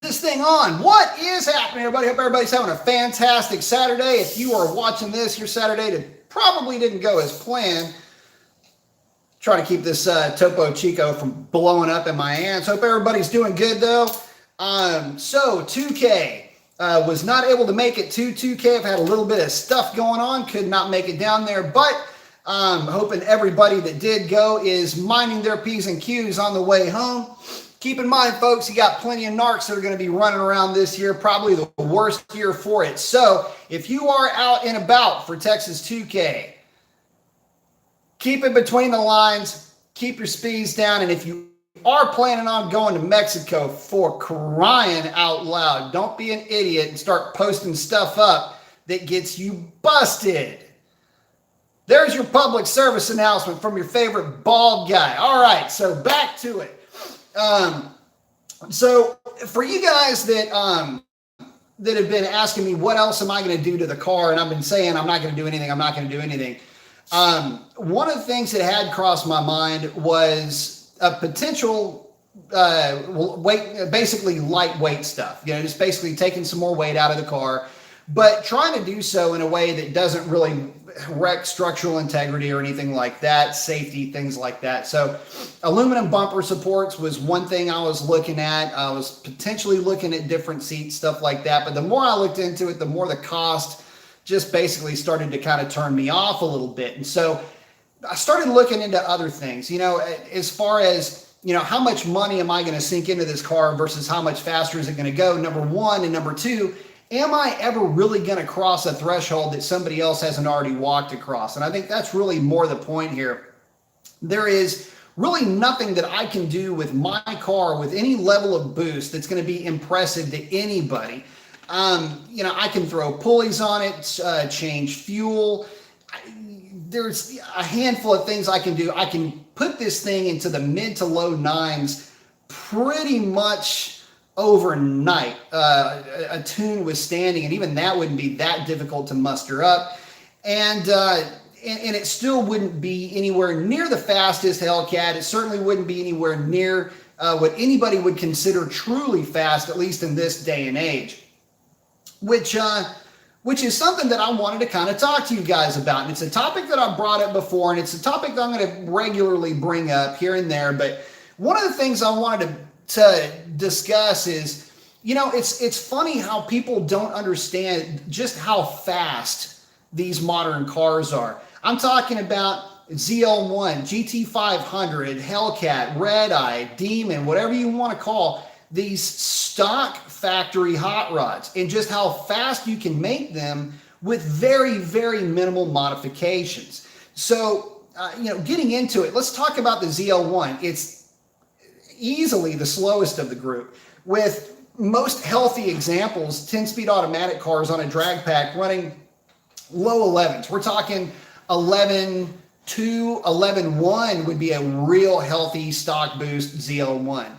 this thing on. What is happening, everybody? Hope everybody's having a fantastic Saturday. If you are watching this, your Saturday probably didn't go as planned. Trying to keep this Topo Chico from blowing up in my hands. Hope everybody's doing good, though. So 2K was not able to make it to 2K. I've had a little bit of stuff going on. Could not make it down there, but hoping everybody that did go is minding their P's and Q's on the way home. Keep in mind, folks, you got plenty of narcs that are going to be running around this year, probably the worst year for it. So if you are out and about for Texas 2K, keep it between the lines, keep your speeds down, and if you are planning on going to Mexico, for crying out loud, don't be an idiot and start posting stuff up that gets you busted. There's your public service announcement from your favorite bald guy. All right, so back to it. So for you guys that have been asking me, what else am I going to do to the car? And I've been saying, I'm not going to do anything. I'm not going to do anything. One of the things that had crossed my mind was a potential weight, basically lightweight stuff, just basically taking some more weight out of the car, but trying to do so in a way that doesn't really wreck structural integrity or anything like that, safety, things like that. So aluminum bumper supports was one thing I was looking at. I was potentially looking at different seats, stuff like that. But the more I looked into it, the more the cost just basically started to kind of turn me off a little bit. And so I started looking into other things, as far as, how much money am I going to sink into this car versus how much faster is it going to go? Number one. And number two, am I ever really going to cross a threshold that somebody else hasn't already walked across? And I think that's really more the point here. There is really nothing that I can do with my car with any level of boost that's going to be impressive to anybody. I can throw pulleys on it, change fuel. There's a handful of things I can do. I can put this thing into the mid to low nines pretty much overnight, a tune withstanding, and even that wouldn't be that difficult to muster up. And it still wouldn't be anywhere near the fastest Hellcat. It certainly wouldn't be anywhere near what anybody would consider truly fast, at least in this day and age. Which is something that I wanted to kind of talk to you guys about. And it's a topic that I've brought up before, and it's a topic that I'm going to regularly bring up here and there. But one of the things I wanted to discuss is, it's funny how people don't understand just how fast these modern cars are. I'm talking about ZL1, GT500, Hellcat, Red Eye, Demon, whatever you want to call these stock factory hot rods, and just how fast you can make them with very, very minimal modifications. So, getting into it, let's talk about the ZL1. It's easily the slowest of the group, with most healthy examples, 10-speed automatic cars on a drag pack running low 11s. We're talking 11.2, 11.1 would be a real healthy stock boost ZL1.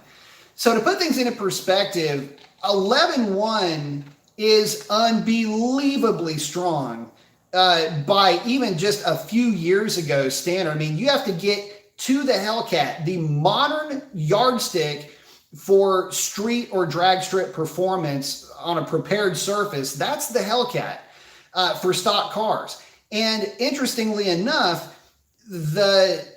So to put things into perspective, 11.1 is unbelievably strong by even just a few years ago standard. I mean, you have to get to the Hellcat, the modern yardstick for street or drag strip performance on a prepared surface. That's the Hellcat for stock cars. And interestingly enough, the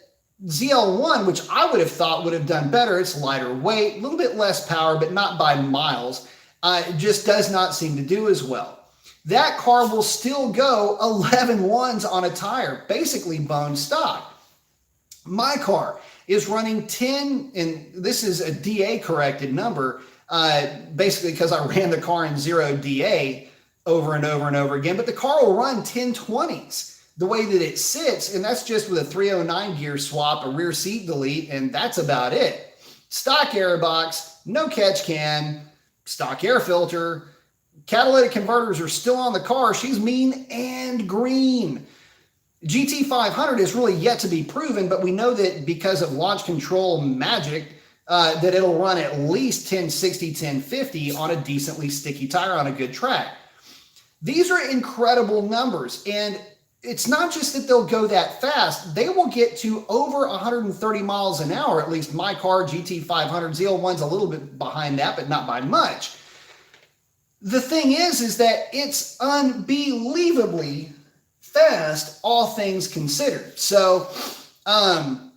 ZL1, which I would have thought would have done better, it's lighter weight, a little bit less power, but not by miles, it just does not seem to do as well. That car will still go 11.1s on a tire, basically bone stock. My car is running 10, and this is a DA corrected number, basically because I ran the car in 0 DA over and over and over again, but the car will run 1020s the way that it sits, and that's just with a 309 gear swap, a rear seat delete, and that's about it. Stock air box, no catch can, stock air filter, catalytic converters are still on the car. She's mean and green. GT500 is really yet to be proven, but we know that because of launch control magic, that it'll run at least 1060, 1050 on a decently sticky tire on a good track. These are incredible numbers, and it's not just that they'll go that fast. They will get to over 130 miles an hour, at least my car, GT500. ZL1's a little bit behind that, but not by much. the thing is that it's unbelievably fast, all things considered. So I'm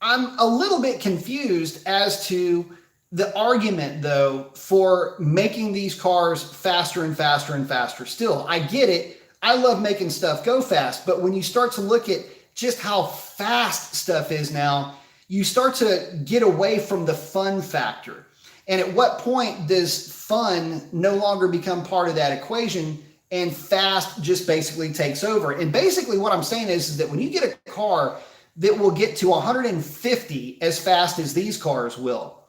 a little bit confused as to the argument, though, for making these cars faster and faster and faster still. I get it. I love making stuff go fast. But when you start to look at just how fast stuff is now, you start to get away from the fun factor. And at what point does fun no longer become part of that equation and fast just basically takes over? And basically what I'm saying is that when you get a car that will get to 150 as fast as these cars will,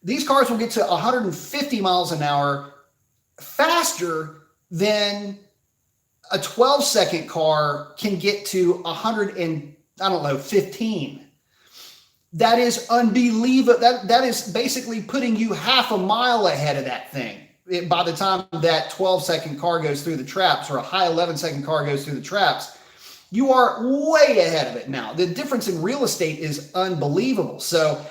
these cars will get to 150 miles an hour faster than a 12-second car can get to 15. That is unbelievable. That is basically putting you half a mile ahead of that thing by the time that 12-second car goes through the traps, or a high 11-second car goes through the traps. You are way ahead of it now. The difference in real estate is unbelievable. So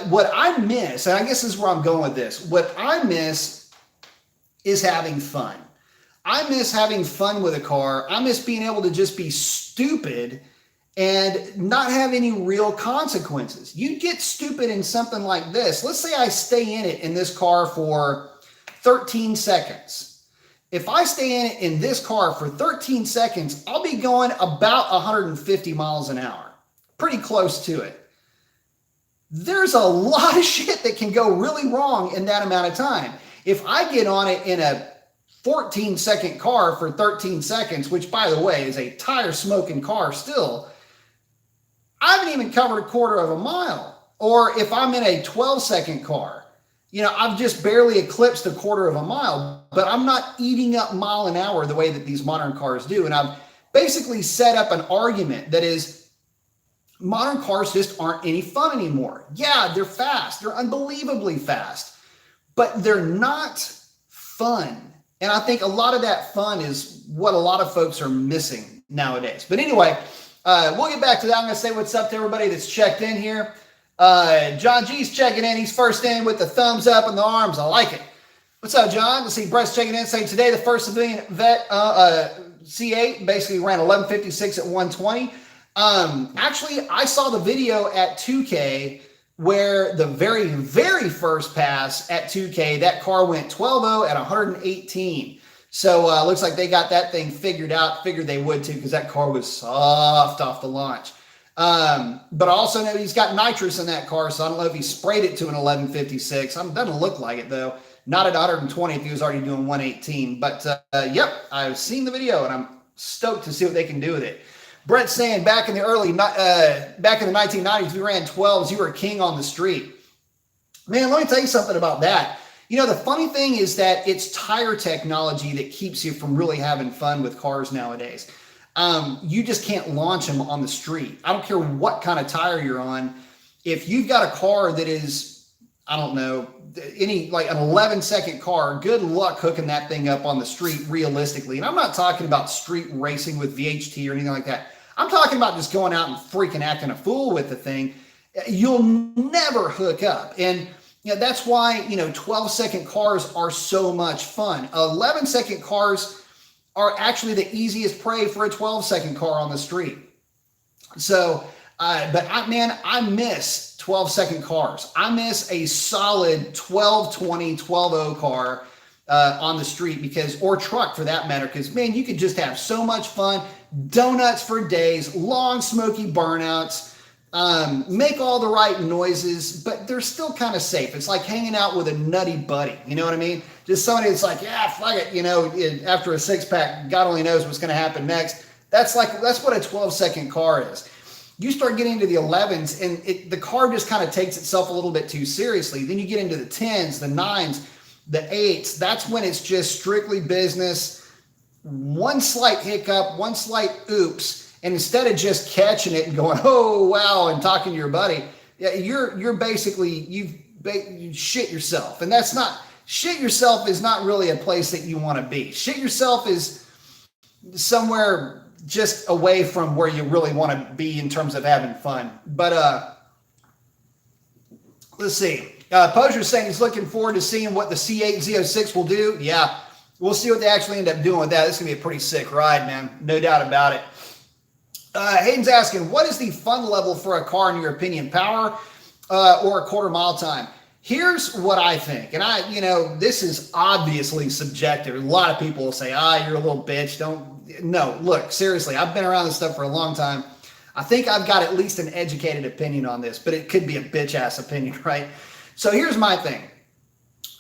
what I miss, and I guess this is where I'm going with this, what I miss is having fun. I miss having fun with a car. I miss being able to just be stupid and not have any real consequences. You get stupid in something like this. Let's say I stay in it in this car for 13 seconds. If I stay in this car for 13 seconds, I'll be going about 150 miles an hour, pretty close to it. There's a lot of shit that can go really wrong in that amount of time. If I get on it in a 14-second car for 13 seconds, which, by the way, is a tire-smoking car still, I haven't even covered a quarter of a mile. Or if I'm in a 12-second car, I've just barely eclipsed a quarter of a mile, but I'm not eating up mile an hour the way that these modern cars do. And I've basically set up an argument that is, modern cars just aren't any fun anymore. Yeah, they're fast. They're unbelievably fast, but they're not fun. And I think a lot of that fun is what a lot of folks are missing nowadays. But anyway, we'll get back to that. I'm going to say what's up to everybody that's checked in here. John G's checking in. He's first in with the thumbs up and the arms. I like it. What's up, John? Let's see. Brett's checking in saying today the first civilian vet C8 basically ran 11:56 at 120. Actually, I saw the video at 2K where the very, very first pass at 2K, that car went 12.0 at 118. So looks like they got that thing figured out. Figured they would too, because that car was soft off the launch. But I also know he's got nitrous in that car, so I don't know if he sprayed it to an 1156. Doesn't look like it though. Not at 120 if he was already doing 118. But yep, I've seen the video and I'm stoked to see what they can do with it. Brett's saying back in the 1990s, we ran 12s. You were king on the street. Man, let me tell you something about that. The funny thing is that it's tire technology that keeps you from really having fun with cars nowadays. You just can't launch them on the street. I don't care what kind of tire you're on. If you've got a car that is, I don't know, like an 11-second car, good luck hooking that thing up on the street realistically. And I'm not talking about street racing with VHT or anything like that. I'm talking about just going out and freaking acting a fool with the thing. You'll never hook up. And that's why, 12-second cars are so much fun. 11-second cars are actually the easiest prey for a 12-second car on the street. So, I miss 12-second cars. I miss a solid 1220, 12.0 car on the street or truck for that matter, because, man, you could just have so much fun. Donuts for days, long smoky burnouts, make all the right noises, but they're still kind of safe. It's like hanging out with a nutty buddy. You know what I mean? Just somebody that's like, yeah, fuck it. After a 6-pack, God only knows what's going to happen next. That's what a 12-second car is. You start getting into the 11s and the car just kind of takes itself a little bit too seriously. Then you get into the 10s, the 9s, the 8s. That's when it's just strictly business. One slight hiccup, one slight oops, and instead of just catching it and going, oh, wow, and talking to your buddy, you're basically, you shit yourself. And shit yourself is not really a place that you want to be. Shit yourself is somewhere just away from where you really want to be in terms of having fun. But let's see. Posier's saying he's looking forward to seeing what the C8 Z06 will do. Yeah, we'll see what they actually end up doing with that. This is going to be a pretty sick ride, man. No doubt about it. Hayden's asking, what is the fun level for a car in your opinion? Power or a quarter mile time? Here's what I think. And this is obviously subjective. A lot of people will say, you're a little bitch. No, look, seriously, I've been around this stuff for a long time. I think I've got at least an educated opinion on this, but it could be a bitch ass opinion, right? So here's my thing.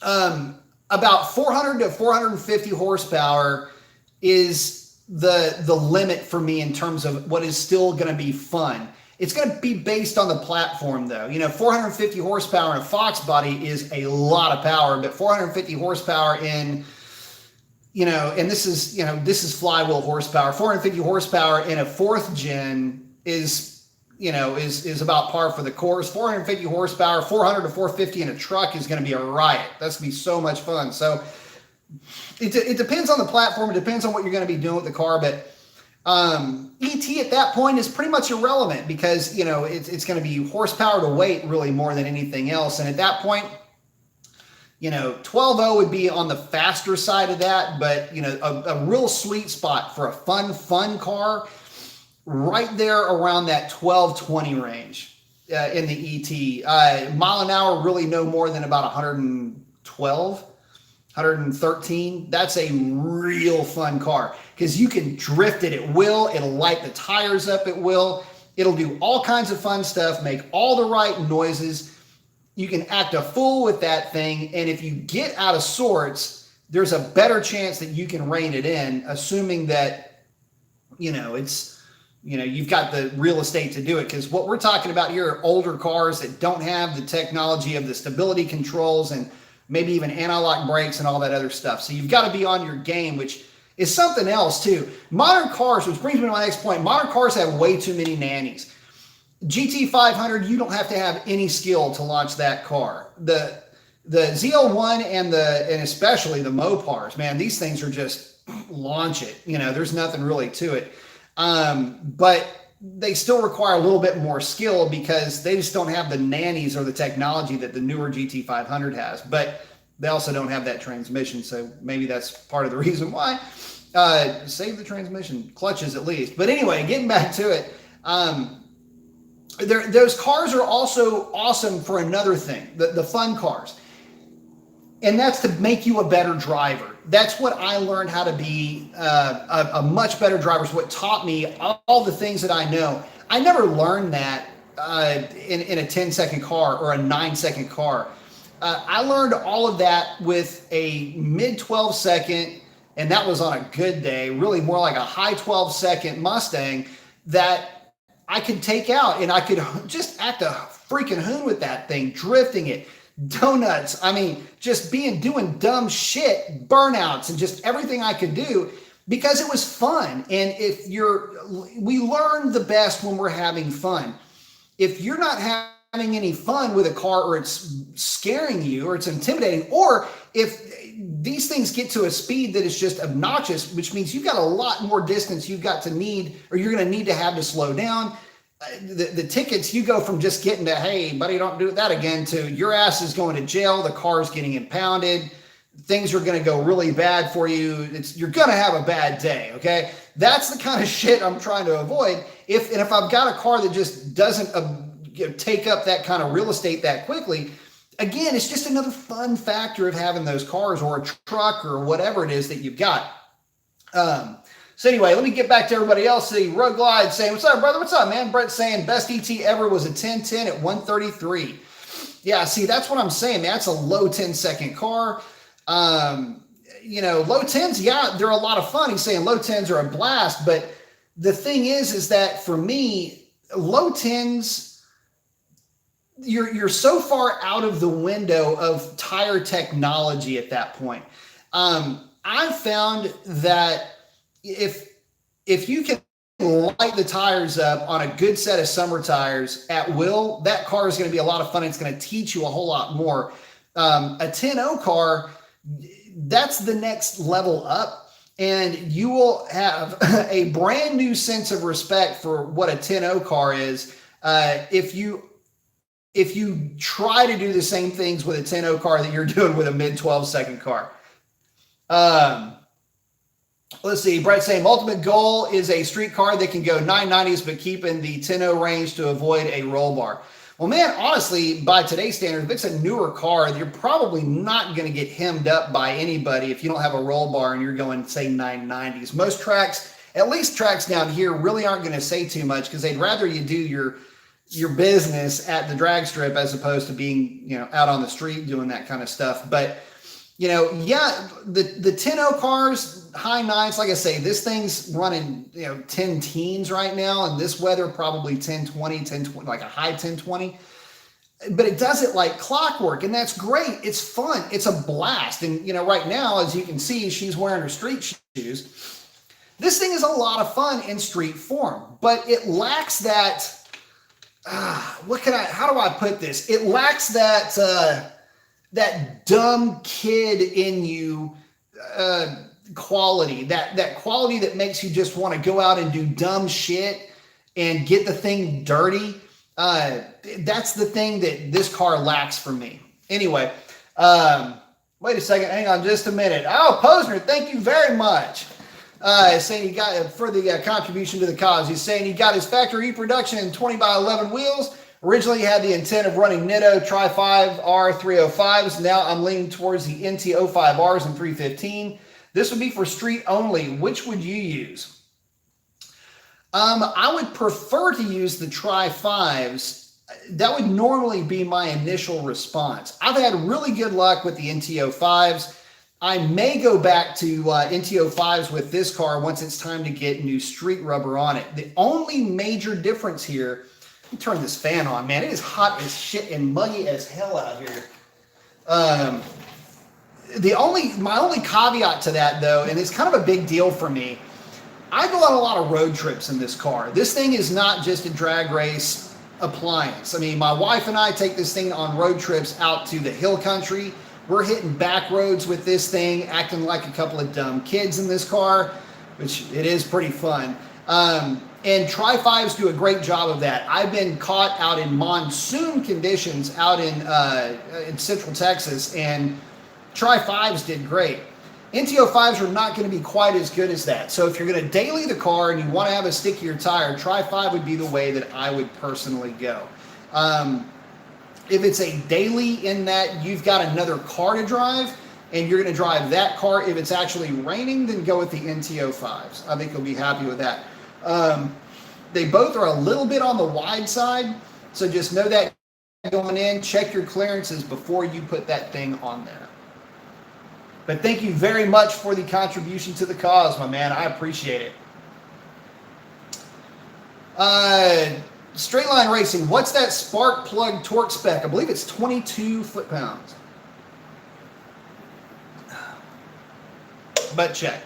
About 400 to 450 horsepower is the limit for me in terms of what is still going to be fun. It's going to be based on the platform though. 450 horsepower in a Fox body is a lot of power, but 450 horsepower in, and this is flywheel horsepower. 450 horsepower in a fourth gen is about par for the course. 450 horsepower, 400 to 450 in a truck is going to be a riot. That's going to be so much fun. So it depends on the platform. It depends on what you're going to be doing with the car, but ET at that point is pretty much irrelevant because, it's going to be horsepower to weight really more than anything else. And at that point, 12.0 would be on the faster side of that, but, a real sweet spot for a fun car right there around that 12-20 range in the ET. Mile an hour, really no more than about 112, 113. That's a real fun car because you can drift it at will. It'll light the tires up at will. It'll do all kinds of fun stuff, make all the right noises. You can act a fool with that thing. And if you get out of sorts, there's a better chance that you can rein it in, assuming that, you've got the real estate to do it. Because what we're talking about here are older cars that don't have the technology of the stability controls and maybe even anti-lock brakes and all that other stuff. So you've got to be on your game, which is something else too. Modern cars, which brings me to my next point, modern cars have way too many nannies. GT500, you don't have to have any skill to launch that car. The ZL1 and especially the Mopars, man, these things are just launch it. There's nothing really to it. But they still require a little bit more skill because they just don't have the nannies or the technology that the newer GT500 has. But they also don't have that transmission, so maybe that's part of the reason why. Save the transmission, clutches at least. But anyway, getting back to it, those cars are also awesome for another thing, the fun cars. And that's to make you a better driver. That's what I learned how to be a much better driver. It's what taught me all the things that I know. I never learned that in a 10-second car or a 9-second car. I learned all of that with a mid 12-second, and that was on a good day, really more like a high 12-second Mustang that I could take out, and I could just act a freaking hoon with that thing, drifting it. Donuts. I mean, just doing dumb shit, burnouts, and just everything I could do because it was fun. And we learn the best when we're having fun. If you're not having any fun with a car, or it's scaring you, or it's intimidating, or if these things get to a speed that is just obnoxious, which means you've got a lot more distance you're going to need to have to slow down. The tickets, you go from just getting to, hey, buddy, don't do that again, to your ass is going to jail, the car's getting impounded, things are going to go really bad for you. You're going to have a bad day, okay? That's the kind of shit I'm trying to avoid. If I've got a car that just doesn't take up that kind of real estate that quickly, again, it's just another fun factor of having those cars or a truck or whatever it is that you've got. So anyway, let me get back to everybody else. See, Road Glide saying, what's up, brother? What's up, man? Brett saying, best ET ever was a 1010 at 133. Yeah, see, that's what I'm saying, man. That's a low 10-second car. Low 10s, yeah, they're a lot of fun. He's saying low 10s are a blast. But the thing is that for me, low 10s, you're so far out of the window of tire technology at that point. I've found that if you can light the tires up on a good set of summer tires at will, that car is going to be a lot of fun. It's going to teach you a whole lot more. A 10.0 car, that's the next level up, and you will have a brand new sense of respect for what a 10.0 car is if you if you try to do the same things with a 10.0 car that you're doing with a mid 12-second car. Let's see. Brett saying ultimate goal is a street car that can go 990s, but keep in the 10.0 range to avoid a roll bar. Well, man, honestly, by today's standards, if it's a newer car, you're probably not going to get hemmed up by anybody if you don't have a roll bar and you're going, say, 990s. Most tracks, at least tracks down here, really aren't going to say too much because they'd rather you do your business at the drag strip as opposed to being, you know, out on the street doing that kind of stuff. But, you know, yeah, the 10.0 cars, high nines, like I say, this thing's running, you know, 10 teens right now. And this weather, probably 1020, like a high 1020. But it does it like clockwork, and that's great. It's fun. It's a blast. And, you know, right now, as you can see, she's wearing her street shoes. This thing is a lot of fun in street form, but it lacks that, how do I put this? It lacks that, that dumb kid in you, quality, that quality that makes you just want to go out and do dumb shit and get the thing dirty. That's the thing that this car lacks for me. Anyway, wait a second. Hang on just a minute. Oh, Posner, thank you very much. Saying he got for the contribution to the cause. He's saying he got his factory reproduction in 20x11 wheels. Originally he had the intent of running Nitto Tri-5R 305s. Now I'm leaning towards the NT05Rs and 315. This would be for street only. Which would you use? I would prefer to use the Tri-5s. That would normally be my initial response. I've had really good luck with the NT05s. I may go back to NT05s with this car once it's time to get new street rubber on it. The only major difference here, let me turn this fan on, man. It is hot as shit and muggy as hell out here. My only caveat to that, though, and it's kind of a big deal for me, I go on a lot of road trips in this car. This thing is not just a drag race appliance. I mean, my wife and I take this thing on road trips out to the hill country. We're hitting back roads with this thing, acting like a couple of dumb kids in this car, which it is pretty fun. And Tri-5s do a great job of that. I've been caught out in monsoon conditions out in Central Texas, and Tri-5s did great. NT05s are not going to be quite as good as that. So if you're going to daily the car and you want to have a stickier tire, Tri-5 would be the way that I would personally go. If it's a daily in that you've got another car to drive and you're going to drive that car, if it's actually raining, then go with the NT05s. I think you'll be happy with that. They both are a little bit on the wide side, so just know that going in, check your clearances before you put that thing on there. But thank you very much for the contribution to the cause, my man. I appreciate it. Straight line racing. What's that spark plug torque spec? I believe it's 22 foot-pounds. But check.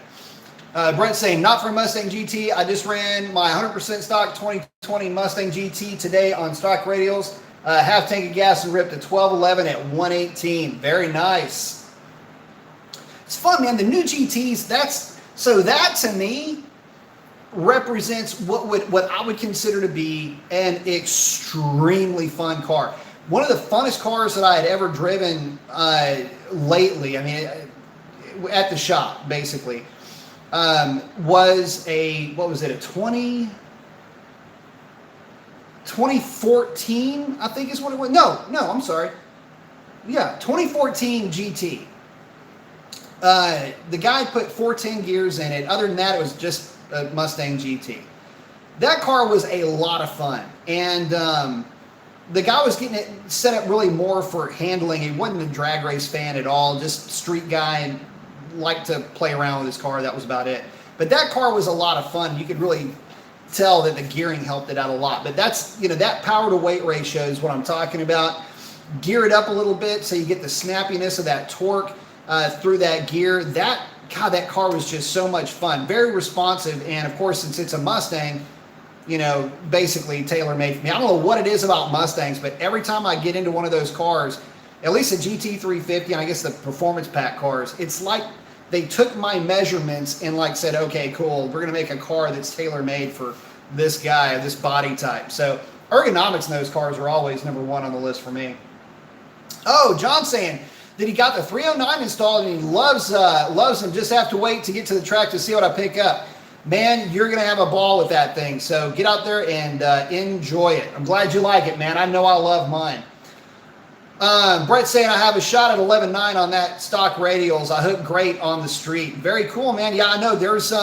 Brent saying, not for Mustang GT. I just ran my 100% stock 2020 Mustang GT today on stock radials. Half tank of gas and ripped a 1211 at 118. Very nice. It's fun, man. The new GTs, that to me represents what I would consider to be an extremely fun car. One of the funnest cars that I had ever driven lately, I mean, at the shop, basically, was a 2014, I think is what it was. No, I'm sorry. Yeah, 2014 GT. The guy put 410 gears in it. Other than that, it was just a Mustang GT. That car was a lot of fun. And the guy was getting it set up really more for handling. He wasn't a drag race fan at all, just street guy and liked to play around with his car. That was about it. But that car was a lot of fun. You could really tell that the gearing helped it out a lot. But that's, that power to weight ratio is what I'm talking about. Gear it up a little bit so you get the snappiness of that torque through that gear. That car was just so much fun. Very responsive. And of course, since it's a Mustang, basically tailor-made for me. I don't know what it is about Mustangs, but every time I get into one of those cars, at least a GT350 and I guess the performance pack cars, it's like they took my measurements and said, okay, cool, we're going to make a car that's tailor-made for this guy, this body type. So Ergonomics in those cars are always number one on the list for me. Oh, John saying that he got the 309 installed and he loves them. Just have to wait to get to the track to see what I pick up. Man, you're going to have a ball with that thing. So get out there and enjoy it. I'm glad you like it, man. I know I love mine. Brett saying I have a shot at 11.9 on that stock radials. I hook great on the street. Very cool, man. Yeah, I know there's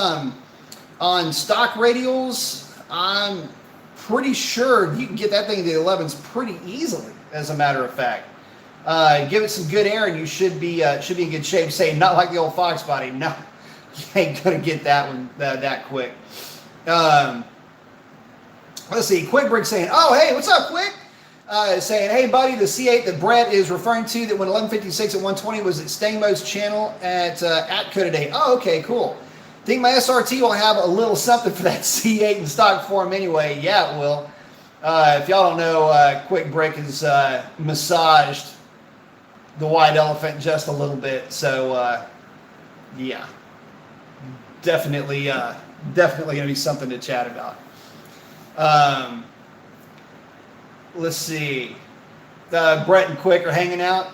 on stock radials, I'm pretty sure you can get that thing to the 11s pretty easily, as a matter of fact. Give it some good air and you should be in good shape. Saying not like the old Fox body. No, you ain't gonna get that one that quick. Let's see. Quick Brick saying, oh hey, what's up, Quick? Saying, hey buddy, the C8 that Brett is referring to that went 1156 at 120 was at Stangmo's channel at Atco today. Oh, okay, cool. Think my SRT will have a little something for that C8 in stock form anyway. Yeah, it will. If y'all don't know, Quick Brick has massaged the white elephant just a little bit. So, yeah, definitely going to be something to chat about. Let's see. Brett and Quick are hanging out.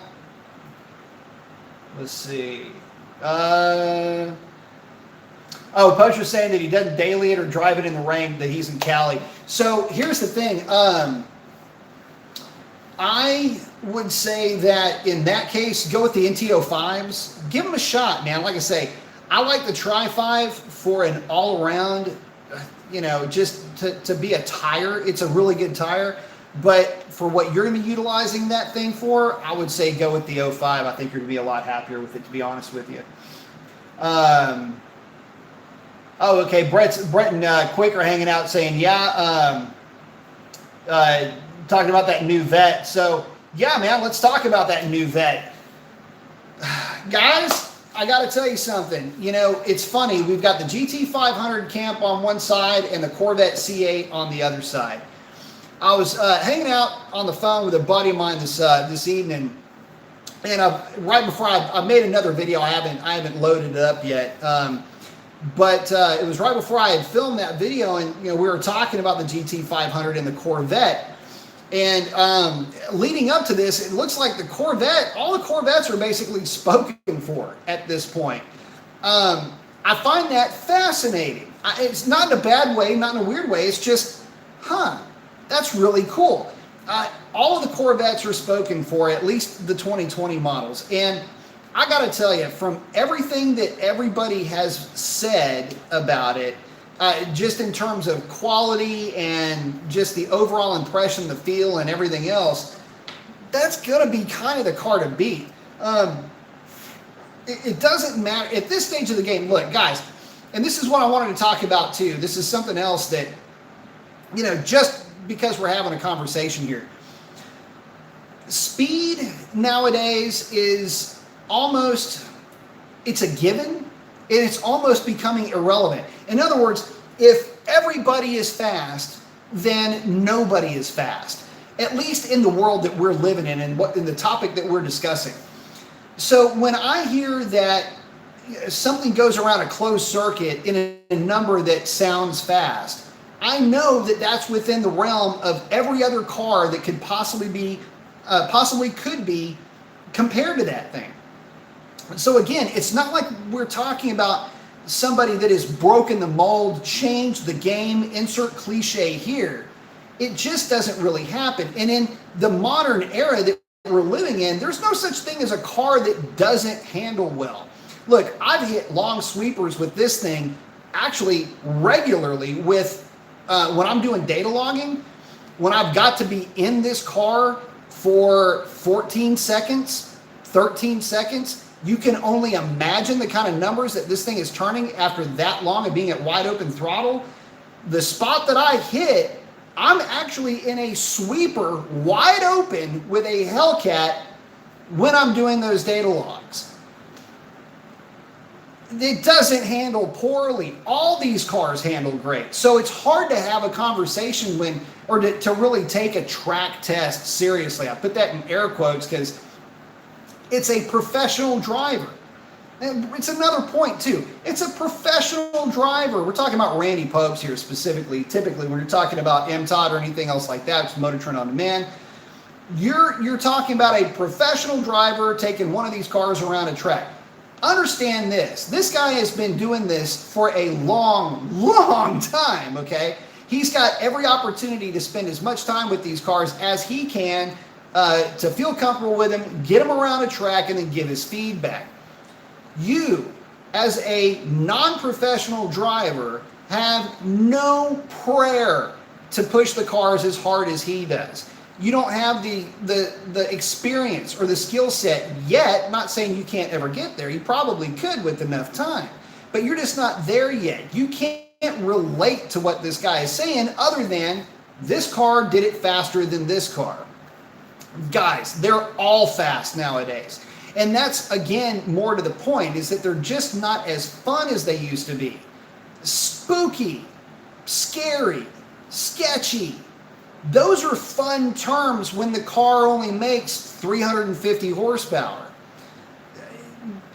Let's see. Oh, Poacher's saying that he doesn't daily it or drive it in the rain, that he's in Cali. So here's the thing. I would say that in that case, go with the NT05s. Give them a shot, man. Like I say, I like the Tri-5 for an all-around, just to be a tire. It's a really good tire. But for what you're going to be utilizing that thing for, I would say go with the 05. I think you're going to be a lot happier with it, to be honest with you. Oh, okay. Brett and Quick are hanging out saying, yeah, talking about that new vet. So, yeah, man, let's talk about that new vet. Guys, I got to tell you something. It's funny. We've got the GT500 camp on one side and the Corvette C8 on the other side. I was hanging out on the phone with a buddy of mine this evening, and right before I made another video. I haven't loaded it up yet. But it was right before I had filmed that video, and we were talking about the GT500 and the Corvette. And leading up to this, it looks like all the Corvettes are basically spoken for at this point. I find that fascinating. It's not in a bad way, not in a weird way. It's just, that's really cool. All of the Corvettes are spoken for, at least the 2020 models. And I got to tell you, from everything that everybody has said about it, just in terms of quality and just the overall impression, the feel, and everything else, that's going to be kind of the car to beat. It doesn't matter. At this stage of the game, look, guys, and this is what I wanted to talk about too. This is something else that, just because we're having a conversation here. Speed nowadays is it's a given, and it's almost becoming irrelevant. In other words, if everybody is fast, then nobody is fast, at least in the world that we're living in and in the topic that we're discussing. So when I hear that something goes around a closed circuit in a number that sounds fast, I know that that's within the realm of every other car that could possibly could be compared to that thing. So again, it's not like we're talking about somebody that has broken the mold, changed the game, insert cliche here. It just doesn't really happen. And in the modern era that we're living in, there's no such thing as a car that doesn't handle well. Look, I've hit long sweepers with this thing actually regularly with when I'm doing data logging, when I've got to be in this car for 14 seconds, 13 seconds, you can only imagine the kind of numbers that this thing is turning after that long of being at wide open throttle. The spot that I hit, I'm actually in a sweeper wide open with a Hellcat when I'm doing those data logs. It doesn't handle poorly. All these cars handle great. So it's hard to have a conversation to really take a track test seriously. I put that in air quotes because it's a professional driver. And it's another point too. It's a professional driver. We're talking about Randy Popes here specifically. Typically, when you're talking about MTOD or anything else like that, it's Motor Trend On Demand. You're talking about a professional driver taking one of these cars around a track. Understand this. This guy has been doing this for a long time, okay? He's got every opportunity to spend as much time with these cars as he can to feel comfortable with them, get them around a track, and then give his feedback. You, as a non-professional driver, have no prayer to push the cars as hard as he does. You don't have the experience or the skill set yet. Not saying you can't ever get there. You probably could with enough time, but you're just not there yet. You can't relate to what this guy is saying other than this car did it faster than this car. Guys, they're all fast nowadays. And that's, again, more to the point, is that they're just not as fun as they used to be. Spooky, scary, sketchy. Those are fun terms when the car only makes 350 horsepower.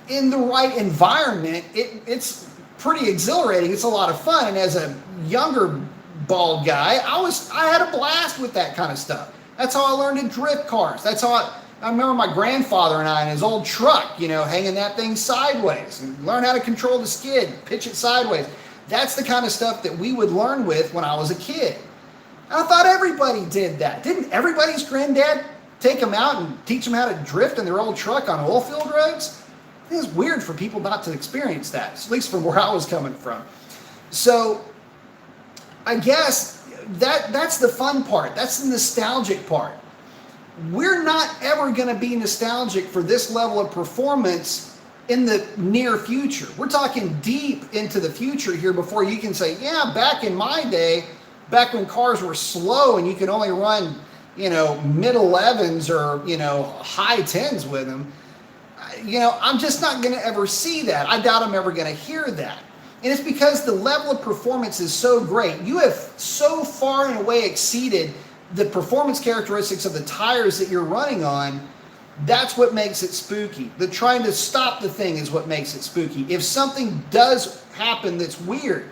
In the right environment, it's pretty exhilarating. It's a lot of fun. And as a younger bald guy, I had a blast with that kind of stuff. That's how I learned to drift cars. That's how I remember my grandfather and I in his old truck, hanging that thing sideways and learn how to control the skid, pitch it sideways. That's the kind of stuff that we would learn with when I was a kid. I thought everybody did that. Didn't everybody's granddad take them out and teach them how to drift in their old truck on oil field roads? It's weird for people not to experience that, at least from where I was coming from. So I guess that's the fun part. That's the nostalgic part. We're not ever going to be nostalgic for this level of performance in the near future. We're talking deep into the future here before you can say, yeah, back in my day, back when cars were slow and you could only run, mid 11s or, high 10s with them, I'm just not going to ever see that. I doubt I'm ever going to hear that. And it's because the level of performance is so great. You have so far and away exceeded the performance characteristics of the tires that you're running on. That's what makes it spooky. The trying to stop the thing is what makes it spooky. If something does happen that's weird,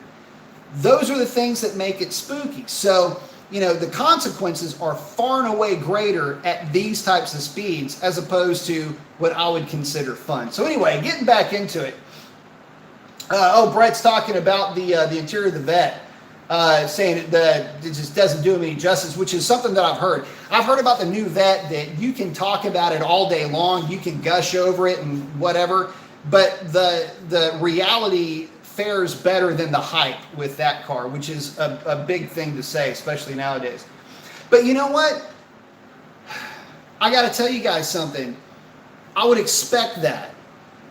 those are the things that make it spooky. So, the consequences are far and away greater at these types of speeds as opposed to what I would consider fun. So anyway, getting back into it. Brett's talking about the interior of the Vet, saying that it just doesn't do him any justice, which is something that I've heard. I've heard about the new Vet that you can talk about it all day long. You can gush over it and whatever, but the reality fares better than the hype with that car, which is a big thing to say, especially nowadays. But you know what? I got to tell you guys something. I would expect that.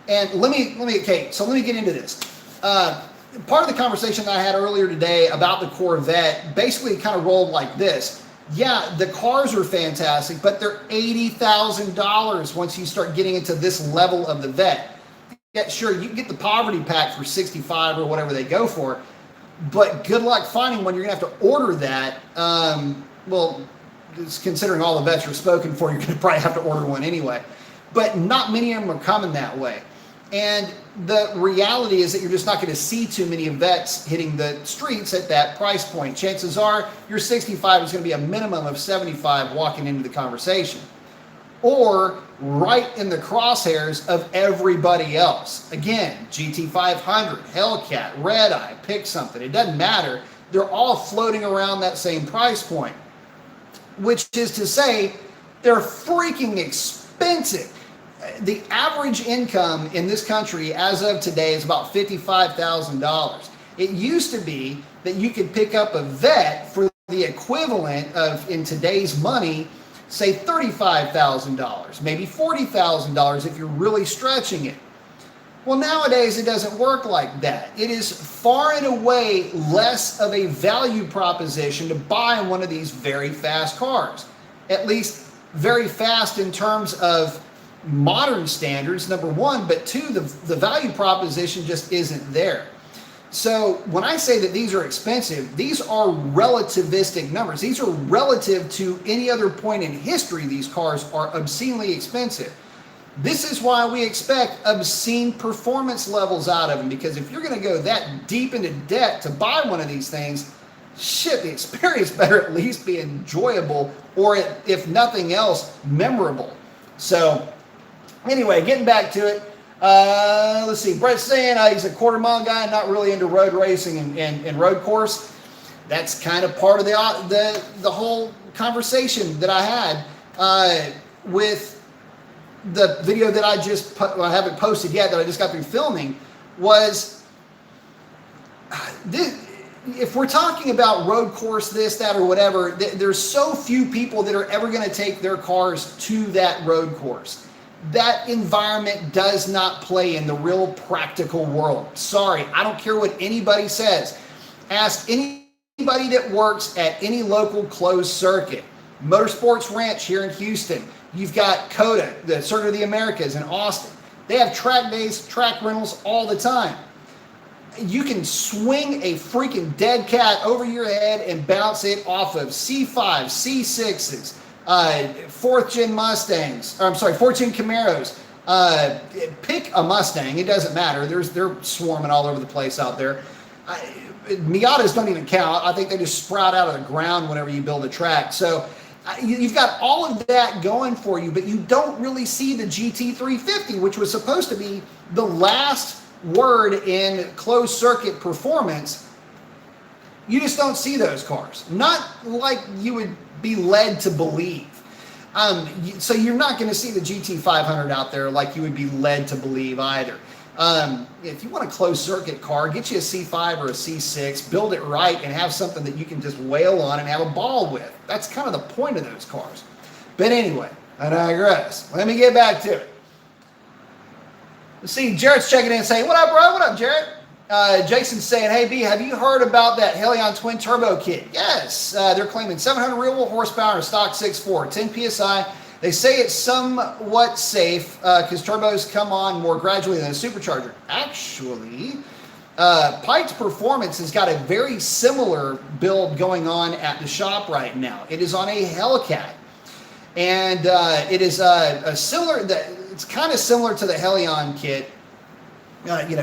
And let me get into this. Part of the conversation that I had earlier today about the Corvette basically kind of rolled like this. Yeah, the cars are fantastic, but they're $80,000 once you start getting into this level of the Vet. Yeah, sure, you can get the poverty pack for $65 or whatever they go for, but good luck finding one. You're going to have to order that. Considering all the Vets you're spoken for, you're going to probably have to order one anyway. But not many of them are coming that way. And the reality is that you're just not going to see too many Vets hitting the streets at that price point. Chances are your 65 is going to be a minimum of 75 walking into the conversation. Or right in the crosshairs of everybody else. Again, GT500, Hellcat, Red Eye, pick something. It doesn't matter. They're all floating around that same price point. Which is to say, they're freaking expensive. The average income in this country as of today is about $55,000. It used to be that you could pick up a Vet for the equivalent of, in today's money, say $35,000, maybe $40,000 if you're really stretching it. Well, nowadays it doesn't work like that. It is far and away less of a value proposition to buy one of these very fast cars. At least very fast in terms of modern standards, number one, but two, the value proposition just isn't there. So when I say that these are expensive, these are relativistic numbers. These are relative to any other point in history. These cars are obscenely expensive. This is why we expect obscene performance levels out of them, because if you're going to go that deep into debt to buy one of these things, shit, the experience better at least be enjoyable, or if nothing else, memorable. So anyway, getting back to it, let's see. Brett's saying he's a quarter mile guy, not really into road racing and road course. That's kind of part of the whole conversation that I had with the video that I haven't posted yet, that I just got through filming, was this. If we're talking about road course, this, that, or whatever, there's so few people that are ever going to take their cars to that road course. That environment does not play in the real practical world. Sorry, I don't care what anybody says. Ask anybody that works at any local closed circuit. Motorsports Ranch here in Houston. You've got COTA, the Circuit of the Americas in Austin. They have track days, track rentals all the time. You can swing a freaking dead cat over your head and bounce it off of C5, C6s, 4th gen Mustangs, or I'm sorry, 4th gen Camaros. Pick a Mustang, it doesn't matter. They're swarming all over the place out there. Miatas don't even count. I think they just sprout out of the ground whenever you build a track. So you've got all of that going for you, but you don't really see the GT350, which was supposed to be the last word in closed circuit performance. You just don't see those cars, not like you would be led to believe. So you're not going to see the GT500 out there like you would be led to believe either. If you want a closed circuit car, get you a C5 or a C6, build it right, and have something that you can just wail on and have a ball with. That's kind of the point of those cars. But anyway, I digress. Let me get back to it. Let's see, Jarrett's checking in and saying, what up, bro? What up, Jarrett? Jason's saying, hey, B, have you heard about that Helion twin turbo kit? Yes. They're claiming 700 real horsepower and stock 6.4, 10 PSI. They say it's somewhat safe because turbos come on more gradually than a supercharger. Actually, Pike's Performance has got a very similar build going on at the shop right now. It is on a Hellcat. And it is a similar, it's kind of similar to the Helion kit.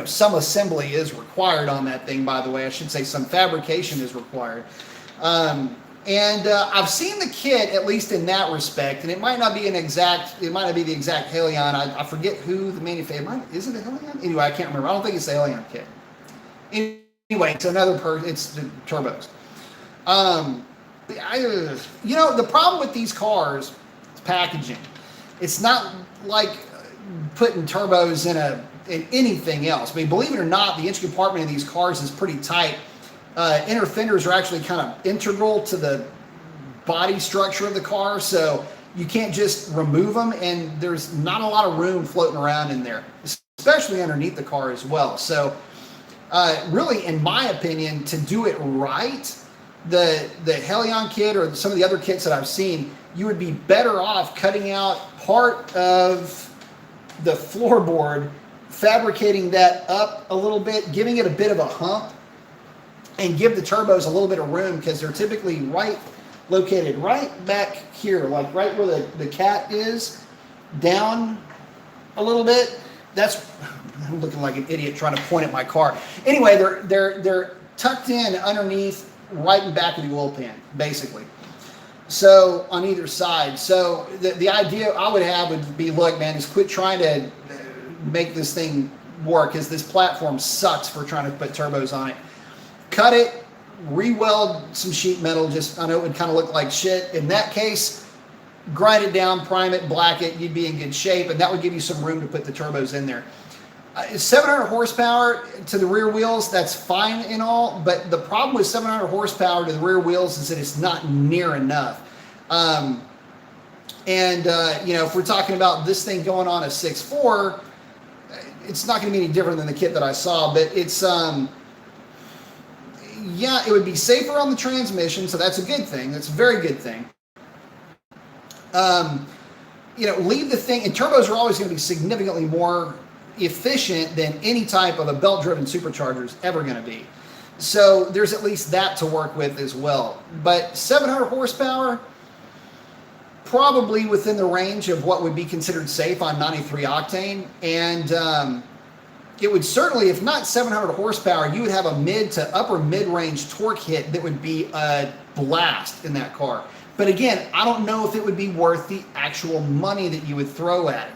Some assembly is required on that thing, by the way. I should say some fabrication is required. I've seen the kit, at least in that respect, and it might not be the exact Helion. I forget who the manufacturer is. It a Helion? Anyway, I can't remember. I don't think it's the Helion kit. Anyway, it's it's the turbos. The problem with these cars is packaging. It's not like putting turbos in anything else. I mean, believe it or not, the engine compartment in these cars is pretty tight. Inner fenders are actually kind of integral to the body structure of the car, so you can't just remove them, and there's not a lot of room floating around in there, especially underneath the car as well. So really, in my opinion, to do it right, the Helion kit or some of the other kits that I've seen, you would be better off cutting out part of the floorboard, fabricating that up a little bit, giving it a bit of a hump, and give the turbos a little bit of room, because they're typically located right back here, like right where the cat is, down a little bit. I'm looking like an idiot trying to point at my car. Anyway, they're tucked in underneath, right in back of the oil pan, basically. So on either side. So the idea I would have would be, look, man, just quit trying to make this thing work, because this platform sucks for trying to put turbos on it. Cut it, re-weld some sheet metal. I know it would kind of look like shit. In that case, grind it down, prime it, black it, you'd be in good shape, and that would give you some room to put the turbos in there. 700 horsepower to the rear wheels, that's fine and all, but the problem with 700 horsepower to the rear wheels is that it's not near enough. If we're talking about this thing going on a 6.4, it's not going to be any different than the kit that I saw, but it's it would be safer on the transmission, so that's a good thing. That's a very good thing. Leave the thing, and turbos are always going to be significantly more efficient than any type of a belt-driven supercharger is ever going to be. So there's at least that to work with as well. But 700 horsepower, probably within the range of what would be considered safe on 93 octane. And it would certainly, if not 700 horsepower, you would have a mid to upper mid-range torque hit that would be a blast in that car. But again, I don't know if it would be worth the actual money that you would throw at it.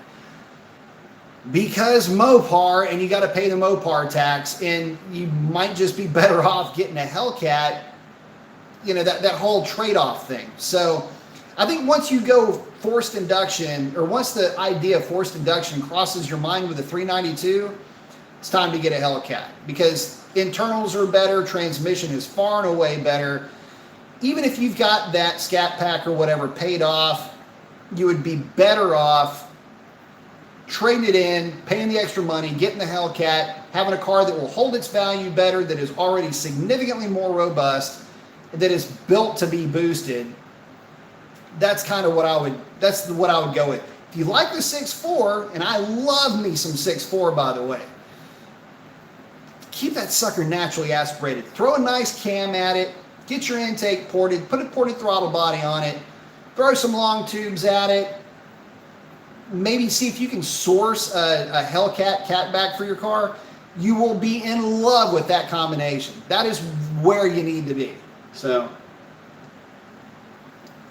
Because Mopar, and you got to pay the Mopar tax, and you might just be better off getting a Hellcat, you know, that whole trade-off thing. So I think once you go forced induction, or once the idea of forced induction crosses your mind with a 392, it's time to get a Hellcat, because internals are better, transmission is far and away better. Even if you've got that Scat Pack or whatever paid off, you would be better off trading it in, paying the extra money, getting the Hellcat, having a car that will hold its value better, that is already significantly more robust, that is built to be boosted. That's kind of what I would go with. If you like the 6.4, and I love me some 6.4 by the way, keep that sucker naturally aspirated. Throw a nice cam at it, get your intake ported, put a ported throttle body on it, throw some long tubes at it, maybe see if you can source a Hellcat catback for your car. You will be in love with that combination. That is where you need to be. So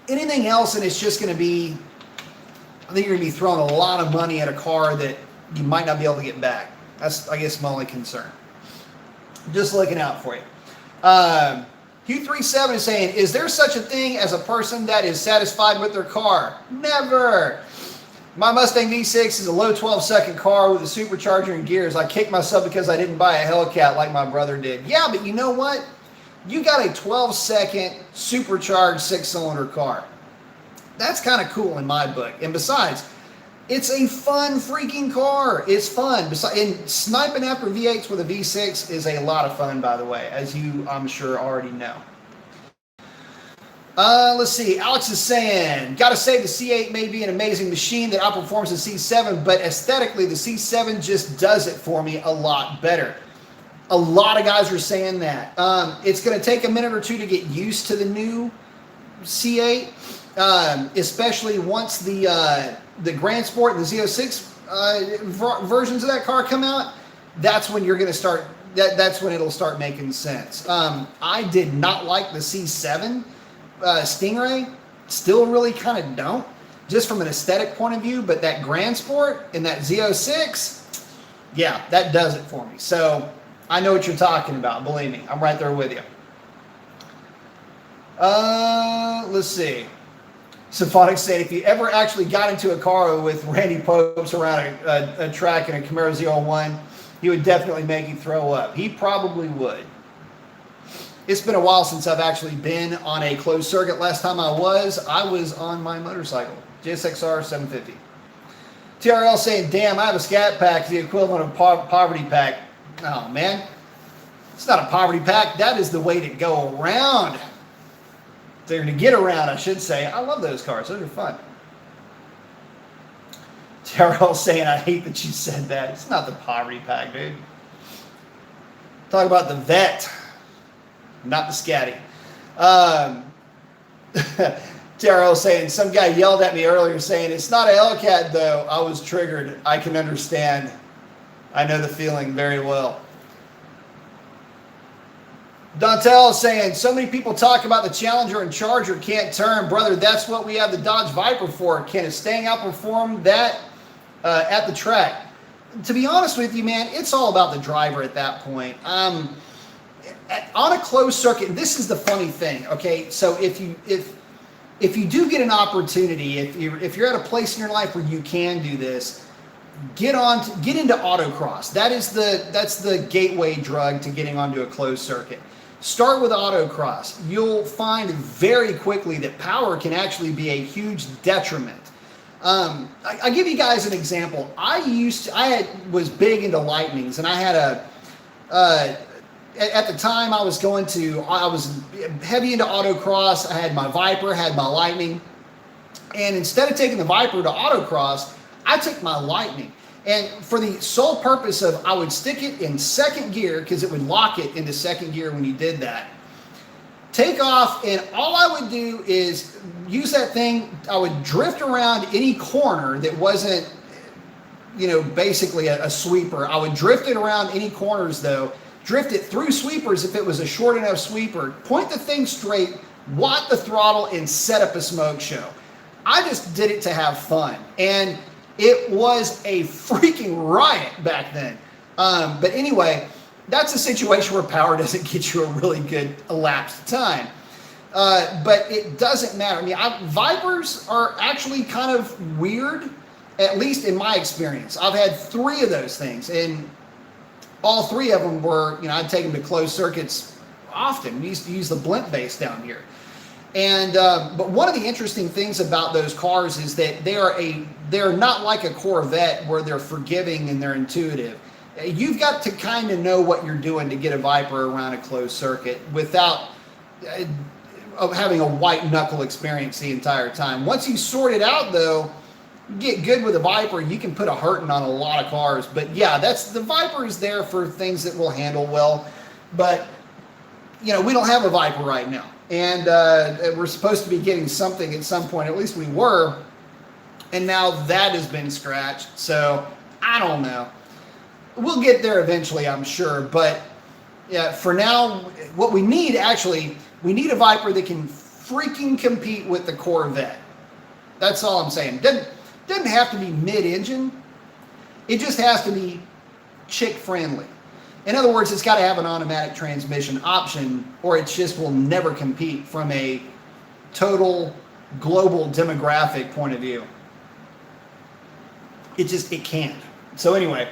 anything else, and it's just going to be, I think you're going to be throwing a lot of money at a car that you might not be able to get back. That's, I guess, my only concern. Just looking out for you. Hugh37 is saying, is there such a thing as a person that is satisfied with their car? Never. My Mustang V6 is a low 12-second car with a supercharger and gears. I kicked myself because I didn't buy a Hellcat like my brother did. Yeah, but you know what? You got a 12-second supercharged 6-cylinder car. That's kind of cool in my book. And besides, it's a fun freaking car. It's fun. And sniping after V8s with a V6 is a lot of fun, by the way, as you, I'm sure, already know. Let's see. Alex is saying, gotta say the C8 may be an amazing machine that outperforms the C7, but aesthetically the C7 just does it for me a lot better. A lot of guys are saying that. It's going to take a minute or two to get used to the new C8, especially once the Grand Sport and the Z06 versions of that car come out. That's when you're going to start. That's when it'll start making sense. I did not like the C7 Stingray. Still really kind of don't, just from an aesthetic point of view. But that Grand Sport and that Z06, yeah, that does it for me. So I know what you're talking about. Believe me, I'm right there with you. Let's see. Symphonic said, if you ever actually got into a car with Randy Popes around a track in a Camaro Z01, he would definitely make you throw up. He probably would. It's been a while since I've actually been on a closed circuit. Last time I was on my motorcycle, JSXR 750. TRL saying, damn, I have a Scat Pack, the equivalent of Poverty Pack. Oh, man. It's not a Poverty Pack. That is the way to go around. They're to get around, I should say. I love those cars. Those are fun. TRL saying, I hate that you said that. It's not the Poverty Pack, dude. Talk about the Vet, not the Scatty. TRL saying, some guy yelled at me earlier saying, it's not a Hellcat, though. I was triggered. I can understand. I know the feeling very well. Dantel is saying, so many people talk about the Challenger and Charger can't turn. Brother, that's what we have the Dodge Viper for. Can a Stang outperform that at the track? To be honest with you, man, it's all about the driver at that point. On a closed circuit, this is the funny thing, okay? So if you do get an opportunity, if you're at a place in your life where you can do this, get into autocross. That's the gateway drug to getting onto a closed circuit. Start with autocross. You'll find very quickly that power can actually be a huge detriment. I'll give you guys an example. I was big into Lightnings, and I had at the time I was heavy into autocross. I had my Viper, had my Lightning, and instead of taking the Viper to autocross, I took my Lightning. And for the sole purpose of, I would stick it in second gear because it would lock it into second gear when you did that. take off, and all I would do is use that thing. I would drift around any corner that wasn't, basically a sweeper. I would drift it around any corners though, drift it through sweepers if it was a short enough sweeper, point the thing straight, watt the throttle, and set up a smoke show. I just did it to have fun. And it was a freaking riot back then. But anyway, that's a situation where power doesn't get you a really good elapsed time. But it doesn't matter. I mean, Vipers are actually kind of weird, at least in my experience. I've had 3 of those things, and all 3 of them were, I'd take them to closed circuits often. We used to use the blimp base down here. And but one of the interesting things about those cars is that they're not like a Corvette where they're forgiving and they're intuitive. You've got to kind of know what you're doing to get a Viper around a closed circuit without having a white knuckle experience the entire time. Once you sort it out though, you get good with a Viper, you can put a hurting on a lot of cars. But yeah, the Viper is there for things that will handle well. But we don't have a Viper right now. And we're supposed to be getting something at some point, at least we were, and now that has been scratched. So I don't know. We'll get there eventually, I'm sure. But yeah, for now, what we need we need a Viper that can freaking compete with the Corvette. That's all I'm saying. Doesn't have to be mid-engine. It just has to be chick friendly. In other words, it's got to have an automatic transmission option, or it just will never compete from a total global demographic point of view. It can't. So anyway,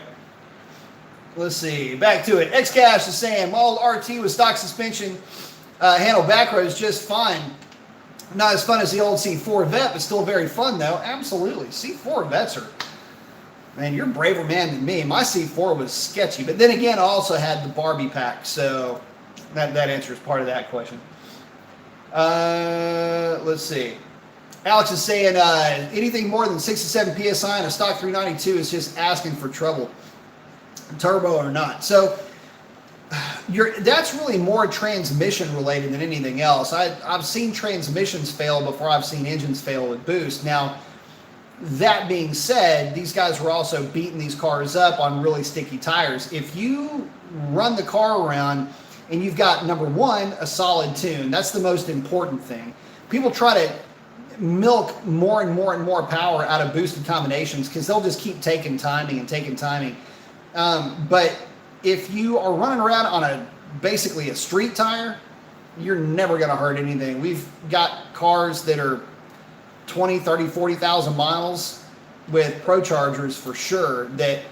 let's see. Back to it. Xcash is saying, my old RT with stock suspension handled back roads just fine. Not as fun as the old C4 Vet, but still very fun though. Absolutely. C4 Vets are... Man, you're a braver man than me. My C4 was sketchy. But then again, I also had the Barbie pack. So that answers part of that question. Let's see. Alex is saying anything more than 6 to 7 PSI on a stock 392 is just asking for trouble. Turbo or not. So that's really more transmission related than anything else. I've seen transmissions fail before I've seen engines fail with boost. Now, that being said, these guys were also beating these cars up on really sticky tires. If you run the car around and you've got, number one, a solid tune, that's the most important thing. People try to milk more and more and more power out of boosted combinations because they'll just keep taking timing. But if you are running around on basically a street tire, you're never going to hurt anything. We've got cars that are 20, 30, 40,000 miles with Pro Chargers for sure that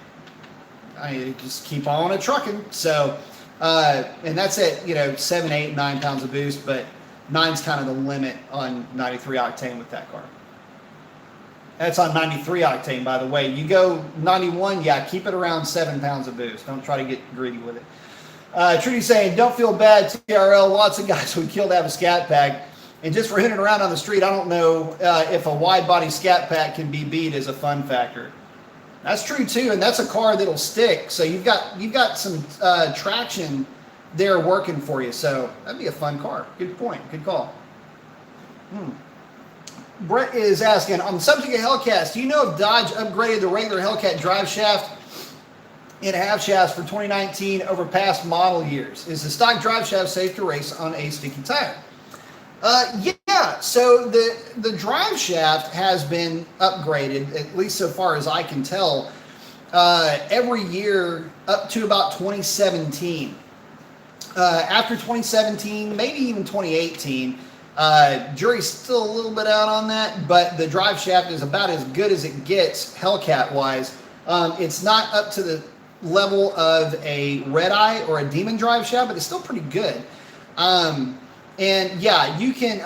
just keep on trucking. So, and that's at, 7, 8, 9 pounds of boost, but 9's kind of the limit on 93 octane with that car. That's on 93 octane, by the way. You go 91, yeah, keep it around 7 pounds of boost. Don't try to get greedy with it. Trudy saying, don't feel bad, TRL. Lots of guys would kill to have a scat pack. And just for hitting around on the street, I don't know if a wide body scat pack can be beat as a fun factor. That's true too, and that's a car that'll stick. So you've got some traction there working for you. So that'd be a fun car. Good point. Good call. Brett is asking, on the subject of Hellcats, do you know if Dodge upgraded the regular Hellcat drive shaft and half shafts for 2019 over past model years? Is the stock drive shaft safe to race on a sticky tire? Yeah, so the drive shaft has been upgraded, at least so far as I can tell, every year up to about 2017. After 2017, maybe even 2018, jury's still a little bit out on that, but the drive shaft is about as good as it gets Hellcat-wise. It's not up to the level of a Red Eye or a Demon drive shaft, but it's still pretty good. And yeah, you can,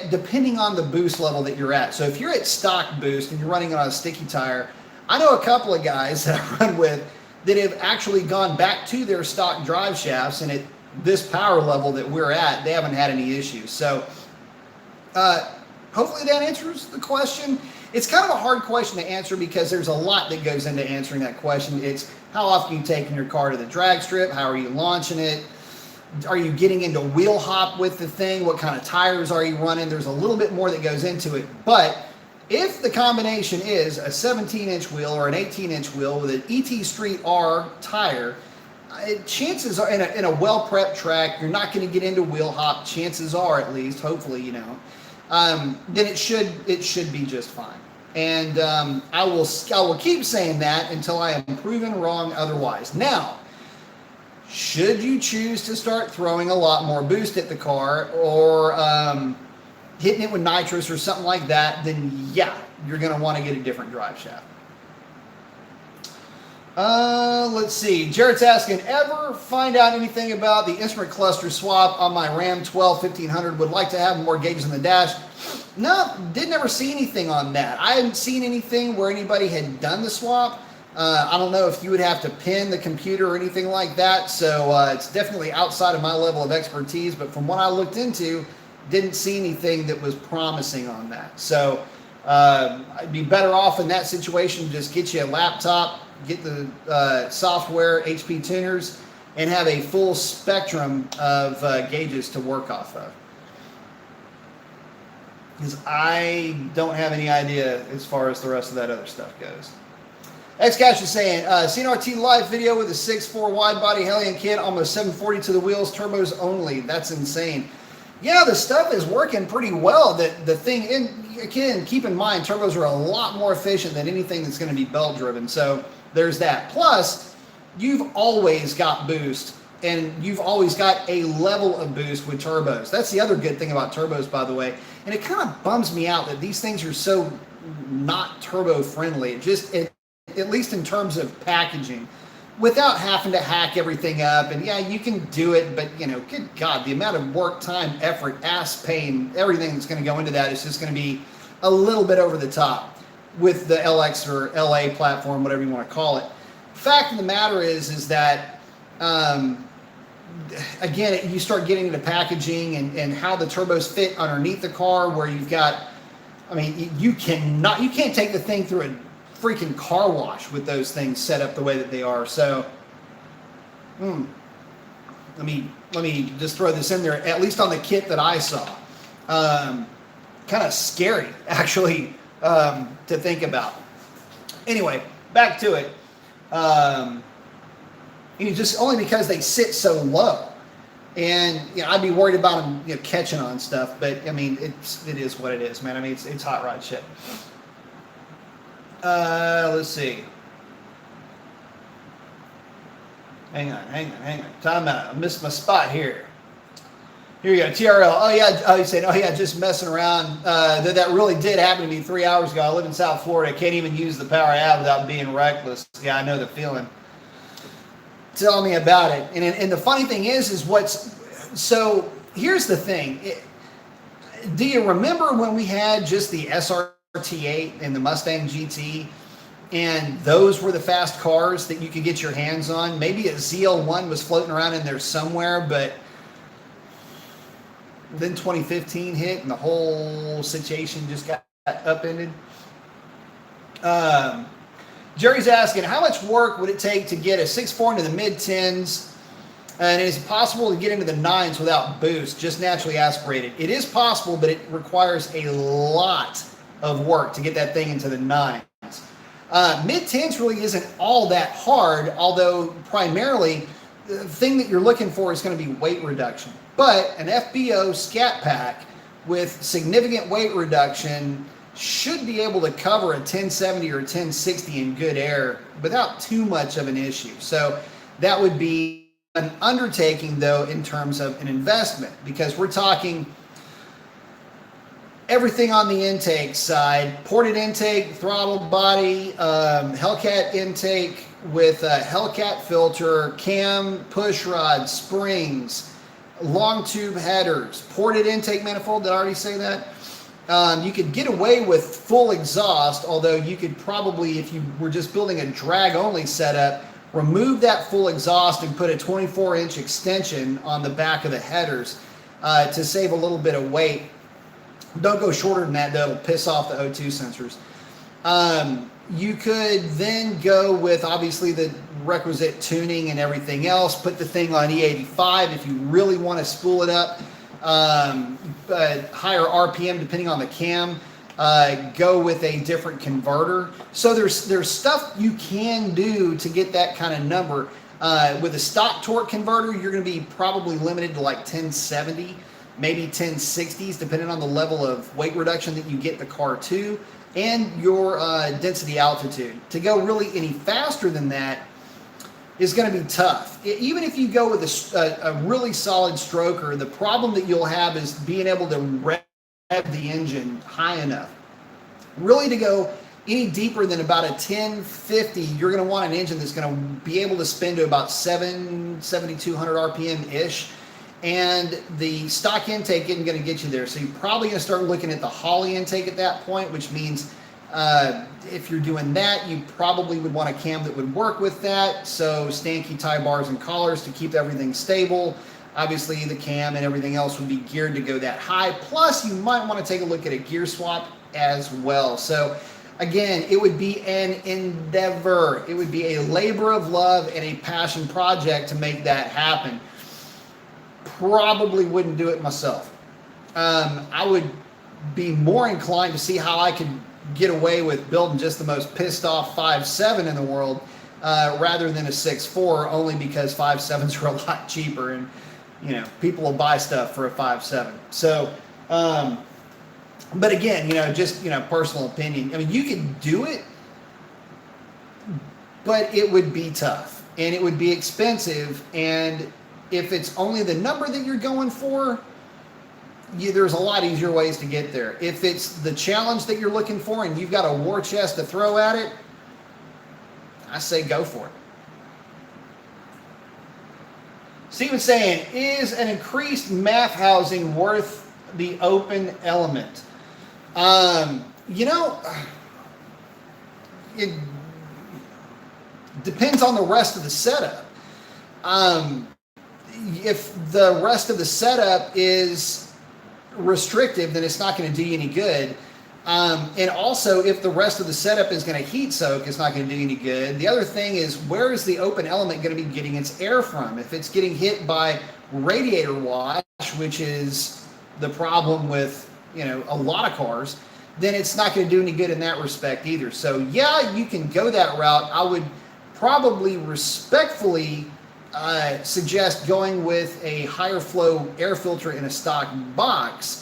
depending on the boost level that you're at. So if you're at stock boost and you're running on a sticky tire, I know a couple of guys that I run with that have actually gone back to their stock drive shafts, and at this power level that we're at, they haven't had any issues. So hopefully that answers the question. It's kind of a hard question to answer because there's a lot that goes into answering that question. It's how often you taking your car to the drag strip, how are you launching it, Are you getting into wheel hop with the thing? What kind of tires are you running? There's a little bit more that goes into it. But if the combination is a 17-inch wheel or an 18-inch wheel with an ET Street R tire, chances are in a well-prepped track, you're not going to get into wheel hop. Chances are, at least, hopefully, you know, then it should be just fine. And I will keep saying that until I am proven wrong otherwise. Now, should you choose to start throwing a lot more boost at the car or hitting it with nitrous or something like that, then yeah, you're going to want to get a different drive shaft. Let's see. Jared's asking, ever find out anything about the instrument cluster swap on my Ram 12 1500? Would like to have more gauges in the dash. No, did never see anything on that. I haven't seen anything where anybody had done the swap. I don't know if you would have to pin the computer or anything like that, so it's definitely outside of my level of expertise, but from what I looked into, didn't see anything that was promising on that. So I'd be better off in that situation, just get you a laptop, get the software, HP tuners, and have a full spectrum of gauges to work off of. Because I don't have any idea as far as the rest of that other stuff goes. Xcash is saying, CNRT live video with a 6.4 wide body Hellion kit, almost 740 to the wheels, turbos only. That's insane. Yeah, the stuff is working pretty well. The thing, and again, keep in mind, turbos are a lot more efficient than anything that's going to be belt driven. So there's that. Plus, you've always got boost, and you've always got a level of boost with turbos. That's the other good thing about turbos, by the way. And it kind of bums me out that these things are so not turbo friendly. At least in terms of packaging, without having to hack everything up. And yeah, you can do it, but you know, good God, the amount of work, time, effort, ass pain, everything that's going to go into that is just going to be a little bit over the top with the LX or LA platform, whatever you want to call it. Fact of the matter is that, again, you start getting into packaging and how the turbos fit underneath the car, where you've got, I mean, you can't take the thing through a freaking car wash with those things set up the way that they are. So let me just throw this in there, at least on the kit that I saw. Kind of scary, actually, to think about. Anyway, back to it. Just only because they sit so low, and I'd be worried about them catching on stuff. But I mean, it is what it is, man. I mean, it's hot rod shit. Let's see. Hang on. Time out. I missed my spot here. Here you go. TRL. Oh yeah. Oh, you said, oh yeah, just messing around. That really did happen to me 3 hours ago. I live in South Florida. I can't even use the power I have without being reckless. Yeah, I know the feeling. Tell me about it. And the funny thing is so here's the thing. Do you remember when we had just the SRT8 and the Mustang GT, and those were the fast cars that you could get your hands on? Maybe a ZL1 was floating around in there somewhere, but then 2015 hit and the whole situation just got upended. Jerry's asking, how much work would it take to get a 6.4 into the mid-10s? And is it possible to get into the 9s without boost, just naturally aspirated? It is possible, but it requires a lot of work to get that thing into the 9s. Mid-10s really isn't all that hard, although primarily the thing that you're looking for is going to be weight reduction. But an FBO scat pack with significant weight reduction should be able to cover a 1070 or a 1060 in good air without too much of an issue. So that would be an undertaking, though, in terms of an investment, because we're talking everything on the intake side: ported intake, throttle body, Hellcat intake with a Hellcat filter, cam, push rod, springs, long tube headers, ported intake manifold. Did I already say that? You could get away with full exhaust, although you could probably, if you were just building a drag-only setup, remove that full exhaust and put a 24-inch extension on the back of the headers to save a little bit of weight. Don't go shorter than that, though. It'll piss off the O2 sensors. You could then go with obviously the requisite tuning and everything else, put the thing on E85 if you really want to spool it up, higher RPM depending on the cam, go with a different converter. So there's stuff you can do to get that kind of number. With a stock torque converter, you're going to be probably limited to like 1070, maybe 1060s, depending on the level of weight reduction that you get the car to and your density altitude. To go really any faster than that is going to be tough. Even if you go with a really solid stroker, the problem that you'll have is being able to rev the engine high enough. Really, to go any deeper than about a 1050, you're going to want an engine that's going to be able to spin to about 7,200 RPM-ish. And the stock intake isn't going to get you there. So you're probably going to start looking at the Holley intake at that point, which means if you're doing that, you probably would want a cam that would work with that. So Stanky tie bars and collars to keep everything stable. Obviously, the cam and everything else would be geared to go that high. Plus, you might want to take a look at a gear swap as well. So again, it would be an endeavor. It would be a labor of love and a passion project to make that happen. Probably wouldn't do it myself. I would be more inclined to see how I could get away with building just the most pissed off 5.7 in the world rather than a 6.4, only because 5.7s are a lot cheaper, and you know, people will buy stuff for a 5.7. So, but again, just personal opinion. I mean, you could do it, but it would be tough and it would be expensive. And if it's only the number that you're going for, there's a lot easier ways to get there. If it's the challenge that you're looking for and you've got a war chest to throw at it, I say go for it. Steven's saying, is an increased MAF housing worth the open element? It depends on the rest of the setup. If the rest of the setup is restrictive, then it's not going to do you any good. And also, if the rest of the setup is going to heat soak, it's not going to do you any good. The other thing is, where is the open element going to be getting its air from? If it's getting hit by radiator wash, which is the problem with a lot of cars, then it's not going to do any good in that respect either. So yeah, you can go that route. I would probably respectfully suggest going with a higher flow air filter in a stock box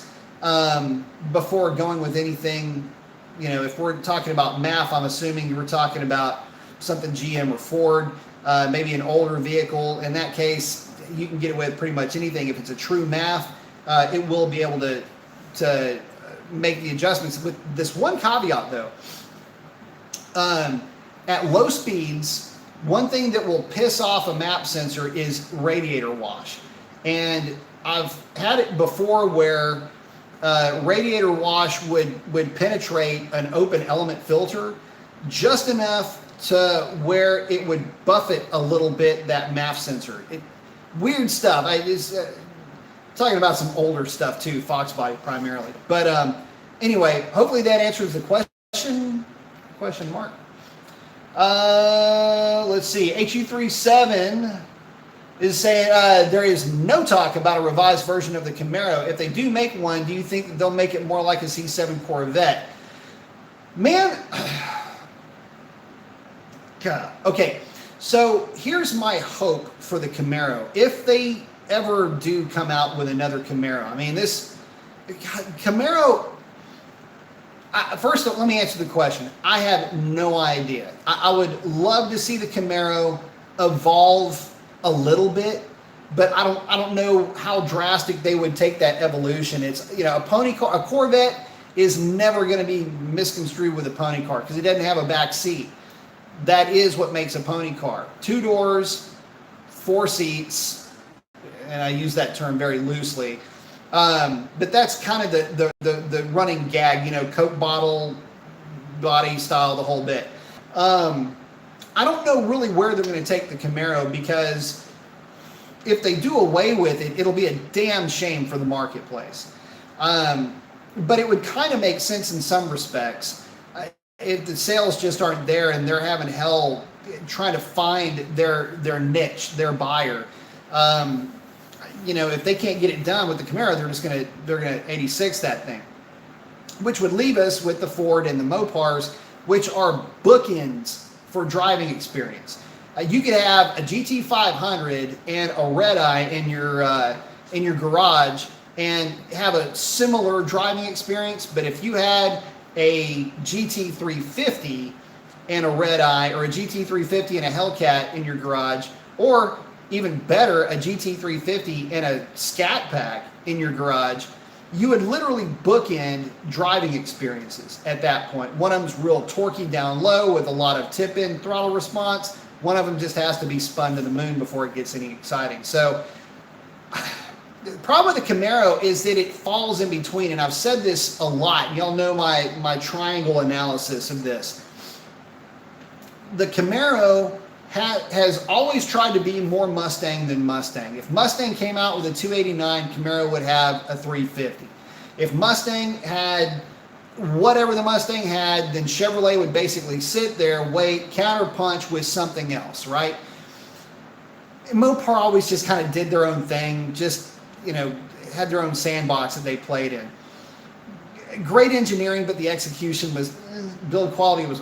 before going with anything. If we're talking about MAF, I'm assuming you were talking about something GM or Ford, maybe an older vehicle. In that case, you can get away with pretty much anything. If it's a true MAF, it will be able to make the adjustments. With this one caveat though, at low speeds, one thing that will piss off a MAP sensor is radiator wash. And I've had it before where radiator wash would penetrate an open element filter just enough to where it would buffet a little bit that MAF sensor. Weird stuff. Talking about some older stuff too, Fox body primarily. But anyway, hopefully that answers the question. Question mark. Let's see. HU37 is saying there is no talk about a revised version of the Camaro. If they do make one, do you think that they'll make it more like a C7 Corvette? Man, God. Okay, so here's my hope for the Camaro. If they ever do come out with another Camaro, I mean, this Camaro, first, let me answer the question. I have no idea. I would love to see the Camaro evolve a little bit, but I don't know how drastic they would take that evolution. It's a pony car, a Corvette is never going to be misconstrued with a pony car because it doesn't have a back seat. That is what makes a pony car. 2 doors, 4 seats, and I use that term very loosely. But that's kind of the running gag, Coke bottle, body style, the whole bit. I don't know really where they're going to take the Camaro, because if they do away with it, it'll be a damn shame for the marketplace. But it would kind of make sense in some respects. if the sales just aren't there and they're having hell trying to find their niche, their buyer. If they can't get it done with the Camaro, they're gonna 86 that thing, which would leave us with the Ford and the Mopars, which are bookends for driving experience. You could have a GT500 and a red eye in your garage and have a similar driving experience, but if you had a GT350 and a red eye, or a GT350 and a Hellcat in your garage, or even better, a GT350 and a Scat Pack in your garage, you would literally bookend driving experiences at that point. One of them's real torquey down low with a lot of tip-in throttle response. One of them just has to be spun to the moon before it gets any exciting. So the problem with the Camaro is that it falls in between, and I've said this a lot. Y'all know my triangle analysis of this. The Camaro has always tried to be more Mustang than Mustang. If Mustang came out with a 289, Camaro would have a 350. If Mustang had whatever the Mustang had, then Chevrolet would basically sit there, wait, counterpunch with something else, right? Mopar always just kind of did their own thing, just, had their own sandbox that they played in. Great engineering, but the execution was, build quality was,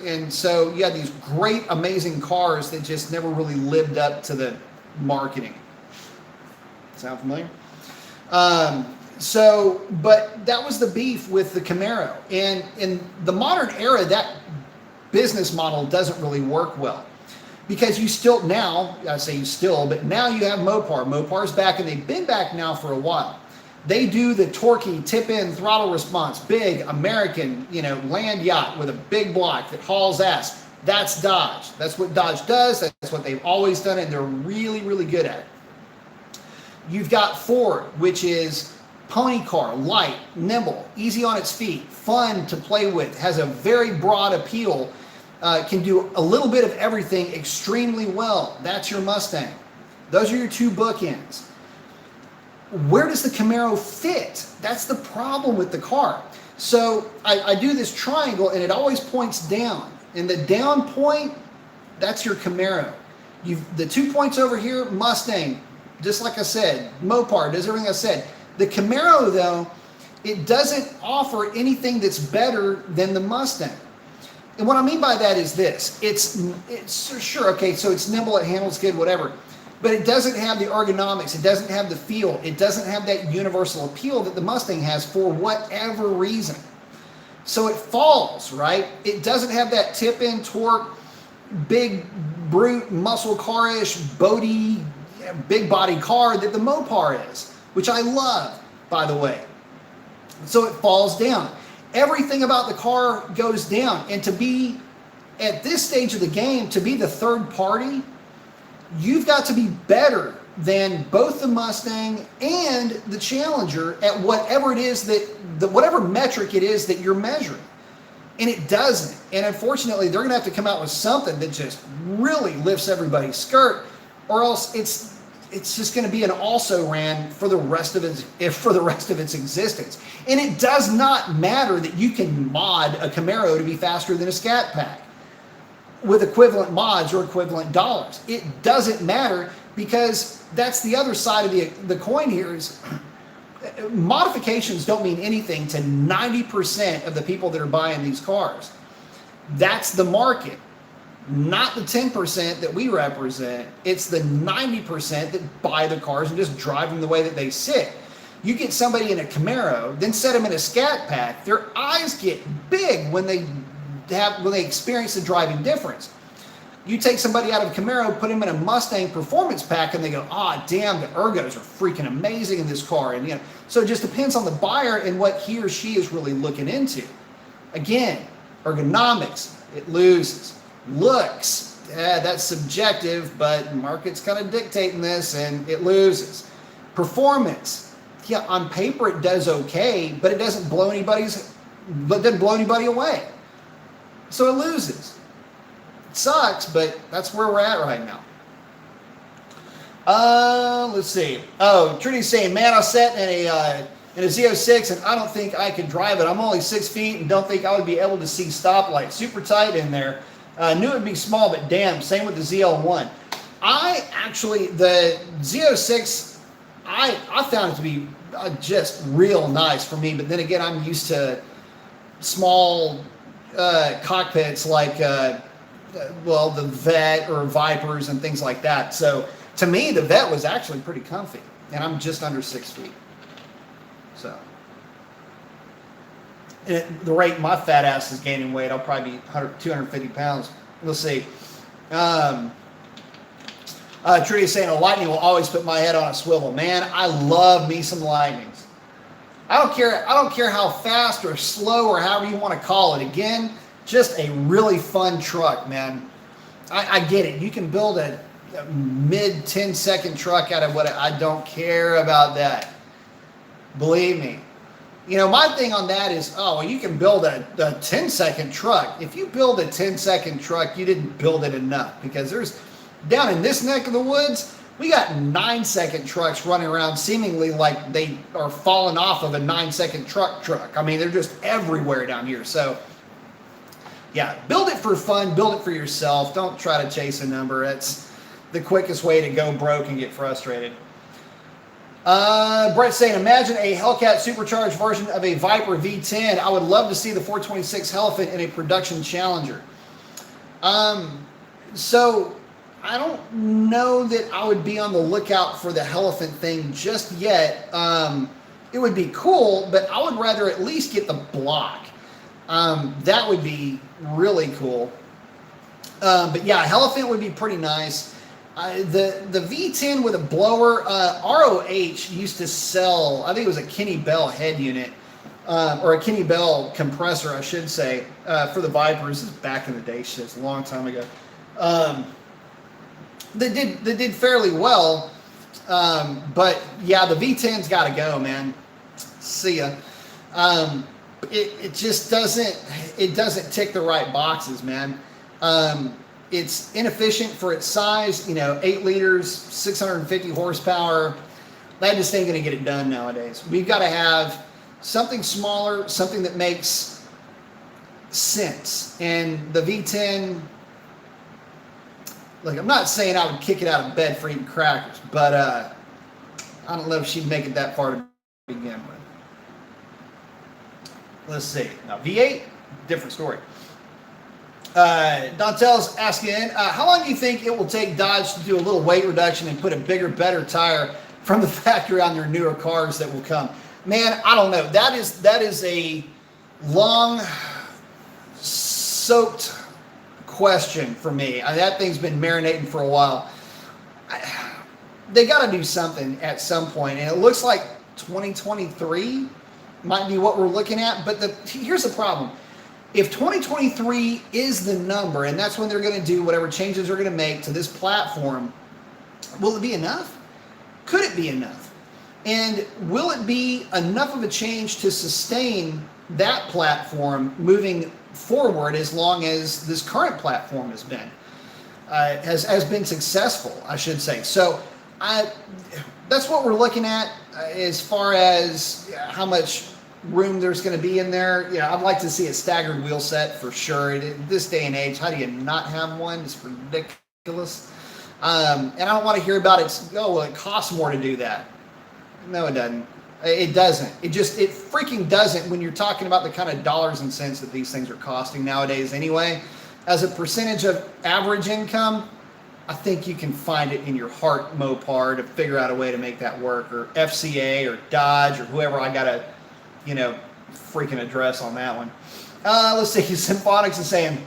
and so you had these great, amazing cars that just never really lived up to the marketing. Sound familiar? But that was the beef with the Camaro. And in the modern era, that business model doesn't really work well. Because you still, now, I say you still, but now you have Mopar. Mopar's back, and they've been back now for a while. They do the torquey, tip-in, throttle response, big, American, land yacht with a big block that hauls ass. That's Dodge. That's what Dodge does. That's what they've always done, and they're really, really good at it. You've got Ford, which is pony car, light, nimble, easy on its feet, fun to play with, has a very broad appeal, can do a little bit of everything extremely well. That's your Mustang. Those are your two bookends. Where does the Camaro fit? That's the problem with the car. So I do this triangle, and it always points down. And the down point, that's your Camaro. The 2 points over here, Mustang, just like I said. Mopar does everything I said. The Camaro, though, it doesn't offer anything that's better than the Mustang. And what I mean by that is this. It's sure, okay, so it's nimble, it handles good, whatever. But it doesn't have the ergonomics. It doesn't have the feel. It doesn't have that universal appeal that the Mustang has for whatever reason. So it falls, right? It doesn't have that tip-in torque, big, brute, muscle car-ish, boaty, big body car that the Mopar is, which I love, by the way. So it falls down. Everything about the car goes down. And to be, at this stage of the game, to be the third party, you've got to be better than both the Mustang and the Challenger at whatever it is whatever metric it is that you're measuring. And it doesn't. And unfortunately, they're going to have to come out with something that just really lifts everybody's skirt, or else it's just going to be an also-ran for the rest of its existence. And it does not matter that you can mod a Camaro to be faster than a Scat Pack with equivalent mods or equivalent dollars. It doesn't matter, because that's the other side of the coin here is modifications don't mean anything to 90% of the people that are buying these cars. That's the market, not the 10% that we represent. It's the 90% that buy the cars and just drive them the way that they sit. You get somebody in a Camaro, then set them in a Scat Pack, their eyes get big when they experience the driving difference. You take somebody out of a Camaro, put them in a Mustang Performance Pack, and they go, damn, the ergos are freaking amazing in this car. And so it just depends on the buyer and what he or she is really looking into. Again, ergonomics, it loses. Looks, that's subjective, but the market's kind of dictating this, and it loses. Performance, on paper it does okay, but it doesn't blow anybody away. So it loses. It sucks, but that's where we're at right now. Let's see. Oh, Trinity's saying, man, I sat in in a Z06, and I don't think I could drive it. I'm only 6 feet and don't think I would be able to see stoplights. Super tight in there. Knew it'd be small, but damn, same with the ZL1. I actually, the Z06, I found it to be just real nice for me, but then again, I'm used to small cockpits like, well, the Vet or Vipers and things like that. So to me, the Vet was actually pretty comfy, and I'm just under 6 feet. So, and at the rate my fat ass is gaining weight, I'll probably be 250 pounds. We'll see. Trudy is saying a Lightning will always put my head on a swivel. Man, I love me some Lightnings. I don't care how fast or slow or however you want to call it. Again, just a really fun truck, man. I get it. You can build a mid 10-second truck out of what I don't care about that. Believe me. You know, my thing on that is, oh, well, you can build a 10-second truck. If you build a 10-second truck, you didn't build it enough, because there's, down in this neck of the woods, we got 9-second trucks running around seemingly like they are falling off of a 9-second truck. I mean, they're just everywhere down here. So, yeah, build it for fun. Build it for yourself. Don't try to chase a number. It's the quickest way to go broke and get frustrated. Brett's saying, imagine a Hellcat supercharged version of a Viper V10. I would love to see the 426 Elephant in a production Challenger. So I don't know that I would be on the lookout for the Elephant thing just yet. It would be cool, but I would rather at least get the block. That would be really cool. But yeah, Elephant would be pretty nice. The V10 with a blower, ROH used to sell, I think it was a Kenny Bell head unit, or a Kenny Bell compressor, I should say, for the Vipers. This is back in the day, shit, it's a long time ago. They did fairly well, but yeah, the V10's got to go, man. See ya. It just doesn't tick the right boxes, man. It's inefficient for its size, 8 liters, 650 horsepower. That just ain't going to get it done nowadays. We've got to have something smaller, something that makes sense. And the V10, look, I'm not saying I would kick it out of bed for eating crackers, but I don't know if she'd make it that far to begin with. Let's see. Now, V8, different story. Dantel's asking, how long do you think it will take Dodge to do a little weight reduction and put a bigger, better tire from the factory on their newer cars that will come? Man, I don't know. That is a long, soaked question for me. That thing's been marinating for a while. They got to do something at some point, and it looks like 2023 might be what we're looking at. But here's the problem. If 2023 is the number, and that's when they're going to do whatever changes they're going to make to this platform, will it be enough? Could it be enough? And will it be enough of a change to sustain that platform moving forward as long as this current platform has been successful, I should say. So that's what we're looking at as far as how much room there's going to be in there. I'd like to see a staggered wheel set for sure. In this day and age, how do you not have one? It's ridiculous. And I don't want to hear about it costs more to do that. No, it doesn't. It doesn't. It freaking doesn't when you're talking about the kind of dollars and cents that these things are costing nowadays anyway. As a percentage of average income, I think you can find it in your heart, Mopar, to figure out a way to make that work, or FCA or Dodge or whoever I got to freaking address on that one. Let's see. Symphonics is saying,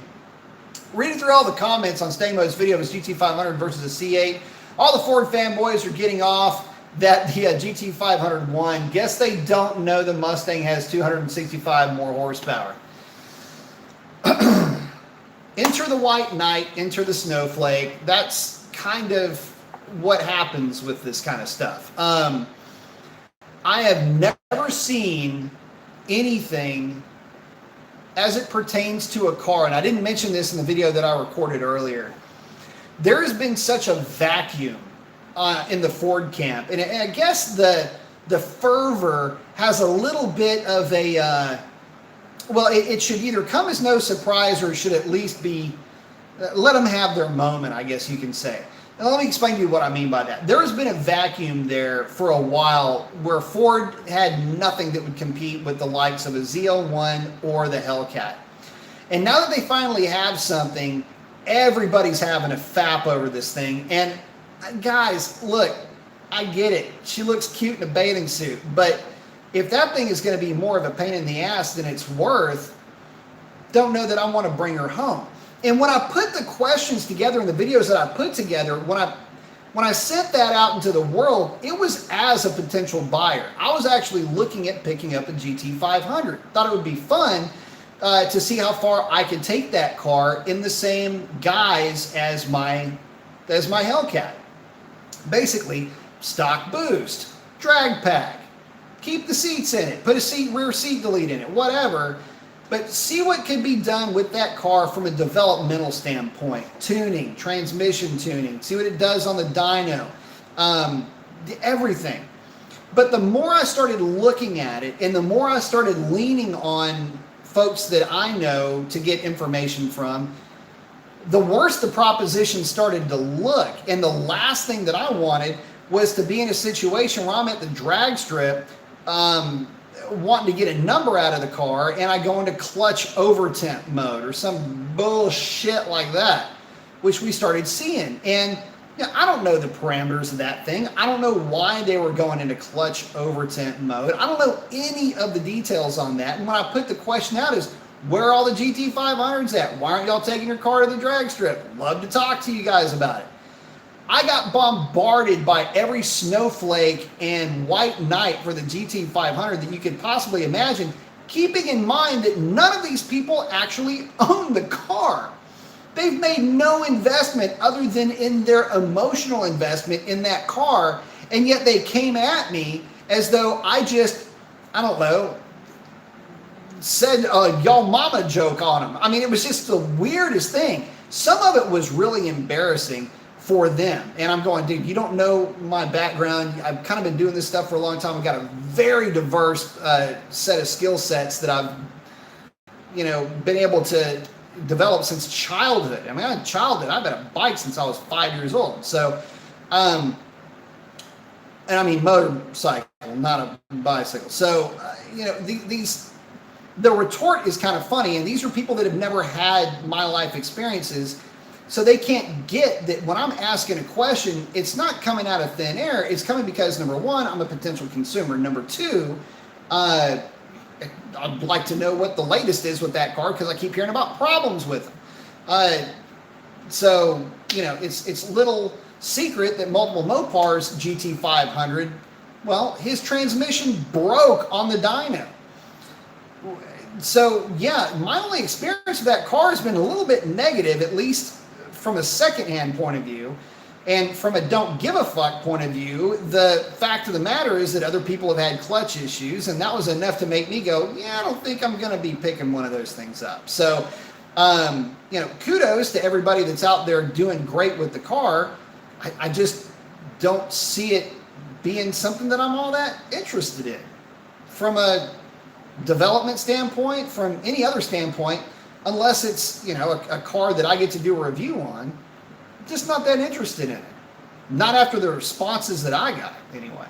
reading through all the comments on Stamos' video of his GT500 versus a C8, all the Ford fanboys are getting off that the GT500 won. Guess they don't know the Mustang has 265 more horsepower. Enter the white knight, enter the snowflake. That's kind of what happens with this kind of stuff. I have never seen anything as it pertains to a car, and I didn't mention this in the video that I recorded earlier. There has been such a vacuum in the Ford camp, and I guess the the fervor has a little bit of a, well, it should either come as no surprise or it should at least be, let them have their moment, I guess you can say. And let me explain to you what I mean by that. There has been a vacuum there for a while where Ford had nothing that would compete with the likes of a ZL1 or the Hellcat. And now that they finally have something, everybody's having a fap over this thing. And guys, look, I get it. She looks cute in a bathing suit. But if that thing is going to be more of a pain in the ass than it's worth, don't know that I want to bring her home. And when I put the questions together in the videos that I put together, when I sent that out into the world, it was as a potential buyer. I was actually looking at picking up a GT500. Thought it would be fun to see how far I could take that car in the same guise as my Hellcat. Basically, stock boost, drag pack, keep the seats in it, put a rear seat delete in it, whatever. But see what can be done with that car from a developmental standpoint. Tuning, transmission tuning, see what it does on the dyno, everything. But the more I started looking at it and the more I started leaning on folks that I know to get information from, the worse the proposition started to look. And the last thing that I wanted was to be in a situation where I'm at the drag strip, wanting to get a number out of the car and I go into clutch over temp mode or some bullshit like that, which we started seeing. And you know, I don't know the parameters of that thing. I don't know why they were going into clutch over temp mode. I don't know any of the details on that. And when I put the question out is, where are all the GT500s at? Why aren't y'all taking your car to the drag strip? Love to talk to you guys about it. I got bombarded by every snowflake and white knight for the GT500 that you could possibly imagine, keeping in mind that none of these people actually own the car. They've made no investment other than in their emotional investment in that car, and yet they came at me as though I don't know, said a y'all mama joke on them. I mean, it was just the weirdest thing. Some of it was really embarrassing for them. And I'm going, dude, you don't know my background. I've kind of been doing this stuff for a long time. I've got a very diverse set of skill sets that I've, been able to develop since childhood. I mean, I've had a bike since I was 5 years old. So, and I mean motorcycle, not a bicycle. So, the retort is kind of funny. And these are people that have never had my life experiences. So they can't get that when I'm asking a question, it's not coming out of thin air. It's coming because, number one, I'm a potential consumer. Number two, I'd like to know what the latest is with that car because I keep hearing about problems with them. So, it's little secret that multiple Mopar's GT500, well, his transmission broke on the dyno. So, yeah, my only experience with that car has been a little bit negative, at least from a secondhand point of view. And from a don't give a fuck point of view, the fact of the matter is that other people have had clutch issues, and that was enough to make me go, yeah, I don't think I'm going to be picking one of those things up. So, kudos to everybody that's out there doing great with the car. I just don't see it being something that I'm all that interested in. From a development standpoint, from any other standpoint, unless it's, a car that I get to do a review on, just not that interested in it. Not after the responses that I got, anyway.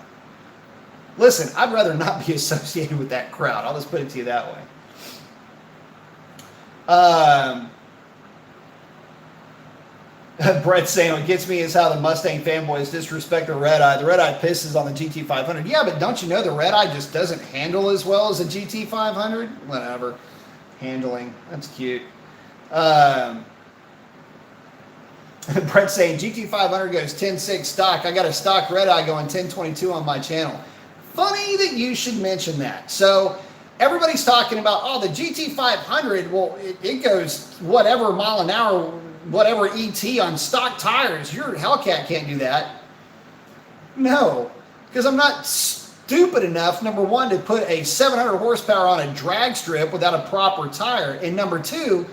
Listen, I'd rather not be associated with that crowd. I'll just put it to you that way. Brett saying what gets me is how the Mustang fanboys disrespect the Red Eye. The Red Eye pisses on the GT500. Yeah, but don't you know the Red Eye just doesn't handle as well as a GT500? Whatever. Handling. That's cute. Brett saying GT500 goes 10.6 stock. I got a stock Red Eye going 10.22 on my channel. Funny that you should mention that. So everybody's talking about, the GT500, well, it goes whatever mile an hour, whatever ET on stock tires. Your Hellcat can't do that. No, because I'm not stupid enough, number one, to put a 700 horsepower on a drag strip without a proper tire. And number two,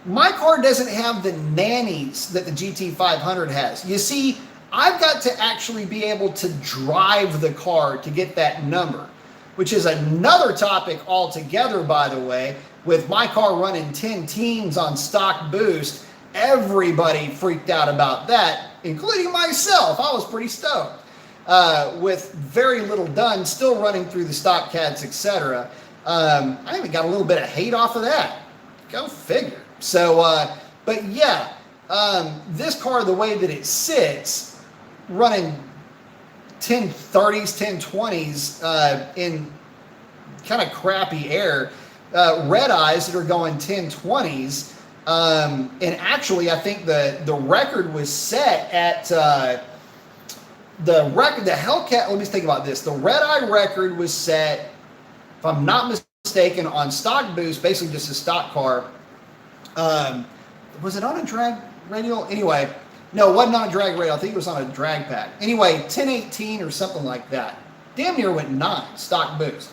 my car doesn't have the nannies that the GT500 has. You see, I've got to actually be able to drive the car to get that number, which is another topic altogether, by the way. With my car running 10 teens on stock boost, everybody freaked out about that, including myself. I was pretty stoked. With very little done, still running through the stock cats, etc. I even got a little bit of hate off of that. Go figure. So, but yeah, this car, the way that it sits, running 1030s, 1020s in kind of crappy air, red eyes that are going 1020s. And actually, I think the record was set at the Hellcat. Let me think about this. The red eye record was set, if I'm not mistaken, on stock boost, basically just a stock car. Was it on a drag radial? Anyway, no, it wasn't on a drag radial. I think it was on a drag pack. Anyway, 1018 or something like that. Damn near went 9 stock boost.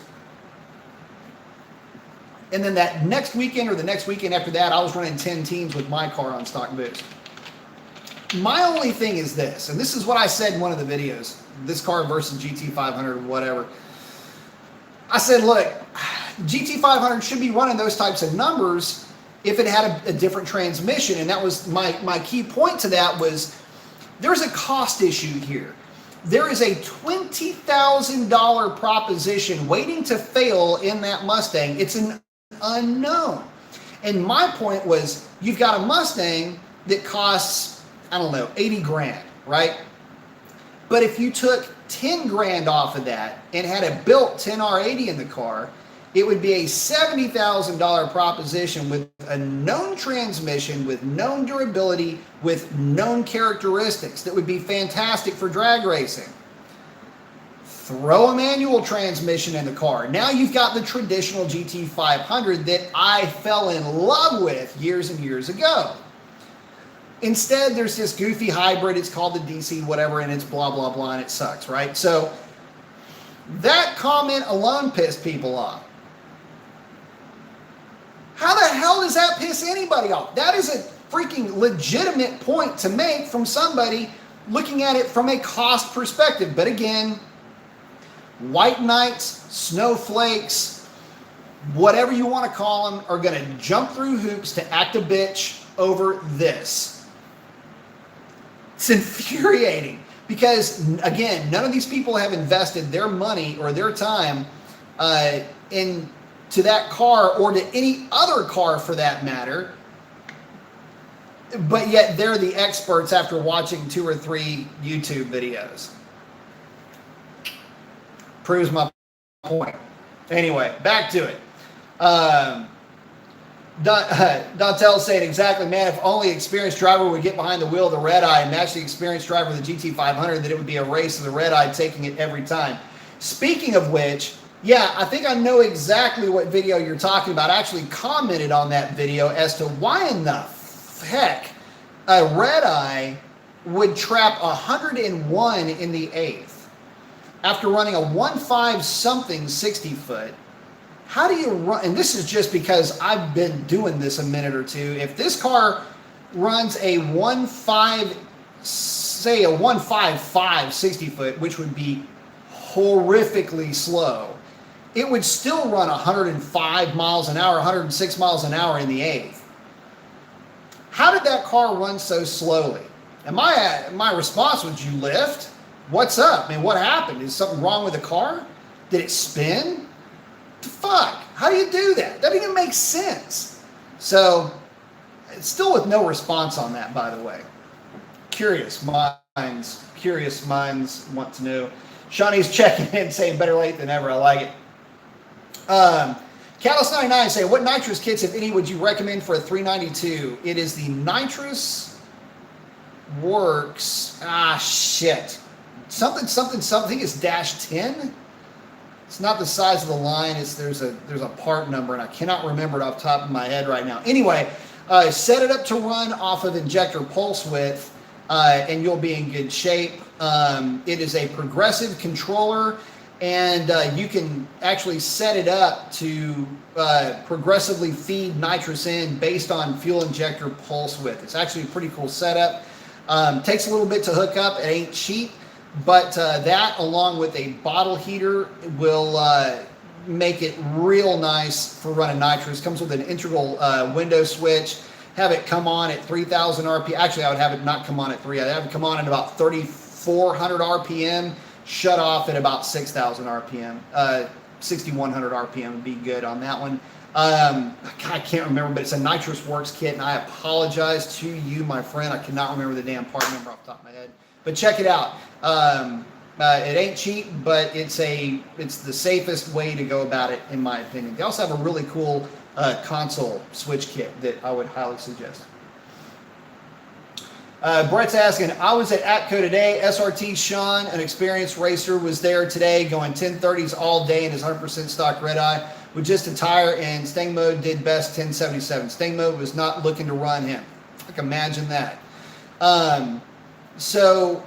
And then that next weekend or the next weekend after that, I was running 10 teens with my car on stock boost. My only thing is this, and this is what I said in one of the videos, this car versus GT500 or whatever. I said, look, GT500 should be running those types of numbers if it had a different transmission. And that was my key point to that was there's a cost issue here. There is a $20,000 proposition waiting to fail in that Mustang. It's an unknown. And my point was, you've got a Mustang that costs, I don't know, 80 grand, right? But if you took 10 grand off of that and had a built 10R80 in the car, it would be a $70,000 proposition with a known transmission, with known durability, with known characteristics that would be fantastic for drag racing. Throw a manual transmission in the car. Now you've got the traditional GT500 that I fell in love with years and years ago. Instead, there's this goofy hybrid. It's called the DC whatever, and it's blah, blah, blah, and it sucks, right? So that comment alone pissed people off. How the hell does that piss anybody off? That is a freaking legitimate point to make from somebody looking at it from a cost perspective. But again, white knights, snowflakes, whatever you want to call them, are going to jump through hoops to act a bitch over this. It's infuriating because, again, none of these people have invested their money or their time into that car or to any other car for that matter, but yet they're the experts after watching 2 or 3 YouTube videos. Proves my point. Anyway, back to it. Dontel saying exactly, man, if only experienced driver would get behind the wheel of the red eye and match the experienced driver of the GT500, that it would be a race of the red eye taking it every time. Speaking of which, yeah, I think I know exactly what video you're talking about. I actually commented on that video as to why in the heck a red eye would trap 101 in the 8th after running a 1.5 something 60 foot. How do you run? And this is just because I've been doing this a minute or two. If this car runs a 1.5, say a 1.55 60 foot, which would be horrifically slow, it would still run 105 miles an hour, 106 miles an hour in the 8th. How did that car run so slowly? And my response was, you lift? What's up? I mean, what happened? Is something wrong with the car? Did it spin? The fuck? How do you do that? That doesn't even make sense. So, it's still with no response on that, by the way. Curious minds want to know. Shawnee's checking in saying better late than ever. I like it. Callus99 saying, what nitrous kits, if any, would you recommend for a 392? It is the Nitrous Works. Something. I think it's -10. It's not the size of the line. There's a part number, and I cannot remember it off the top of my head right now. Anyway, set it up to run off of injector pulse width, and you'll be in good shape. It is a progressive controller, and you can actually set it up to progressively feed nitrous in based on fuel injector pulse width. It's actually a pretty cool setup. Takes a little bit to hook up. It ain't cheap, but that along with a bottle heater will make it real nice for running nitrous. Comes with an integral window switch. Have it come on at 3,000 RPM. Actually, I would have it not come on at 3. I'd have it come on at about 3,400 RPM. Shut off at about 6,000 RPM. 6,100 RPM would be good on that one. I can't remember, but it's a Nitrous Works kit, and I apologize to you, my friend. I cannot remember the damn part number off the top of my head. But check it out. It ain't cheap, but it's the safest way to go about it, in my opinion. They also have a really cool console switch kit that I would highly suggest. Brett's asking, I was at ATCO today. SRT Sean, an experienced racer, was there today going 1030s all day in his 100% stock red eye with just a tire, and Sting Mode did best 1077. Sting Mode was not looking to run him. I can imagine that. So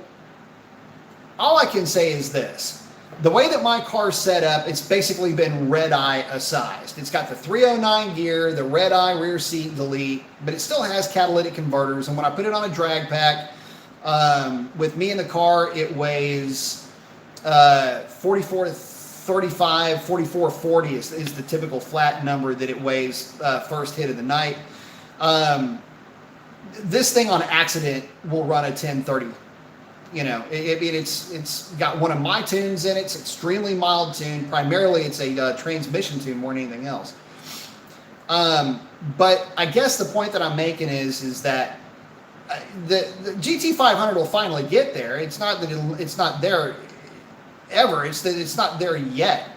all I can say is this. The way that my car's set up, it's basically been red eye sized. It's got the 309 gear, the red eye rear seat delete, but it still has catalytic converters. And when I put it on a drag pack, with me in the car, it weighs 44 to 35, 44, 40 is the typical flat number that it weighs first hit of the night. This thing on accident will run a 1030. You know, it's got one of my tunes in it. It's extremely mild tune. Primarily, it's a transmission tune more than anything else. But I guess the point that I'm making is that the GT500 will finally get there. It's not that it's not there ever. It's that it's not there yet.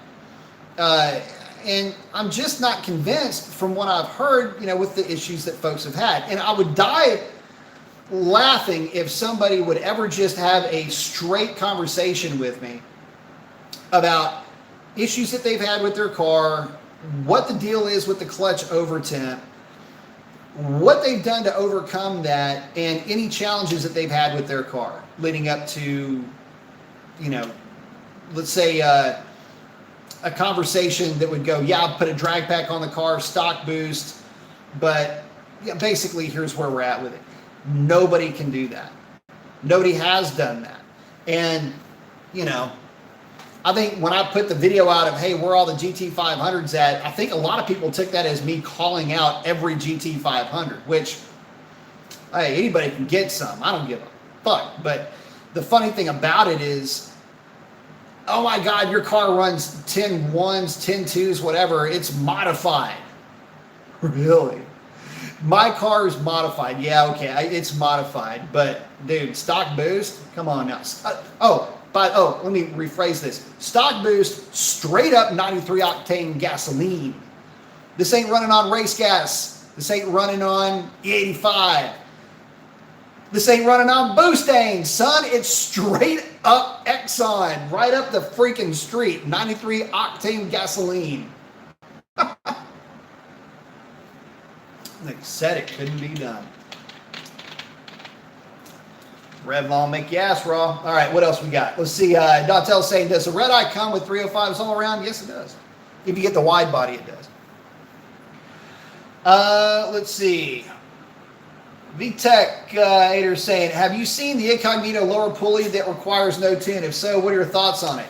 And I'm just not convinced from what I've heard, you know, with the issues that folks have had. And I would die laughing if somebody would ever just have a straight conversation with me about issues that they've had with their car, what the deal is with the clutch over temp, what they've done to overcome that, and any challenges that they've had with their car leading up to, you know, let's say a conversation that would go, yeah, I'll put a drag pack on the car, stock boost, but yeah, basically here's where we're at with it. Nobody can do that. Nobody has done that. And, you know, I think when I put the video out of, hey, where are all the GT500s at, I think a lot of people took that as me calling out every GT500, which, hey, anybody can get some. I don't give a fuck. But the funny thing about it is, oh my God, your car runs 10 1s, 10 2s, whatever. It's modified. Really? My car is modified. Yeah, okay, it's modified. But, dude, stock boost? Come on now. Let me rephrase this. Stock boost, straight up 93 octane gasoline. This ain't running on race gas. This ain't running on E85. This ain't running on Boostane, son. It's straight up Exxon, right up the freaking street. 93 octane gasoline. They said it couldn't be done. Revlon make you ass raw. All right, what else we got? Let's see. Dautel saying, does the red eye come with 305s all around? Yes, it does. If you get the wide body, it does. Let's see. VTech Ader saying, have you seen the Incognito lower pulley that requires no tune? If so, what are your thoughts on it?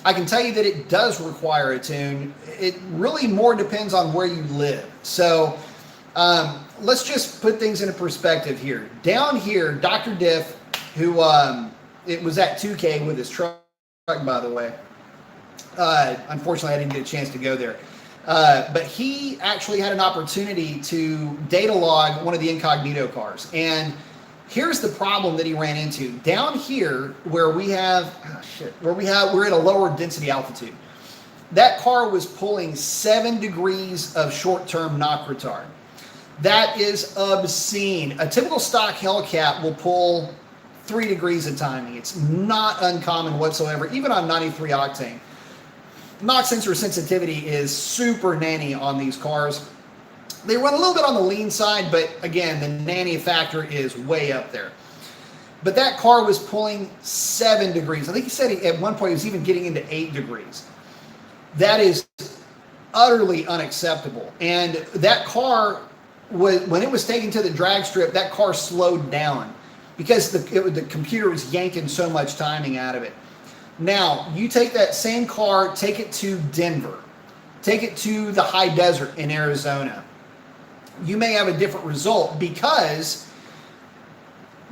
I can tell you that it does require a tune. It really more depends on where you live. So let's just put things into perspective here. Down here, Dr. Diff, who it was at 2K with his truck, by the way. Unfortunately, I didn't get a chance to go there. But he actually had an opportunity to data log one of the Incognito cars. And here's the problem that he ran into. Down here, where we have, we're at a lower density altitude. That car was pulling 7 degrees of short-term knock retard. That is obscene. A typical stock Hellcat will pull 3 degrees of timing. It's not uncommon whatsoever, even on 93 octane. Knock sensor sensitivity is super nanny on these cars. They run a little bit on the lean side, but again, the nanny factor is way up there. But that car was pulling 7 degrees. I think he said at one point he was even getting into 8 degrees. That is utterly unacceptable. And that car, when it was taken to the drag strip, that car slowed down. because the computer was yanking so much timing out of it. Now, you take that same car, take it to Denver, take it to the high desert in Arizona. You may have a different result because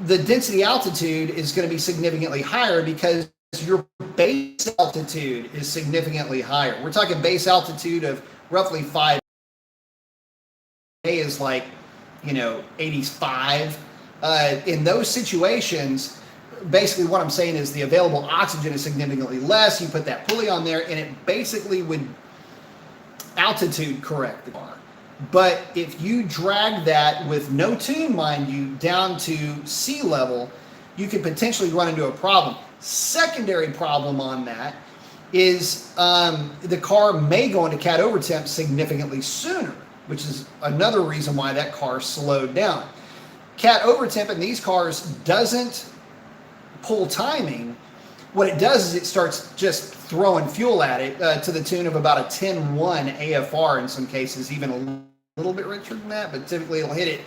the density altitude is going to be significantly higher because your base altitude is significantly higher. We're talking base altitude of roughly 5. Is like, 85. In those situations, basically what I'm saying is the available oxygen is significantly less. You put that pulley on there and it basically would altitude correct the car. But if you drag that with no tune, mind you, down to sea level, you could potentially run into a problem. Secondary problem on that is the car may go into cat overtemp significantly sooner, which is another reason why that car slowed down. Cat overtemp in these cars doesn't pull timing. What it does is it starts just throwing fuel at it to the tune of about a 10.1 AFR in some cases, even a little bit richer than that, but typically it'll hit it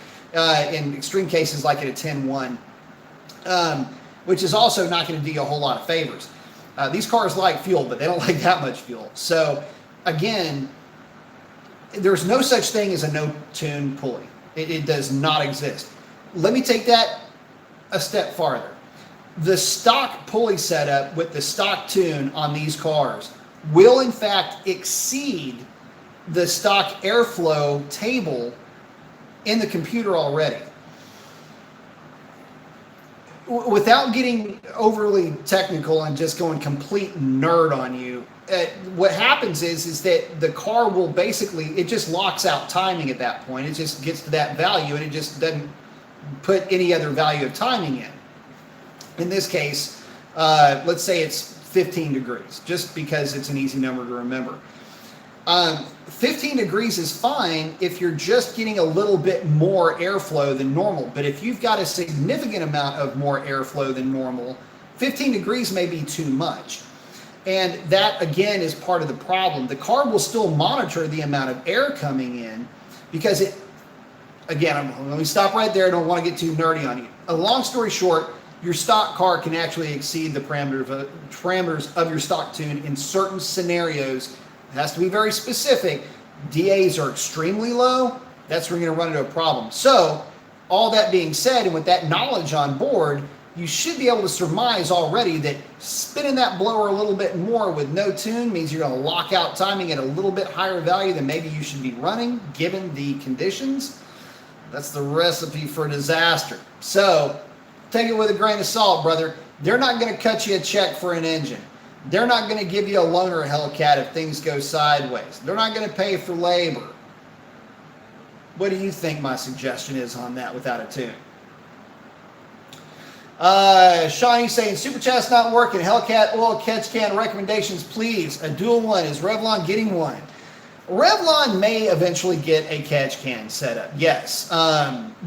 in extreme cases like at a 10.1, which is also not going to do you a whole lot of favors. These cars like fuel, but they don't like that much fuel. So again, there's no such thing as a no-tune pulley. It does not exist. Let me take that a step farther. The stock pulley setup with the stock tune on these cars will in fact exceed the stock airflow table in the computer already. Without getting overly technical and just going complete nerd on you, what happens is that the car will basically, it just locks out timing at that point. It just gets to that value and it just doesn't put any other value of timing in. In this case, let's say it's 15 degrees, just because it's an easy number to remember. 15 degrees is fine if you're just getting a little bit more airflow than normal. But if you've got a significant amount of more airflow than normal, 15 degrees may be too much. And that, again, is part of the problem. The car will still monitor the amount of air coming in because it, again, let me stop right there. I don't want to get too nerdy on you. A long story short, your stock car can actually exceed the parameters of your stock tune in certain scenarios. It has to be very specific. DAs are extremely low. That's where you're going to run into a problem. So, all that being said, and with that knowledge on board, you should be able to surmise already that spinning that blower a little bit more with no tune means you're going to lock out timing at a little bit higher value than maybe you should be running, given the conditions. That's the recipe for disaster. So, take it with a grain of salt, brother. They're not going to cut you a check for an engine. They're not going to give you a loaner Hellcat if things go sideways. They're not going to pay for labor. What do you think my suggestion is on that without a tune? Shawnee saying, Super Chat's not working. Hellcat oil catch can recommendations, please. A dual one. Is Revlon getting one? Revlon may eventually get a catch can setup. Yes.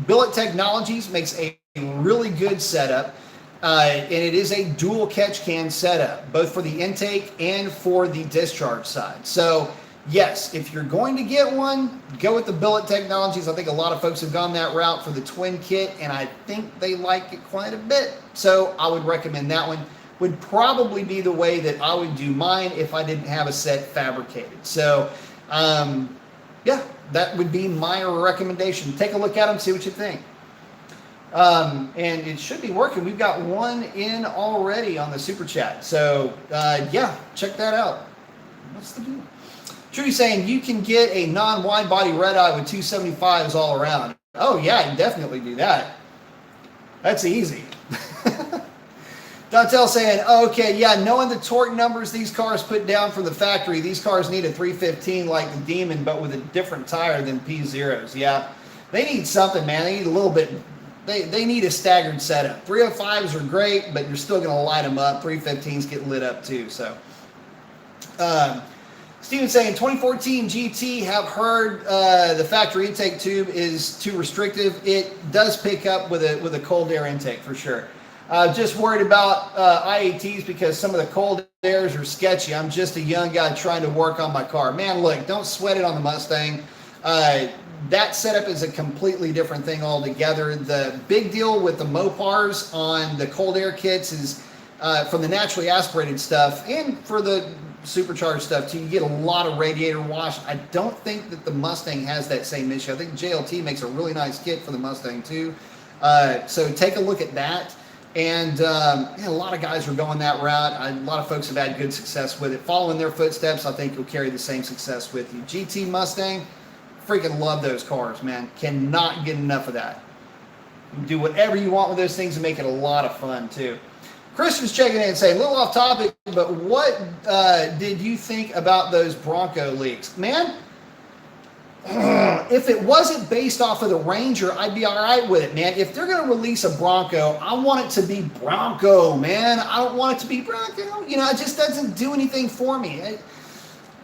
Billet Technologies makes a really good setup. And it is a dual catch can setup, both for the intake and for the discharge side. So, yes, if you're going to get one, go with the Billet Technologies. I think a lot of folks have gone that route for the twin kit, and I think they like it quite a bit. So, I would recommend that one. Would probably be the way that I would do mine if I didn't have a set fabricated. So, yeah, that would be my recommendation. Take a look at them, see what you think. And it should be working. We've got one in already on the Super Chat. So, yeah, check that out. What's the deal? Trudy saying you can get a non-wide body red eye with 275s all around. Oh, yeah, you can definitely do that. That's easy. Dontel saying, okay, yeah, knowing the torque numbers these cars put down from the factory, these cars need a 315 like the Demon, but with a different tire than P0s. Yeah, they need something, man. They need a little bit. They need a staggered setup. 305s are great, but you're still going to light them up. 315s get lit up too. So, Steven saying 2014 GT, have heard the factory intake tube is too restrictive. It does pick up with a cold air intake for sure. Just worried about IATs because some of the cold airs are sketchy. I'm just a young guy trying to work on my car. Man, look, don't sweat it on the Mustang. that setup is a completely different thing altogether. The big deal with the Mopars on the cold air kits is from the naturally aspirated stuff, and for the supercharged stuff too, you get a lot of radiator wash. I don't think that the Mustang has that same issue. I think JLT makes a really nice kit for the Mustang too. So take a look at that. And a lot of guys are going that route. A lot of folks have had good success with it. Following their footsteps, I think you'll carry the same success with you. GT Mustang, freaking love those cars, man. Cannot get enough of that. You can do whatever you want with those things and make it a lot of fun too. Christian's checking in and saying, a little off topic, but what did you think about those Bronco leaks? Man, if it wasn't based off of the Ranger, I'd be all right with it, man. If they're going to release a Bronco, I want it to be Bronco, man. I don't want it to be Bronco. You know, it just doesn't do anything for me.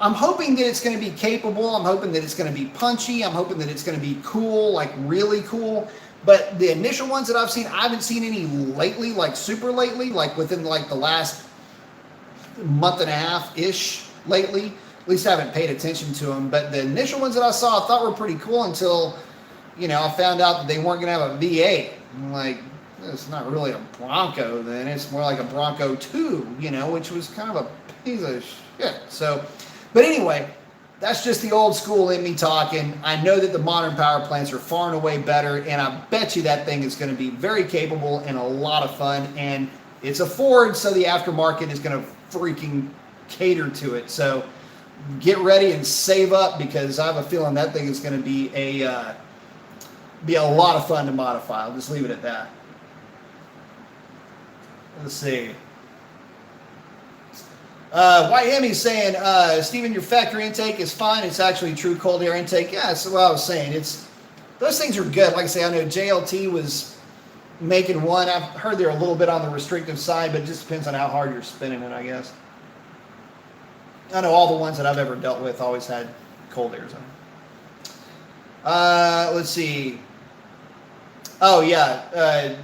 I'm hoping that it's going to be capable. I'm hoping that it's going to be punchy. I'm hoping that it's going to be cool, like really cool. But the initial ones that I've seen, I haven't seen any lately, like super lately, like within like the last month and a half-ish lately. At least I haven't paid attention to them. But the initial ones that I saw, I thought were pretty cool until, you know, I found out that they weren't going to have a V8. I'm like, it's not really a Bronco then. It's more like a Bronco 2, you know, which was kind of a piece of shit. So, but anyway, that's just the old school in me talking. I know that the modern power plants are far and away better, and I bet you that thing is going to be very capable and a lot of fun. And it's a Ford, so the aftermarket is going to freaking cater to it. So get ready and save up, because I have a feeling that thing is going to be a lot of fun to modify. I'll just leave it at that. Let's see. White Hemi's saying, Steven, your factory intake is fine. It's actually true cold air intake. Yeah, that's what I was saying. Those things are good. Like I say, I know JLT was making one. I've heard they're a little bit on the restrictive side, but it just depends on how hard you're spinning it, I guess. I know all the ones that I've ever dealt with always had cold air zone. Let's see. Oh, yeah.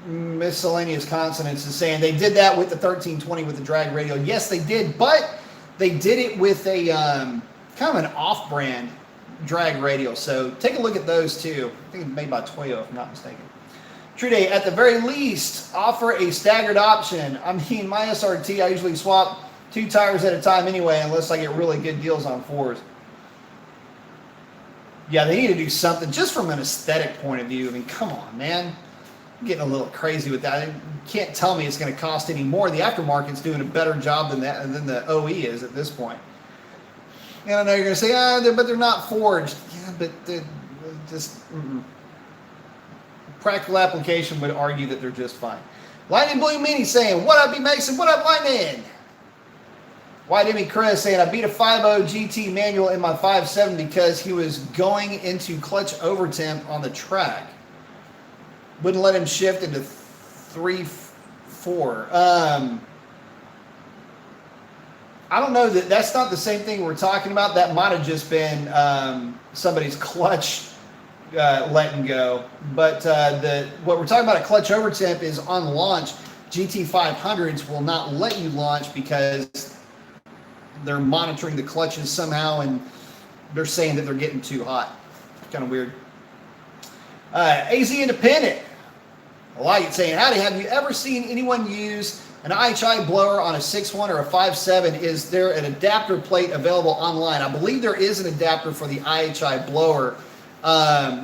Miscellaneous consonants is saying they did that with the 1320 with the drag radial. Yes, they did, but they did it with a kind of an off-brand drag radial. So take a look at those too. I think it's made by Toyo, if I'm not mistaken. True Day, at the very least, offer a staggered option. I mean, my SRT, I usually swap 2 tires at a time anyway, unless I get really good deals on 4s. Yeah, they need to do something just from an aesthetic point of view. I mean, come on, man. I'm getting a little crazy with that. You can't tell me it's going to cost any more. The aftermarket's doing a better job than the OE is at this point. And I know you're going to say, but they're not forged. Yeah, but they're just practical application would argue that they're just fine. Lightning Blue Mini saying, what up, B-Mason? What up, Lightning? White Emmy Chris saying, I beat a 5.0 GT manual in my 5.7 because he was going into clutch over temp on the track. Wouldn't let him shift into 3.4. I don't know, that's not the same thing we're talking about. That might have just been somebody's clutch letting go. But what we're talking about at clutch over temp is on launch, GT500s will not let you launch because they're monitoring the clutches somehow, and they're saying that they're getting too hot. Kind of weird. AZ Independent. I like it, saying, howdy, have you ever seen anyone use an IHI blower on a 6.1 or a 5.7? Is there an adapter plate available online? I believe there is an adapter for the IHI blower.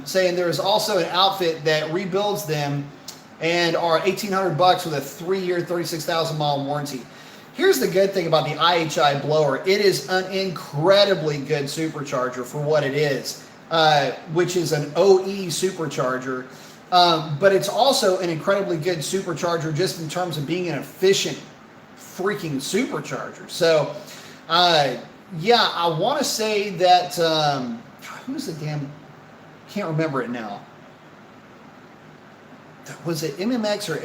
Saying there is also an outfit that rebuilds them and are $1,800 with a 3-year, 36,000 mile warranty. Here's the good thing about the IHI blower. It is an incredibly good supercharger for what it is, which is an OE supercharger. But it's also an incredibly good supercharger just in terms of being an efficient freaking supercharger. So, yeah, I want to say that, who's the damn, can't remember it now. Was it MMX or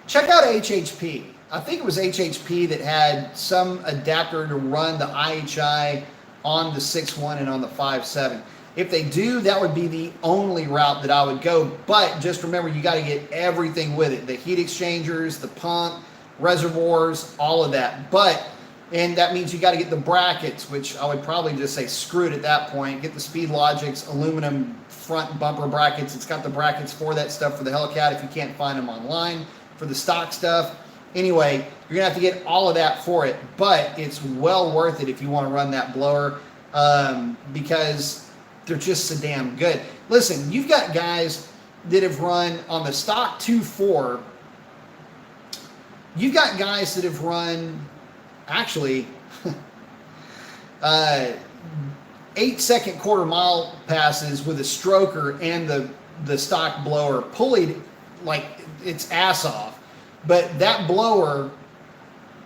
check out HHP. I think it was HHP that had some adapter to run the IHI on the 6.1 and on the 5.7. If they do, that would be the only route that I would go. But just remember, you got to get everything with it. The heat exchangers, the pump, reservoirs, all of that. But And that means you got to get the brackets, which I would probably just say screw it at that point. Get the Speed Logics aluminum front bumper brackets. It's got the brackets for that stuff for the Hellcat if you can't find them online for the stock stuff. Anyway, you're going to have to get all of that for it, but it's well worth it if you want to run that blower because they're just so damn good. Listen, you've got guys that have run on the stock 2.4. You've got guys that have run actually 8-second quarter mile passes with a stroker and the stock blower pulleyed like its ass off. But that blower,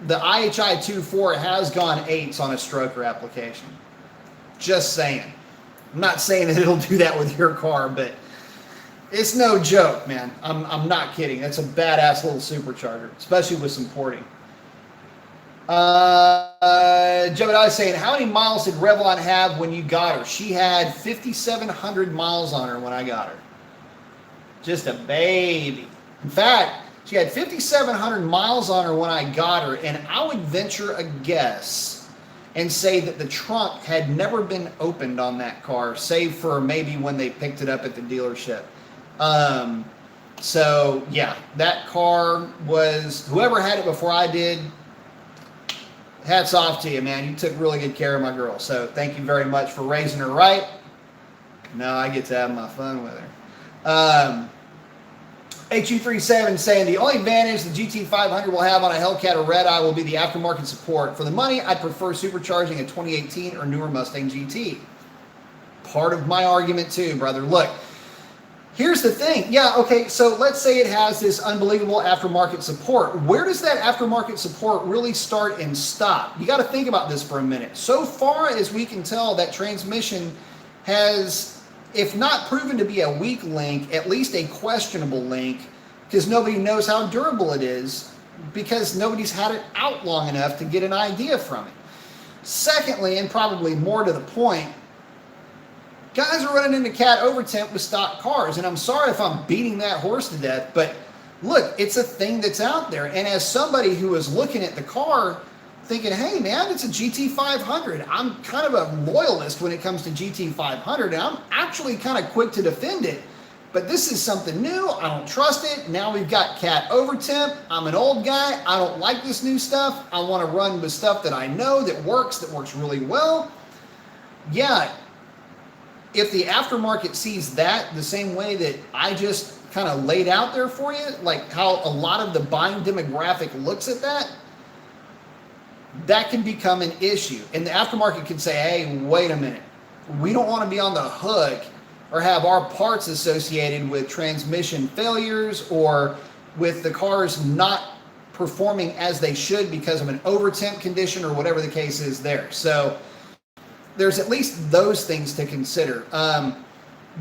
the IHI 2.4, has gone 8s on a stroker application. Just saying. I'm not saying that it'll do that with your car, but it's no joke, man. I'm not kidding. That's a badass little supercharger, especially with some porting. Jebediah is saying, how many miles did Revlon have when you got her? She had 5,700 miles on her when I got her. Just a baby. In fact, she had 5,700 miles on her when I got her, and I would venture a guess and say that the trunk had never been opened on that car, save for maybe when they picked it up at the dealership. So, yeah, that car was, whoever had it before I did, hats off to you, man. You took really good care of my girl. So thank you very much for raising her right. Now I get to have my fun with her. HU37 saying the only advantage the GT500 will have on a Hellcat or Red Eye will be the aftermarket support. For the money, I'd prefer supercharging a 2018 or newer Mustang GT. Part of my argument too, brother. Look, here's the thing. Yeah, okay, so let's say it has this unbelievable aftermarket support. Where does that aftermarket support really start and stop? You got to think about this for a minute. So far as we can tell, that transmission has, if not proven to be a weak link, at least a questionable link, because nobody knows how durable it is, because nobody's had it out long enough to get an idea from it. Secondly, and probably more to the point, guys are running into cat overtemp with stock cars, and I'm sorry if I'm beating that horse to death, but look, it's a thing that's out there. And as somebody who is looking at the car thinking, hey man, it's a GT500. I'm kind of a loyalist when it comes to GT500, and I'm actually kind of quick to defend it. But this is something new. I don't trust it. Now we've got cat overtemp. I'm an old guy. I don't like this new stuff. I want to run with stuff that I know that works really well. Yeah, if the aftermarket sees that the same way that I just kind of laid out there for you, like how a lot of the buying demographic looks at that, that can become an issue. And the aftermarket can say, hey, wait a minute. We don't want to be on the hook or have our parts associated with transmission failures or with the cars not performing as they should because of an overtemp condition or whatever the case is there. So there's at least those things to consider.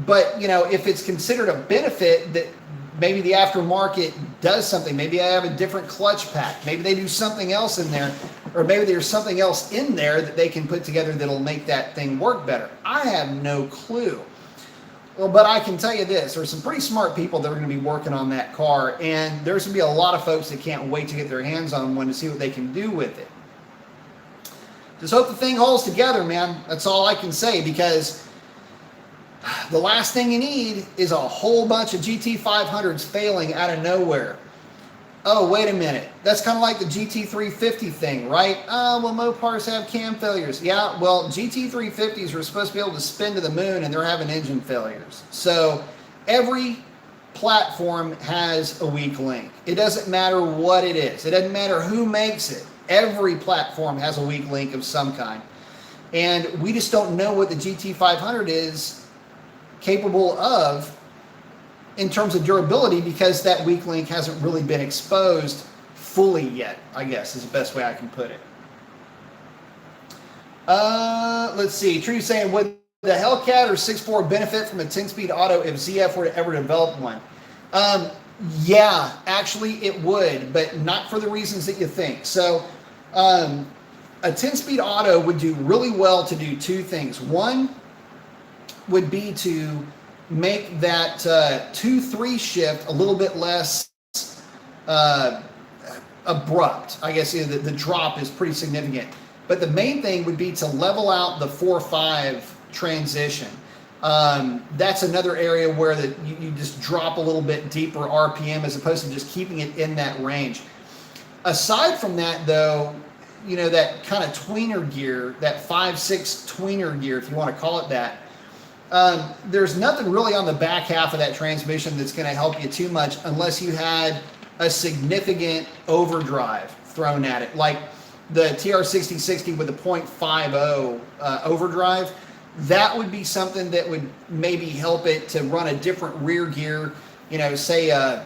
But, you know, if it's considered a benefit that maybe the aftermarket does something, maybe I have a different clutch pack, maybe they do something else in there, or maybe there's something else in there that they can put together that'll make that thing work better. I have no clue. Well, but I can tell you this, there's some pretty smart people that are going to be working on that car, and there's going to be a lot of folks that can't wait to get their hands on one to see what they can do with it. Just hope the thing holds together, man. That's all I can say, because the last thing you need is a whole bunch of GT500s failing out of nowhere. Oh, wait a minute. That's kind of like the GT350 thing, right? Well, Mopars have cam failures. Yeah, well, GT350s are supposed to be able to spin to the moon, and they're having engine failures. So every platform has a weak link. It doesn't matter what it is. It doesn't matter who makes it. Every platform has a weak link of some kind. And we just don't know what the GT500 is capable of in terms of durability, because that weak link hasn't really been exposed fully yet, I guess is the best way I can put it. Let's see. True saying, would the Hellcat or 6.4 benefit from a 10-speed auto if ZF were to ever develop one? Yeah, actually it would, but not for the reasons that you think. So a 10-speed auto would do really well to do two things. One would be to make that 2-3 shift a little bit less abrupt. I guess the drop is pretty significant. But the main thing would be to level out the 4.5 transition. That's another area where you just drop a little bit deeper RPM as opposed to just keeping it in that range. Aside from that, though, you know, that kind of tweener gear, that 5.6 tweener gear, if you want to call it that, there's nothing really on the back half of that transmission that's going to help you too much unless you had a significant overdrive thrown at it, like the TR6060 with a 0.50 overdrive. That would be something that would maybe help it to run a different rear gear, you know, say a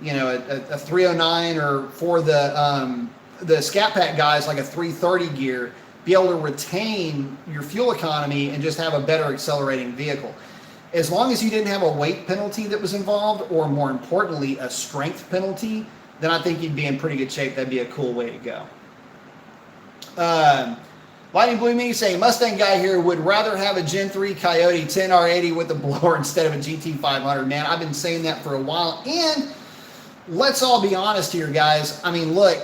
309, or for the Scat Pack guys, like a 330 gear, be able to retain your fuel economy and just have a better accelerating vehicle. As long as you didn't have a weight penalty that was involved, or more importantly, a strength penalty, then I think you'd be in pretty good shape. That'd be a cool way to go. Lightning Blue Me saying, Mustang guy here would rather have a Gen 3 Coyote 10R80 with a blower instead of a GT500. Man, I've been saying that for a while. And let's all be honest here, guys. I mean, look,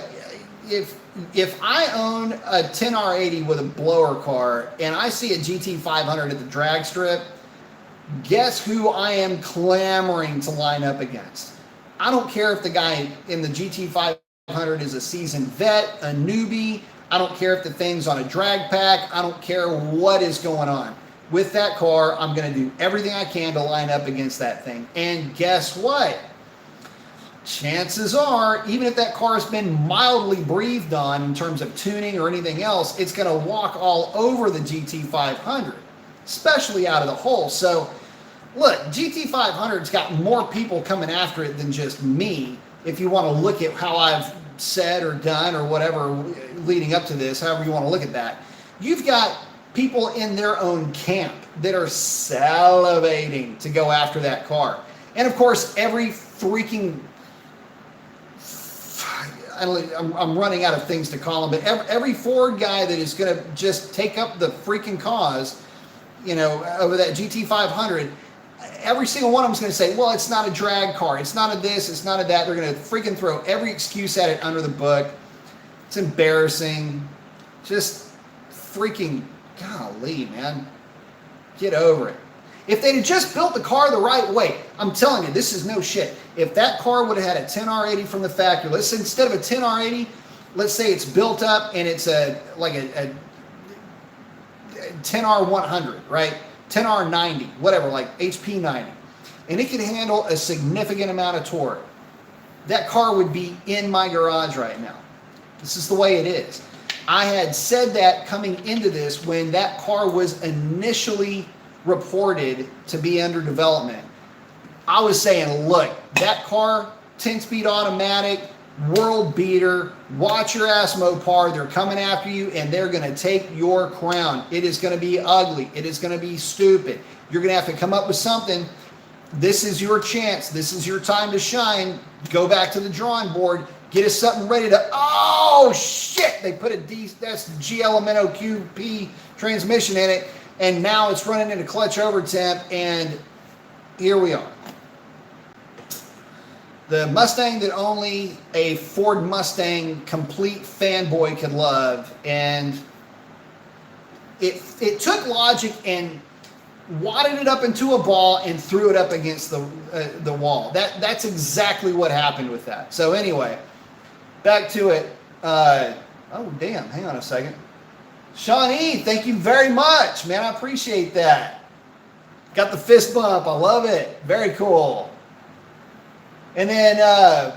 if I own a 10R80 with a blower car and I see a GT500 at the drag strip, guess who I am clamoring to line up against? I don't care if the guy in the GT500 is a seasoned vet, a newbie. I don't care if the thing's on a drag pack. I don't care what is going on. With that car, I'm going to do everything I can to line up against that thing. And guess what? Chances are, even if that car has been mildly breathed on in terms of tuning or anything else, it's going to walk all over the GT500, especially out of the hole. So, look, GT500's got more people coming after it than just me. If you want to look at how I've said or done or whatever leading up to this, however you want to look at that, you've got people in their own camp that are salivating to go after that car. And of course, every freaking, I'm running out of things to call them, but every Ford guy that is going to just take up the freaking cause, you know, over that GT500, every single one of them is going to say, well, it's not a drag car, it's not a this, it's not a that. They're going to freaking throw every excuse at it under the book. It's embarrassing. Just freaking, golly, man. Get over it. If they'd have just built the car the right way, I'm telling you, this is no shit. If that car would have had a 10R80 from the factory, let's say instead of a 10R80, let's say it's built up and it's a 10R100, right? 10R90, whatever, like HP 90. And it could handle a significant amount of torque. That car would be in my garage right now. This is the way it is. I had said that coming into this when that car was initially reported to be under development. I was saying, look, that car, 10-speed automatic, world beater, watch your ass, Mopar. They're coming after you and they're going to take your crown. It is going to be ugly. It is going to be stupid. You're going to have to come up with something. This is your chance. This is your time to shine. Go back to the drawing board. Get us something ready to, oh shit, they put that's G Elemento QP transmission in it, and now it's running into clutch over temp, and here we are. The Mustang that only a Ford Mustang complete fanboy could love, and it took logic and wadded it up into a ball and threw it up against the wall. That's exactly what happened with that. So anyway, back to it. Oh damn! Hang on a second. Shawnee, thank you very much, man. I appreciate that. Got the fist bump. I love it. Very cool. And then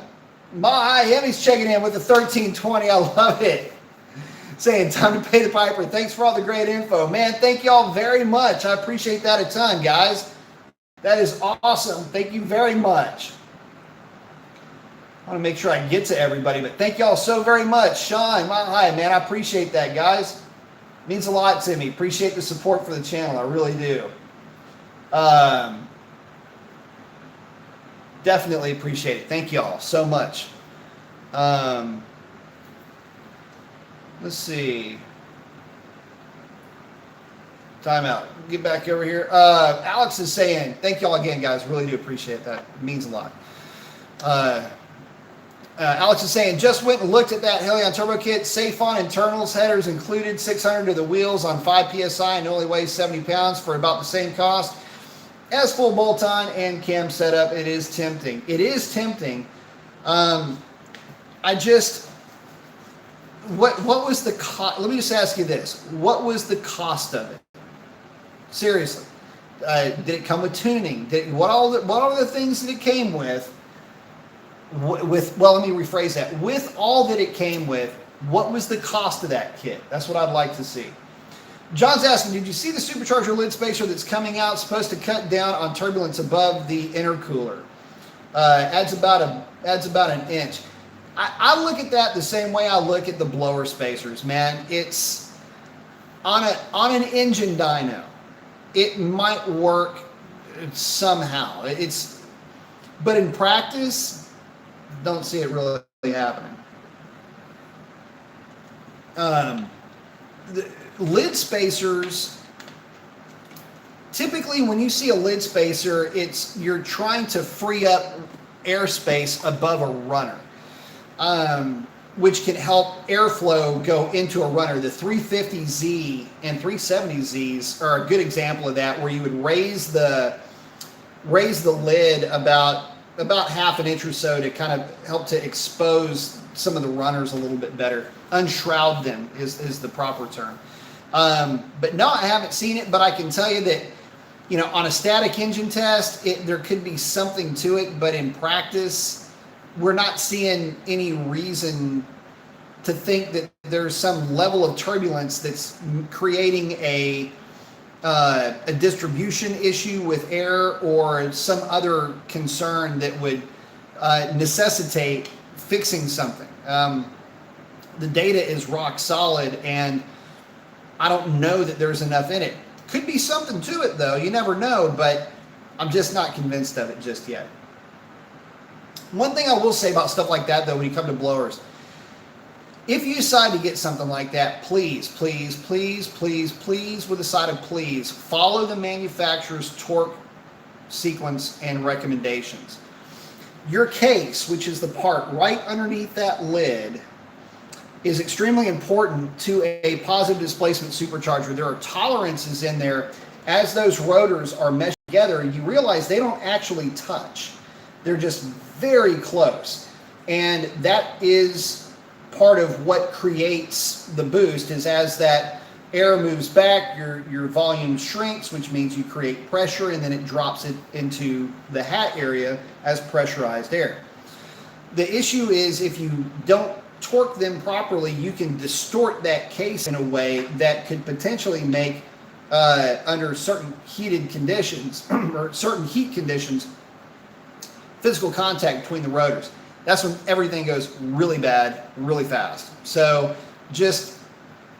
my Hemi's checking in with the 1320. I love it. Saying time to pay the piper. Thanks for all the great info, man. Thank y'all very much. I appreciate that a ton, guys. That is awesome. Thank you very much. I want to make sure I get to everybody, but thank y'all so very much. Sean, hi, man. I appreciate that, guys. It means a lot to me. Appreciate the support for the channel. I really do. Definitely appreciate it. Thank y'all so much. Let's see. Time out. Get back over here. Alex is saying, thank y'all again, guys. Really do appreciate that. It means a lot. Alex is saying, just went and looked at that Helion turbo kit. Safe on internals, headers included, 600 to the wheels on 5 PSI and only weighs 70 pounds for about the same cost as full bolt-on and cam setup. It is tempting. It is tempting. I just, what was the cost? Let me just ask you this. What was the cost of it? Seriously. Did it come with tuning? What are the things that it came with? Well, let me rephrase that. With all that it came with, what was the cost of that kit? That's what I'd like to see. John's asking, did you see the supercharger lid spacer that's coming out? Supposed to cut down on turbulence above the intercooler. Adds about an inch. I look at that the same way I look at the blower spacers, man. It's on an engine dyno. It might work somehow. But in practice, don't see it really happening. The lid spacers, typically when you see a lid spacer, you're trying to free up airspace above a runner, which can help airflow go into a runner. The 350Z and 370Zs are a good example of that, where you would raise the lid about half an inch or so to kind of help to expose some of the runners a little bit better. Unshroud them is the proper term. But no, I haven't seen it, but I can tell you that, on a static engine test, there could be something to it, but in practice, we're not seeing any reason to think that there's some level of turbulence that's creating a distribution issue with air or some other concern that would necessitate fixing something. The data is rock solid, and I don't know that there's enough in it. Could be something to it, though. You never know, but I'm just not convinced of it just yet. One thing I will say about stuff like that, though, when you come to blowers, if you decide to get something like that, please, please, please, please, please, with a side of please, follow the manufacturer's torque sequence and recommendations. Your case, which is the part right underneath that lid, is extremely important to a positive displacement supercharger. There are tolerances in there. As those rotors are meshed together, you realize they don't actually touch. They're just very close. And that is part of what creates the boost, is as that air moves back, your volume shrinks, which means you create pressure, and then it drops it into the hat area as pressurized air. The issue is, if you don't torque them properly, you can distort that case in a way that could potentially make, under certain heated conditions or certain heat conditions, physical contact between the rotors. That's when everything goes really bad, really fast. So just,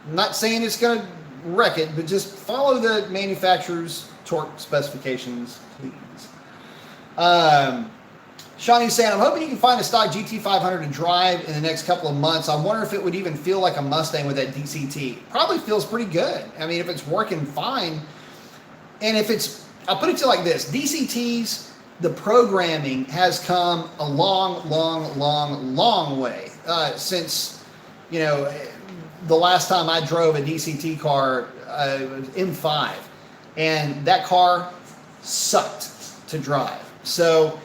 I'm not saying it's going to wreck it, but just follow the manufacturer's torque specifications, please. Shawnee's saying, I'm hoping you can find a stock GT500 to drive in the next couple of months. I wonder if it would even feel like a Mustang with that DCT. Probably feels pretty good. I mean, if it's working fine, and if it's, I'll put it to you like this, DCTs, the programming has come a long, long, long, long way since, the last time I drove a DCT car, M5, and that car sucked to drive. So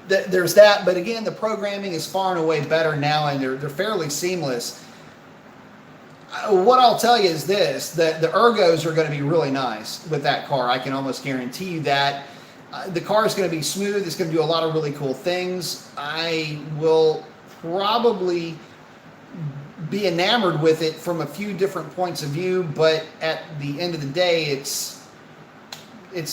there's that, but again, the programming is far and away better now, and they're fairly seamless. What I'll tell you is this, that the ergos are going to be really nice with that car. I can almost guarantee you that. The car is going to be smooth. It's going to do a lot of really cool things. I will probably be enamored with it from a few different points of view, but at the end of the day, it's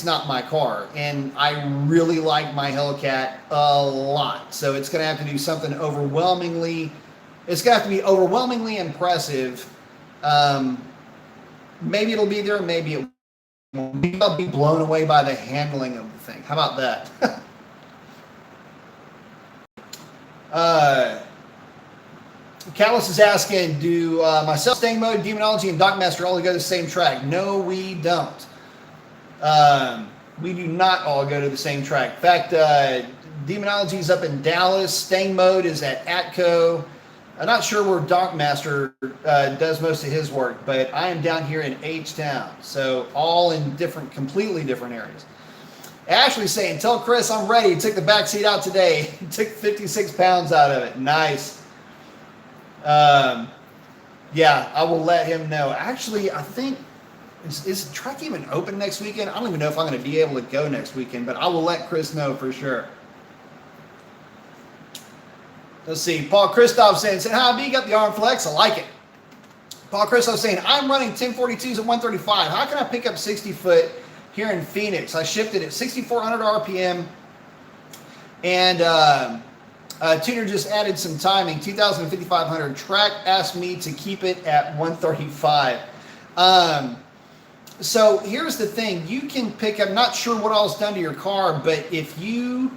not my car, and I really like my Hellcat a lot. So it's going to have to do something overwhelmingly. It's going to have to be overwhelmingly impressive. Maybe it'll be there, maybe it won't. Maybe I'll be blown away by the handling of the thing. How about that? Callus is asking, do myself, Staying Mode, Demonology, and Dockmaster all go to the same track? No, we don't. We do not all go to the same track. In fact, Demonology's up in Dallas. Staying Mode is at Atco. I'm not sure where Darkmaster does most of his work, but I am down here in H-Town. So all in completely different areas. Ashley's saying, tell Chris I'm ready. He took the back seat out today. He took 56 pounds out of it. Nice. Yeah, I will let him know. Actually, I think, is the track even open next weekend? I don't even know if I'm going to be able to go next weekend, but I will let Chris know for sure. Let's see. Paul Christoph saying, hi, B, got the arm flex. I like it. Paul Christoph saying, I'm running 1042s at 135. How can I pick up 60 foot here in Phoenix? I shifted at 6,400 RPM, and Tuner just added some timing, 2,000 to 5,500. Track asked me to keep it at 135. So here's the thing. You can pick up, not sure what all's done to your car, but if you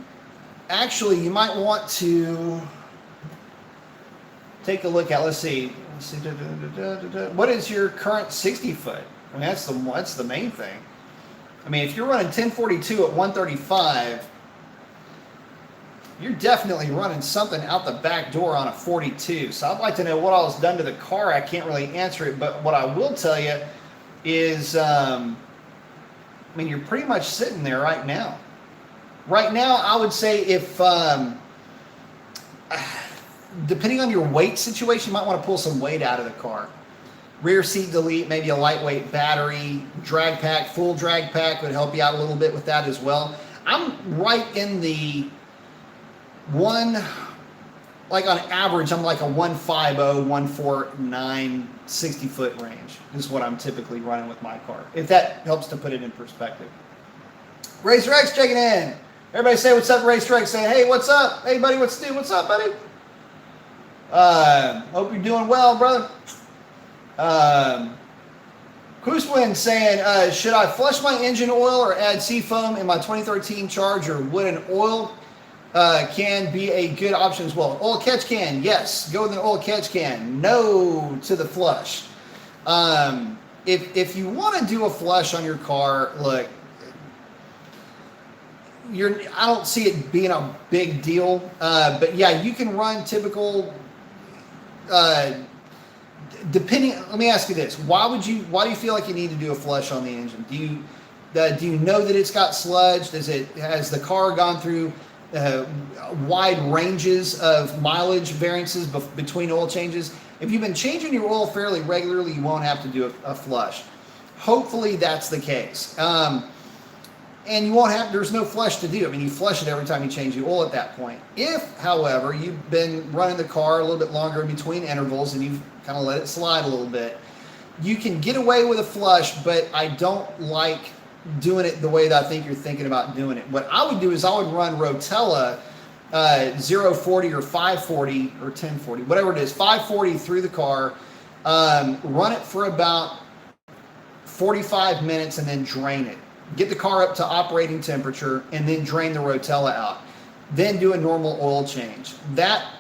actually, you might want to take a look at, let's see, what is your current 60 foot? I mean, that's the main thing. I mean, if you're running 1042 at 135, you're definitely running something out the back door on a 42. So I'd like to know what all is done to the car. I can't really answer it, but what I will tell you is, I mean, you're pretty much sitting there right now. Right now, I would say if, depending on your weight situation, you might want to pull some weight out of the car. Rear seat delete, maybe a lightweight battery, drag pack, full drag pack would help you out a little bit with that as well. I'm right in the like on average, I'm like a 150, 149, 60 foot range is what I'm typically running with my car, if that helps to put it in perspective. Racer X checking in. Everybody say what's up, Racer X. Saying, hey, what's up? Hey, buddy, what's new? What's up, buddy? Hope you're doing well, brother. Kuswin saying, should I flush my engine oil or add seafoam in my 2013 Charger? Would an oil can be a good option as well? Oil catch can, yes. Go with an oil catch can. No to the flush. If you want to do a flush on your car, look, I don't see it being a big deal. But yeah, you can run typical. Depending, let me ask you this: why do you feel like you need to do a flush on the engine? Do you know that it's got sludge? Has the car gone through wide ranges of mileage variances between oil changes? If you've been changing your oil fairly regularly, you won't have to do a flush. Hopefully that's the case. And you won't there's no flush to do. I mean, you flush it every time you change the oil at that point. If, however, you've been running the car a little bit longer in between intervals and you've kind of let it slide a little bit, you can get away with a flush, but I don't like doing it the way that I think you're thinking about doing it. What I would do is I would run Rotella 040 or 540 or 1040, whatever it is, 540 through the car, run it for about 45 minutes and then drain it. Get the car up to operating temperature and then drain the Rotella out. Then do a normal oil change. That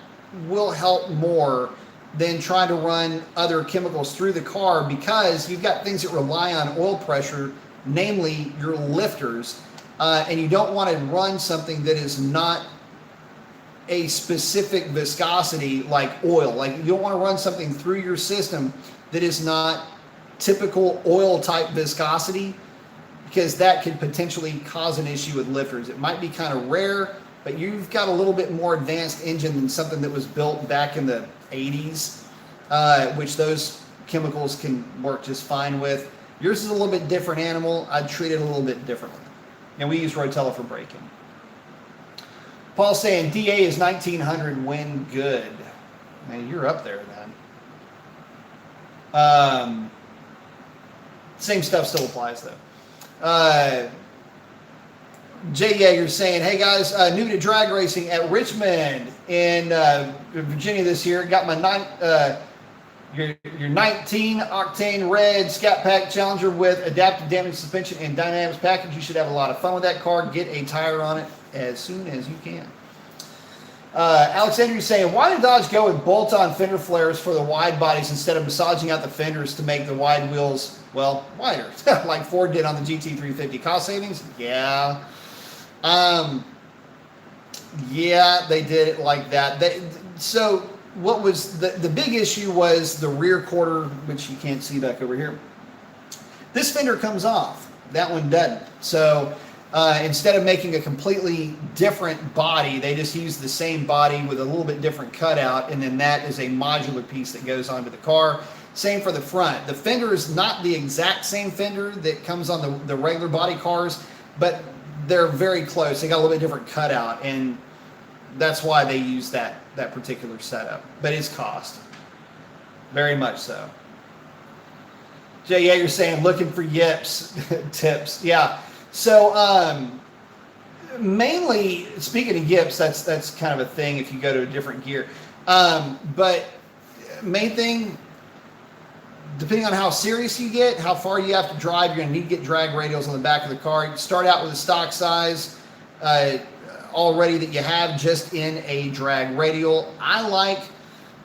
will help more than trying to run other chemicals through the car, because you've got things that rely on oil pressure, namely your lifters, and you don't want to run something that is not a specific viscosity like oil. Like, you don't want to run something through your system that is not typical oil type viscosity, because that could potentially cause an issue with lifters. It might be kind of rare, but you've got a little bit more advanced engine than something that was built back in the 80s, which those chemicals can work just fine with. Yours is a little bit different animal. I'd treat it a little bit differently. And we use Rotella for braking. Paul saying DA is 1900 when good. Man, you're up there then. Same stuff still applies though. Jay Yeager saying, hey guys, new to drag racing at Richmond in Virginia this year. Got my your 19 octane red Scat Pack Challenger with adaptive damage suspension and dynamics package. You should have a lot of fun with that car. Get a tire on it as soon as you can. Alexander is saying, why did Dodge go with bolt-on fender flares for the wide bodies instead of massaging out the fenders to make the wide wheels, well, wider, like Ford did on the GT350? Cost savings? Yeah. Yeah, they did it like that. So what was the big issue was the rear quarter, which you can't see back over here. This fender comes off. That one doesn't. So instead of making a completely different body, they just use the same body with a little bit different cutout, and then that is a modular piece that goes onto the car. Same for the front. The fender is not the exact same fender that comes on the regular body cars, but they're very close. They got a little bit different cutout, and that's why they use that particular setup. But it's cost. Very much so. Jay Yeager saying, looking for yips tips. Yeah. So mainly, speaking of yips, that's kind of a thing if you go to a different gear. But main thing, depending on how serious you get, how far you have to drive, you're going to need to get drag radials on the back of the car. You start out with a stock size already that you have just in a drag radial. I like,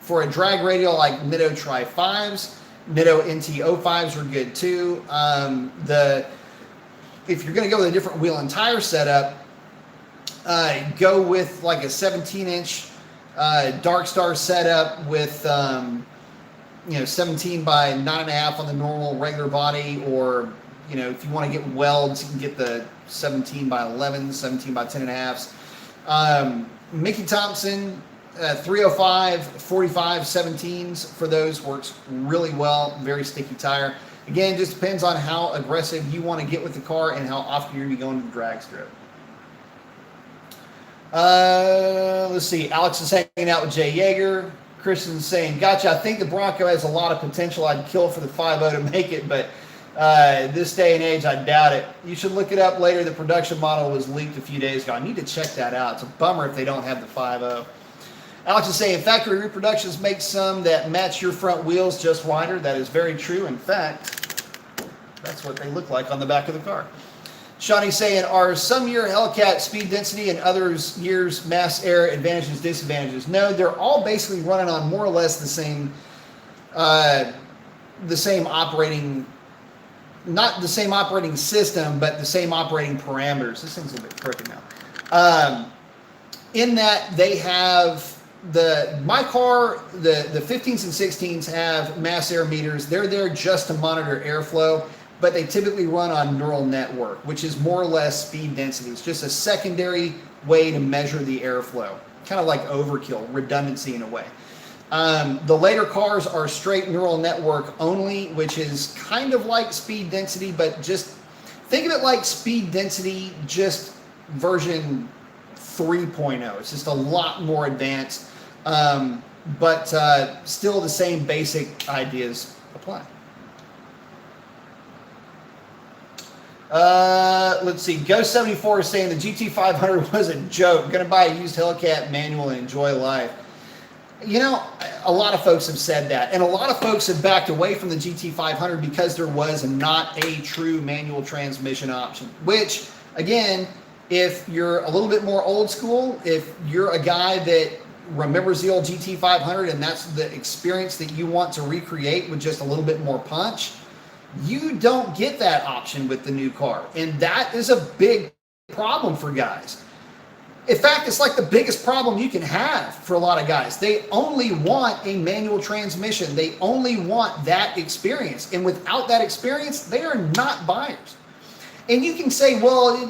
for a drag radial, like Nitto Tri 5s, Nitto NT 05s are good too. If you're going to go with a different wheel and tire setup, go with like a 17-inch Dark Star setup with 17 by 9.5 on the normal regular body, or if you want to get welds, you can get the 17 by 11, 17 by 10.5s. Mickey Thompson 305, 45, 17s for those works really well. Very sticky tire. Again, just depends on how aggressive you want to get with the car and how often you're going to be going to the drag strip. Let's see. Alex is hanging out with Jay Yeager. Christian's saying, gotcha. I think the Bronco has a lot of potential. I'd kill for the 5.0 to make it, but this day and age, I doubt it. You should look it up later. The production model was leaked a few days ago. I need to check that out. It's a bummer if they don't have the 5.0. Alex is saying, factory reproductions make some that match your front wheels just wider. That is very true. In fact, that's what they look like on the back of the car. Shawnee's saying, are some year Hellcat speed density and others years mass air advantages, disadvantages? No, they're all basically running on more or less the same operating, not the same operating system, but the same operating parameters. This thing's a little bit crooked now. In that they have my car, the 15s and 16s have mass air meters. They're there just to monitor airflow, but they typically run on neural network, which is more or less speed density. It's just a secondary way to measure the airflow, kind of like overkill, redundancy in a way. The later cars are straight neural network only, which is kind of like speed density, but just think of it like speed density, just version 3.0. It's just a lot more advanced, but still the same basic ideas apply. Let's see. Go74 is saying the GT500 was a joke. Going to buy a used Hellcat manual and enjoy life. A lot of folks have said that, and a lot of folks have backed away from the GT500 because there was not a true manual transmission option, which, again, if you're a little bit more old school, if you're a guy that remembers the old GT500 and that's the experience that you want to recreate with just a little bit more punch, you don't get that option with the new car. And that is a big problem for guys. In fact, it's like the biggest problem you can have for a lot of guys. They only want a manual transmission. They only want that experience. And without that experience, they are not buyers. And you can say, well, with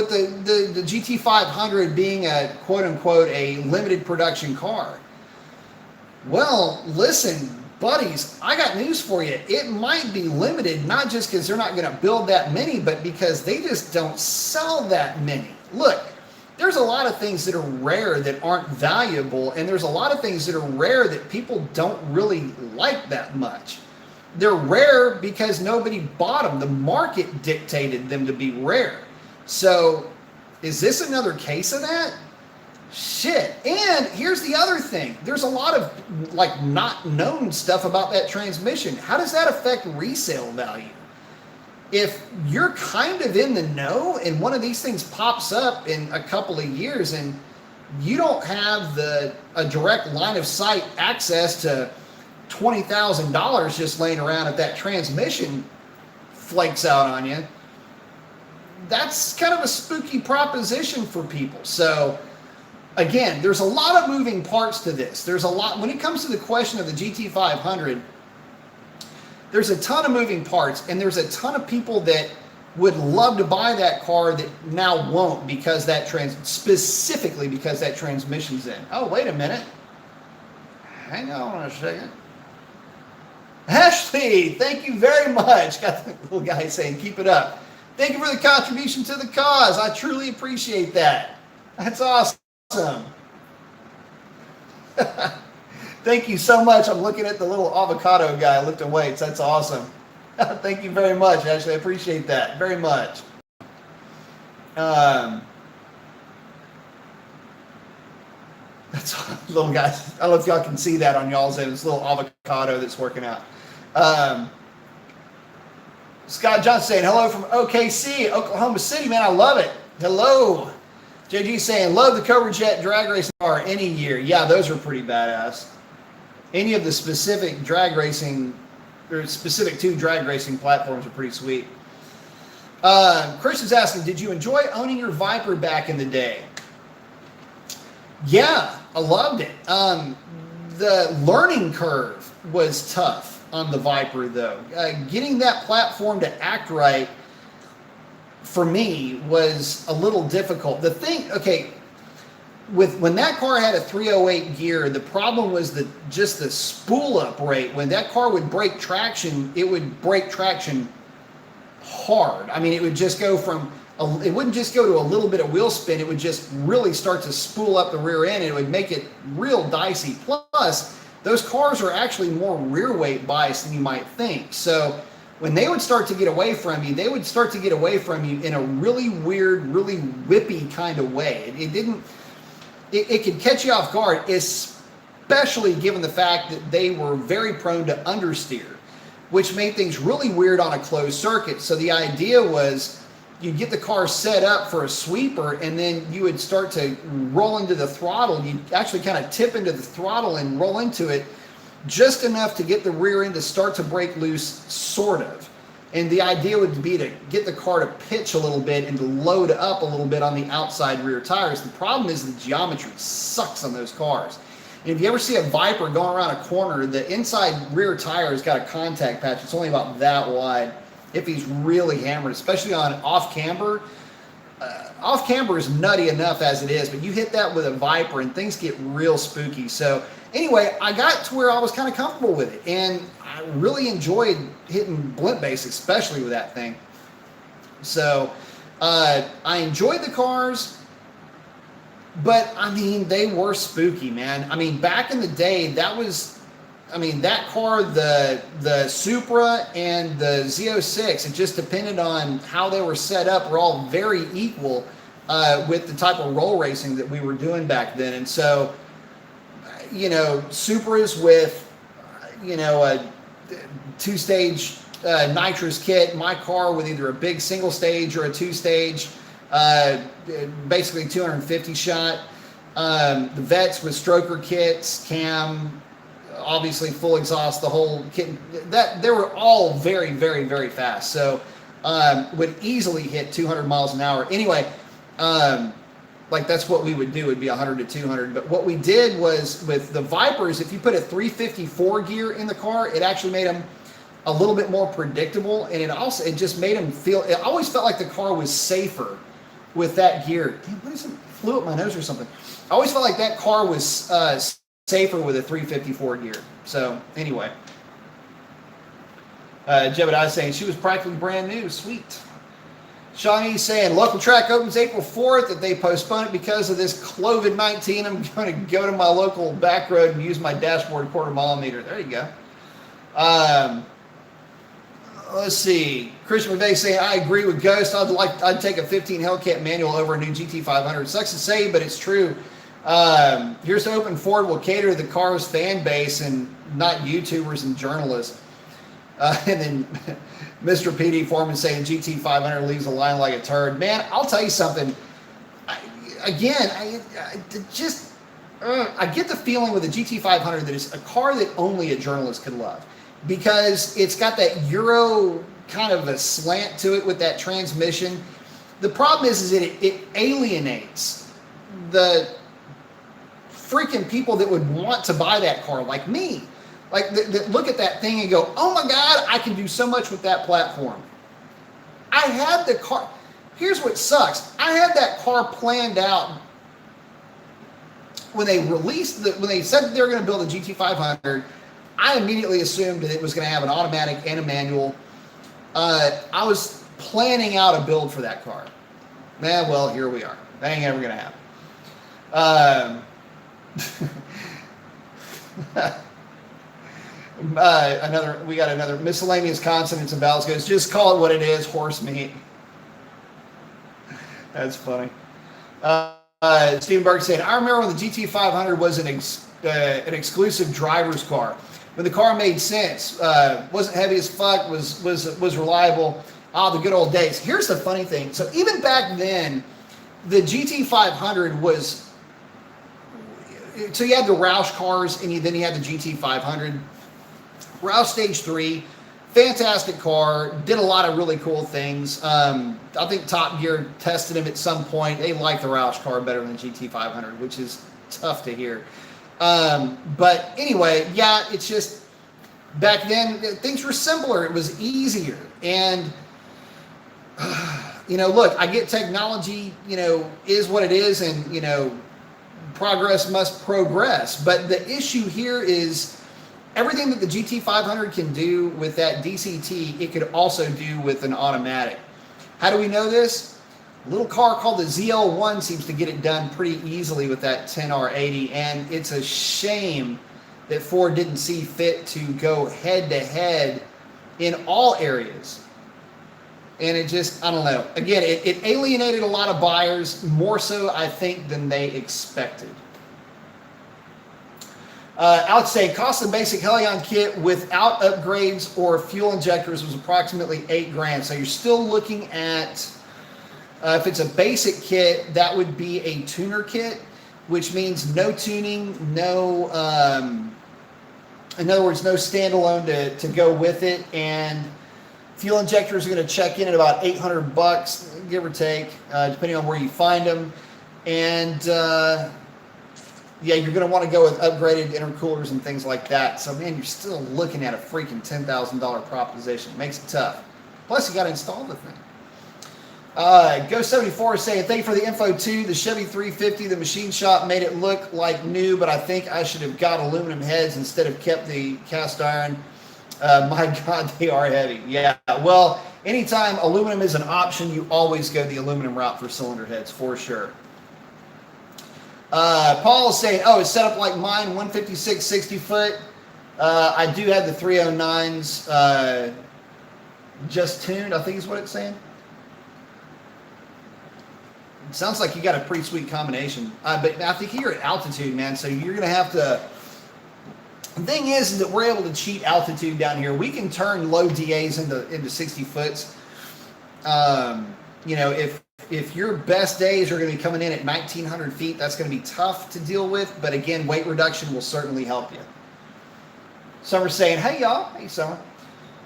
the GT500 being a quote-unquote a limited production car. Well, listen, buddies, I got news for you. It might be limited, not just because they're not going to build that many, but because they just don't sell that many. Look, there's a lot of things that are rare that aren't valuable, and there's a lot of things that are rare that people don't really like that much. They're rare because nobody bought them. The market dictated them to be rare. So is this another case of that? Shit. And here's the other thing. There's a lot of not known stuff about that transmission. How does that affect resale value? If you're kind of in the know and one of these things pops up in a couple of years and you don't have a direct line of sight access to $20,000 just laying around if that transmission flakes out on you, that's kind of a spooky proposition for people. So again, there's a lot of moving parts to this. There's a lot, when it comes to the question of the GT500, there's a ton of moving parts, and there's a ton of people that would love to buy that car that now won't because that specifically because that transmission's in. Oh, wait a minute. Hang on a second. Ashley, thank you very much. Got the little guy saying, keep it up. Thank you for the contribution to the cause. I truly appreciate that. That's awesome. Thank you so much. I'm looking at the little avocado guy lifting weights. That's awesome. Thank you very much, Ashley. I appreciate that very much. That's little guys. I don't know if y'all can see that on y'all's end. This little avocado that's working out. Scott Johnson saying hello from OKC, Oklahoma City. Man, I love it. Hello. JG saying love the Cobra Jet drag racing car any year. Yeah, those are pretty badass. Any of the specific drag racing or specific to drag racing platforms are pretty sweet. Chris is asking, did you enjoy owning your Viper back in the day? Yeah, I loved it. The learning curve was tough on the Viper, though. Getting that platform to act right for me was a little difficult. The thing, okay, when that car had a 308 gear, the problem was just the spool up rate. When that car would break traction, it would break traction hard. I mean, it would just go from, it wouldn't just go to a little bit of wheel spin, it would just really start to spool up the rear end, and it would make it real dicey. Plus, those cars are actually more rear weight biased than you might think. So when they would start to get away from you, they would start to get away from you in a really weird, really whippy kind of way. It could catch you off guard, especially given the fact that they were very prone to understeer, which made things really weird on a closed circuit. So the idea was you'd get the car set up for a sweeper, and then you would start to roll into the throttle. You'd actually kind of tip into the throttle and roll into it just enough to get the rear end to start to break loose, sort of. And the idea would be to get the car to pitch a little bit and to load up a little bit on the outside rear tires. The problem is the geometry sucks on those cars. And if you ever see a Viper going around a corner, the inside rear tire has got a contact patch. It's only about that wide. If he's really hammered, especially on off camber. Off camber is nutty enough as it is, but you hit that with a Viper and things get real spooky. So anyway, I got to where I was kind of comfortable with it, and I really enjoyed hitting blimp base, especially with that thing. So I enjoyed the cars, but I mean, they were spooky, man. I mean, back in the day, that was, I mean, that car, the Supra and the Z06, it just depended on how they were set up, were all very equal with the type of roll racing that we were doing back then. And so, you know, Supras with, you know, a two-stage nitrous kit, my car with either a big single stage or a two-stage, basically 250 shot. The Vets with stroker kits, cam, obviously full exhaust, the whole kit. That they were all very, very, very fast. So would easily hit 200 miles an hour. Anyway, like that's what we would do, would be 100 to 200. But what we did was with the Vipers, if you put a 354 gear in the car, it actually made them a little bit more predictable, and it just made them feel, it always felt like the car was safer with that gear. Damn, what is it? Flew up my nose or something. I always felt like that car was safer with a 354 gear. So anyway, Jebediah saying she was practically brand new. Sweet. Shawnee saying local track opens April 4th. If they postpone it because of this COVID-19, I'm going to go to my local back road and use my dashboard quarter-mile meter. There you go. Let's see. Christian McVeigh saying, I agree with Ghost. I'd take a 15 Hellcat manual over a new GT500. Sucks to say, but it's true. Here's to hoping Ford will cater to the car's fan base and not YouTubers and journalists. And then Mr. PD Foreman saying GT500 leaves a line like a turd. Man, I'll tell you something. I get the feeling with the GT500 that it's a car that only a journalist could love, because it's got that Euro kind of a slant to it with that transmission. The problem is that it alienates the freaking people that would want to buy that car, like me. Like, that look at that thing and go, oh my God, I can do so much with that platform. I had the car. Here's what sucks. I had that car planned out when they released when they said that they were going to build a GT500. I immediately assumed that it was going to have an automatic and a manual. I was planning out a build for that car. Well, here we are. That ain't ever going to happen. We got another miscellaneous consonants and vowels goes, just call it what it is, horse meat. That's funny. Stephen Berg saying, I remember when the GT500 was an exclusive driver's car. When the car made sense, wasn't heavy as fuck, was reliable. The good old days. Here's the funny thing. So even back then, the GT500 was, so you had the Roush cars, and then you had the GT500. Roush Stage 3, fantastic car, did a lot of really cool things. I think Top Gear tested him at some point. They like the Roush car better than the GT500, which is tough to hear. But anyway, yeah, it's just, back then, things were simpler. It was easier. And, look, I get technology, is what it is, and, progress must progress. But the issue here is everything that the GT500 can do with that DCT, it could also do with an automatic. How do we know this? A little car called the ZL1 seems to get it done pretty easily with that 10R80, and it's a shame that Ford didn't see fit to go head-to-head in all areas. And it just, I don't know. Again, it alienated a lot of buyers, more so, I think, than they expected. Alex saying, cost of the basic Helion kit without upgrades or fuel injectors was approximately $8,000. So you're still looking at, if it's a basic kit, that would be a tuner kit, which means no tuning, no, in other words, no standalone to go with it. And fuel injectors are going to check in at about $800, give or take, depending on where you find them. And yeah, you're going to want to go with upgraded intercoolers and things like that. So, man, you're still looking at a freaking $10,000 proposition. It makes it tough. Plus, you got to install the thing. Go74 is saying, thank you for the info too. The Chevy 350, the machine shop made it look like new, but I think I should have got aluminum heads instead of kept the cast iron. My God, they are heavy. Yeah, well, anytime aluminum is an option, you always go the aluminum route for cylinder heads, for sure. Paul is saying, oh, it's set up like mine, 156 60 foot. I do have the 309s just tuned, I think is what it's saying. It sounds like you got a pretty sweet combination. But I think you're at altitude, man, so you're going to have to. The thing is that we're able to cheat altitude down here. We can turn low DAs into 60 foots. If your best days are going to be coming in at 1,900 feet, that's going to be tough to deal with. But again, weight reduction will certainly help you. Summer's saying, hey, y'all. Hey, Summer.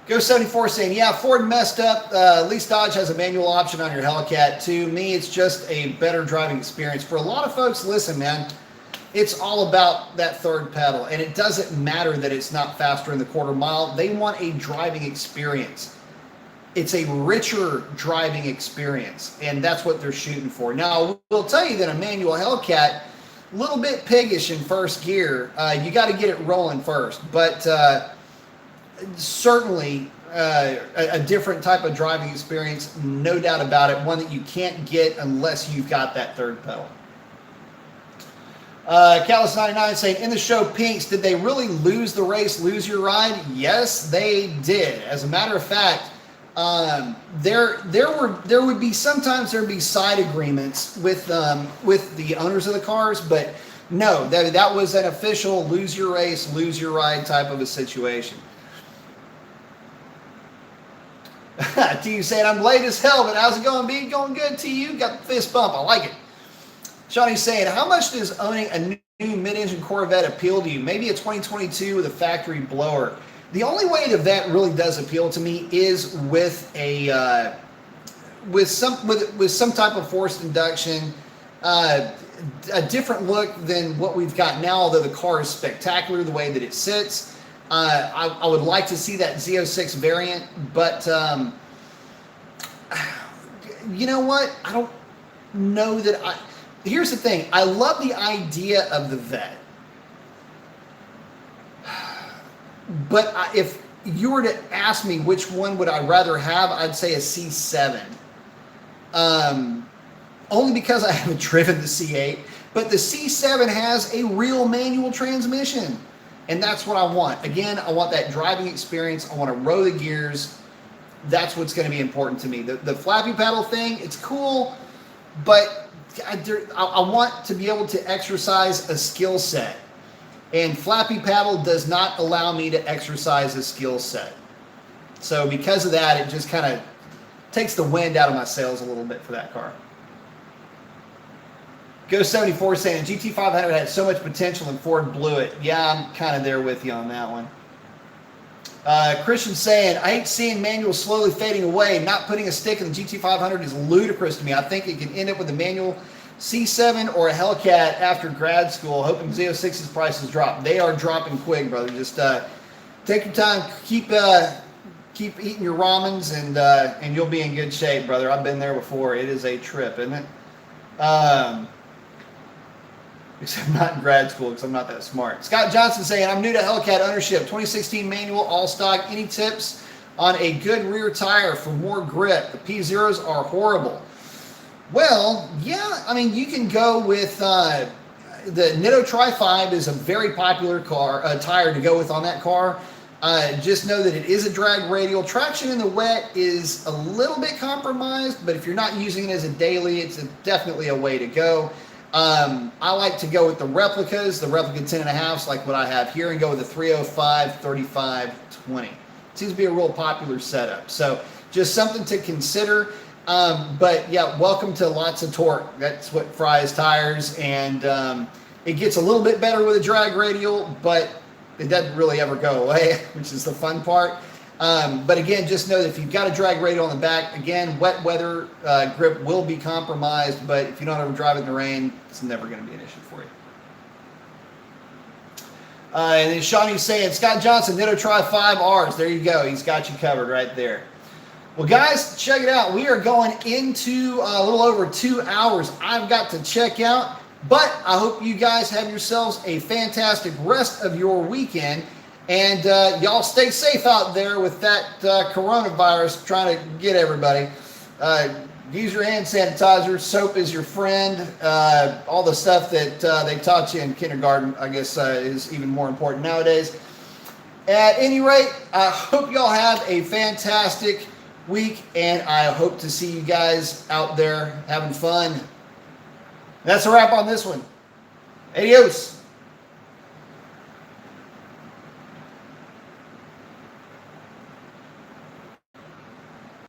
Go74 saying, yeah, Ford messed up. At least Dodge has a manual option on your Hellcat. To me, it's just a better driving experience. For a lot of folks, listen, man, it's all about that third pedal. And it doesn't matter that it's not faster in the quarter mile. They want a driving experience. It's a richer driving experience, and that's what they're shooting for. Now, we'll tell you that a manual Hellcat, a little bit piggish in first gear. You got to get it rolling first, but certainly a different type of driving experience, no doubt about it, one that you can't get unless you've got that third pedal. Callus99 saying, in the show Pinks, did they really lose the race, lose your ride? Yes, they did. As a matter of fact, there would be sometimes there'd be side agreements with the owners of the cars, but no, that was an official lose your race, lose your ride type of a situation. T saying, I'm late as hell, but how's it going, B? Going good, T. Got the fist bump. I like it. Shawnee's saying, how much does owning a new mid-engine Corvette appeal to you? Maybe a 2022 with a factory blower. The only way that really does appeal to me is with a with some type of forced induction, a different look than what we've got now. Although the car is spectacular the way that it sits, I would like to see that Z06 variant, but you know what? I don't know that I. Here's the thing. I love the idea of the Vet, but if you were to ask me which one would I rather have, I'd say a C7. Only because I haven't driven the C8, but the C7 has a real manual transmission, and that's what I want. Again, I want that driving experience. I want to row the gears. That's what's going to be important to me. The flappy pedal thing, it's cool, but I want to be able to exercise a skill set, and flappy paddle does not allow me to exercise a skill set. So because of that, it just kind of takes the wind out of my sails a little bit for that car. Go74 saying GT500 had so much potential and Ford blew it. Yeah, I'm kind of there with you on that one. Christian saying, I hate seeing manual slowly fading away. Not putting a stick in the GT500 is ludicrous to me. I think it can end up with a manual C7 or a Hellcat after grad school, hoping Z06's prices drop. They are dropping quick, brother. Just take your time, keep eating your ramens, and you'll be in good shape, brother. I've been there before. It is a trip, isn't it? Except not in grad school because I'm not that smart. Scott Johnson saying, I'm new to Hellcat ownership. 2016 manual, all stock. Any tips on a good rear tire for more grip? The P0s are horrible. Well, yeah, I mean, you can go with the Nitto Tri-5 is a very popular tire to go with on that car. Just know that it is a drag radial. Traction in the wet is a little bit compromised, but if you're not using it as a daily, it's definitely a way to go. I like to go with the replicas, the replica 10.5s like what I have here, and go with the 305, 35, 20. Seems to be a real popular setup. So just something to consider. But yeah, welcome to lots of torque. That's what fries tires, and it gets a little bit better with a drag radial, but it doesn't really ever go away, which is the fun part. But again, just know that if you've got a drag radial on the back, again, wet weather grip will be compromised, but if you don't ever drive it in the rain, it's never going to be an issue for you. And then Shawnee's saying, Scott Johnson, Nitto Tri-5Rs. There you go. He's got you covered right there. Well, guys, check it out. We are going into a little over 2 hours. I've got to check out, but I hope you guys have yourselves a fantastic rest of your weekend. And y'all stay safe out there with that coronavirus trying to get everybody. Use your hand sanitizer. Soap is your friend. All the stuff that they taught you in kindergarten, I guess, is even more important nowadays. At any rate, I hope y'all have a fantastic week, and I hope to see you guys out there having fun. That's a wrap on this one. Adios.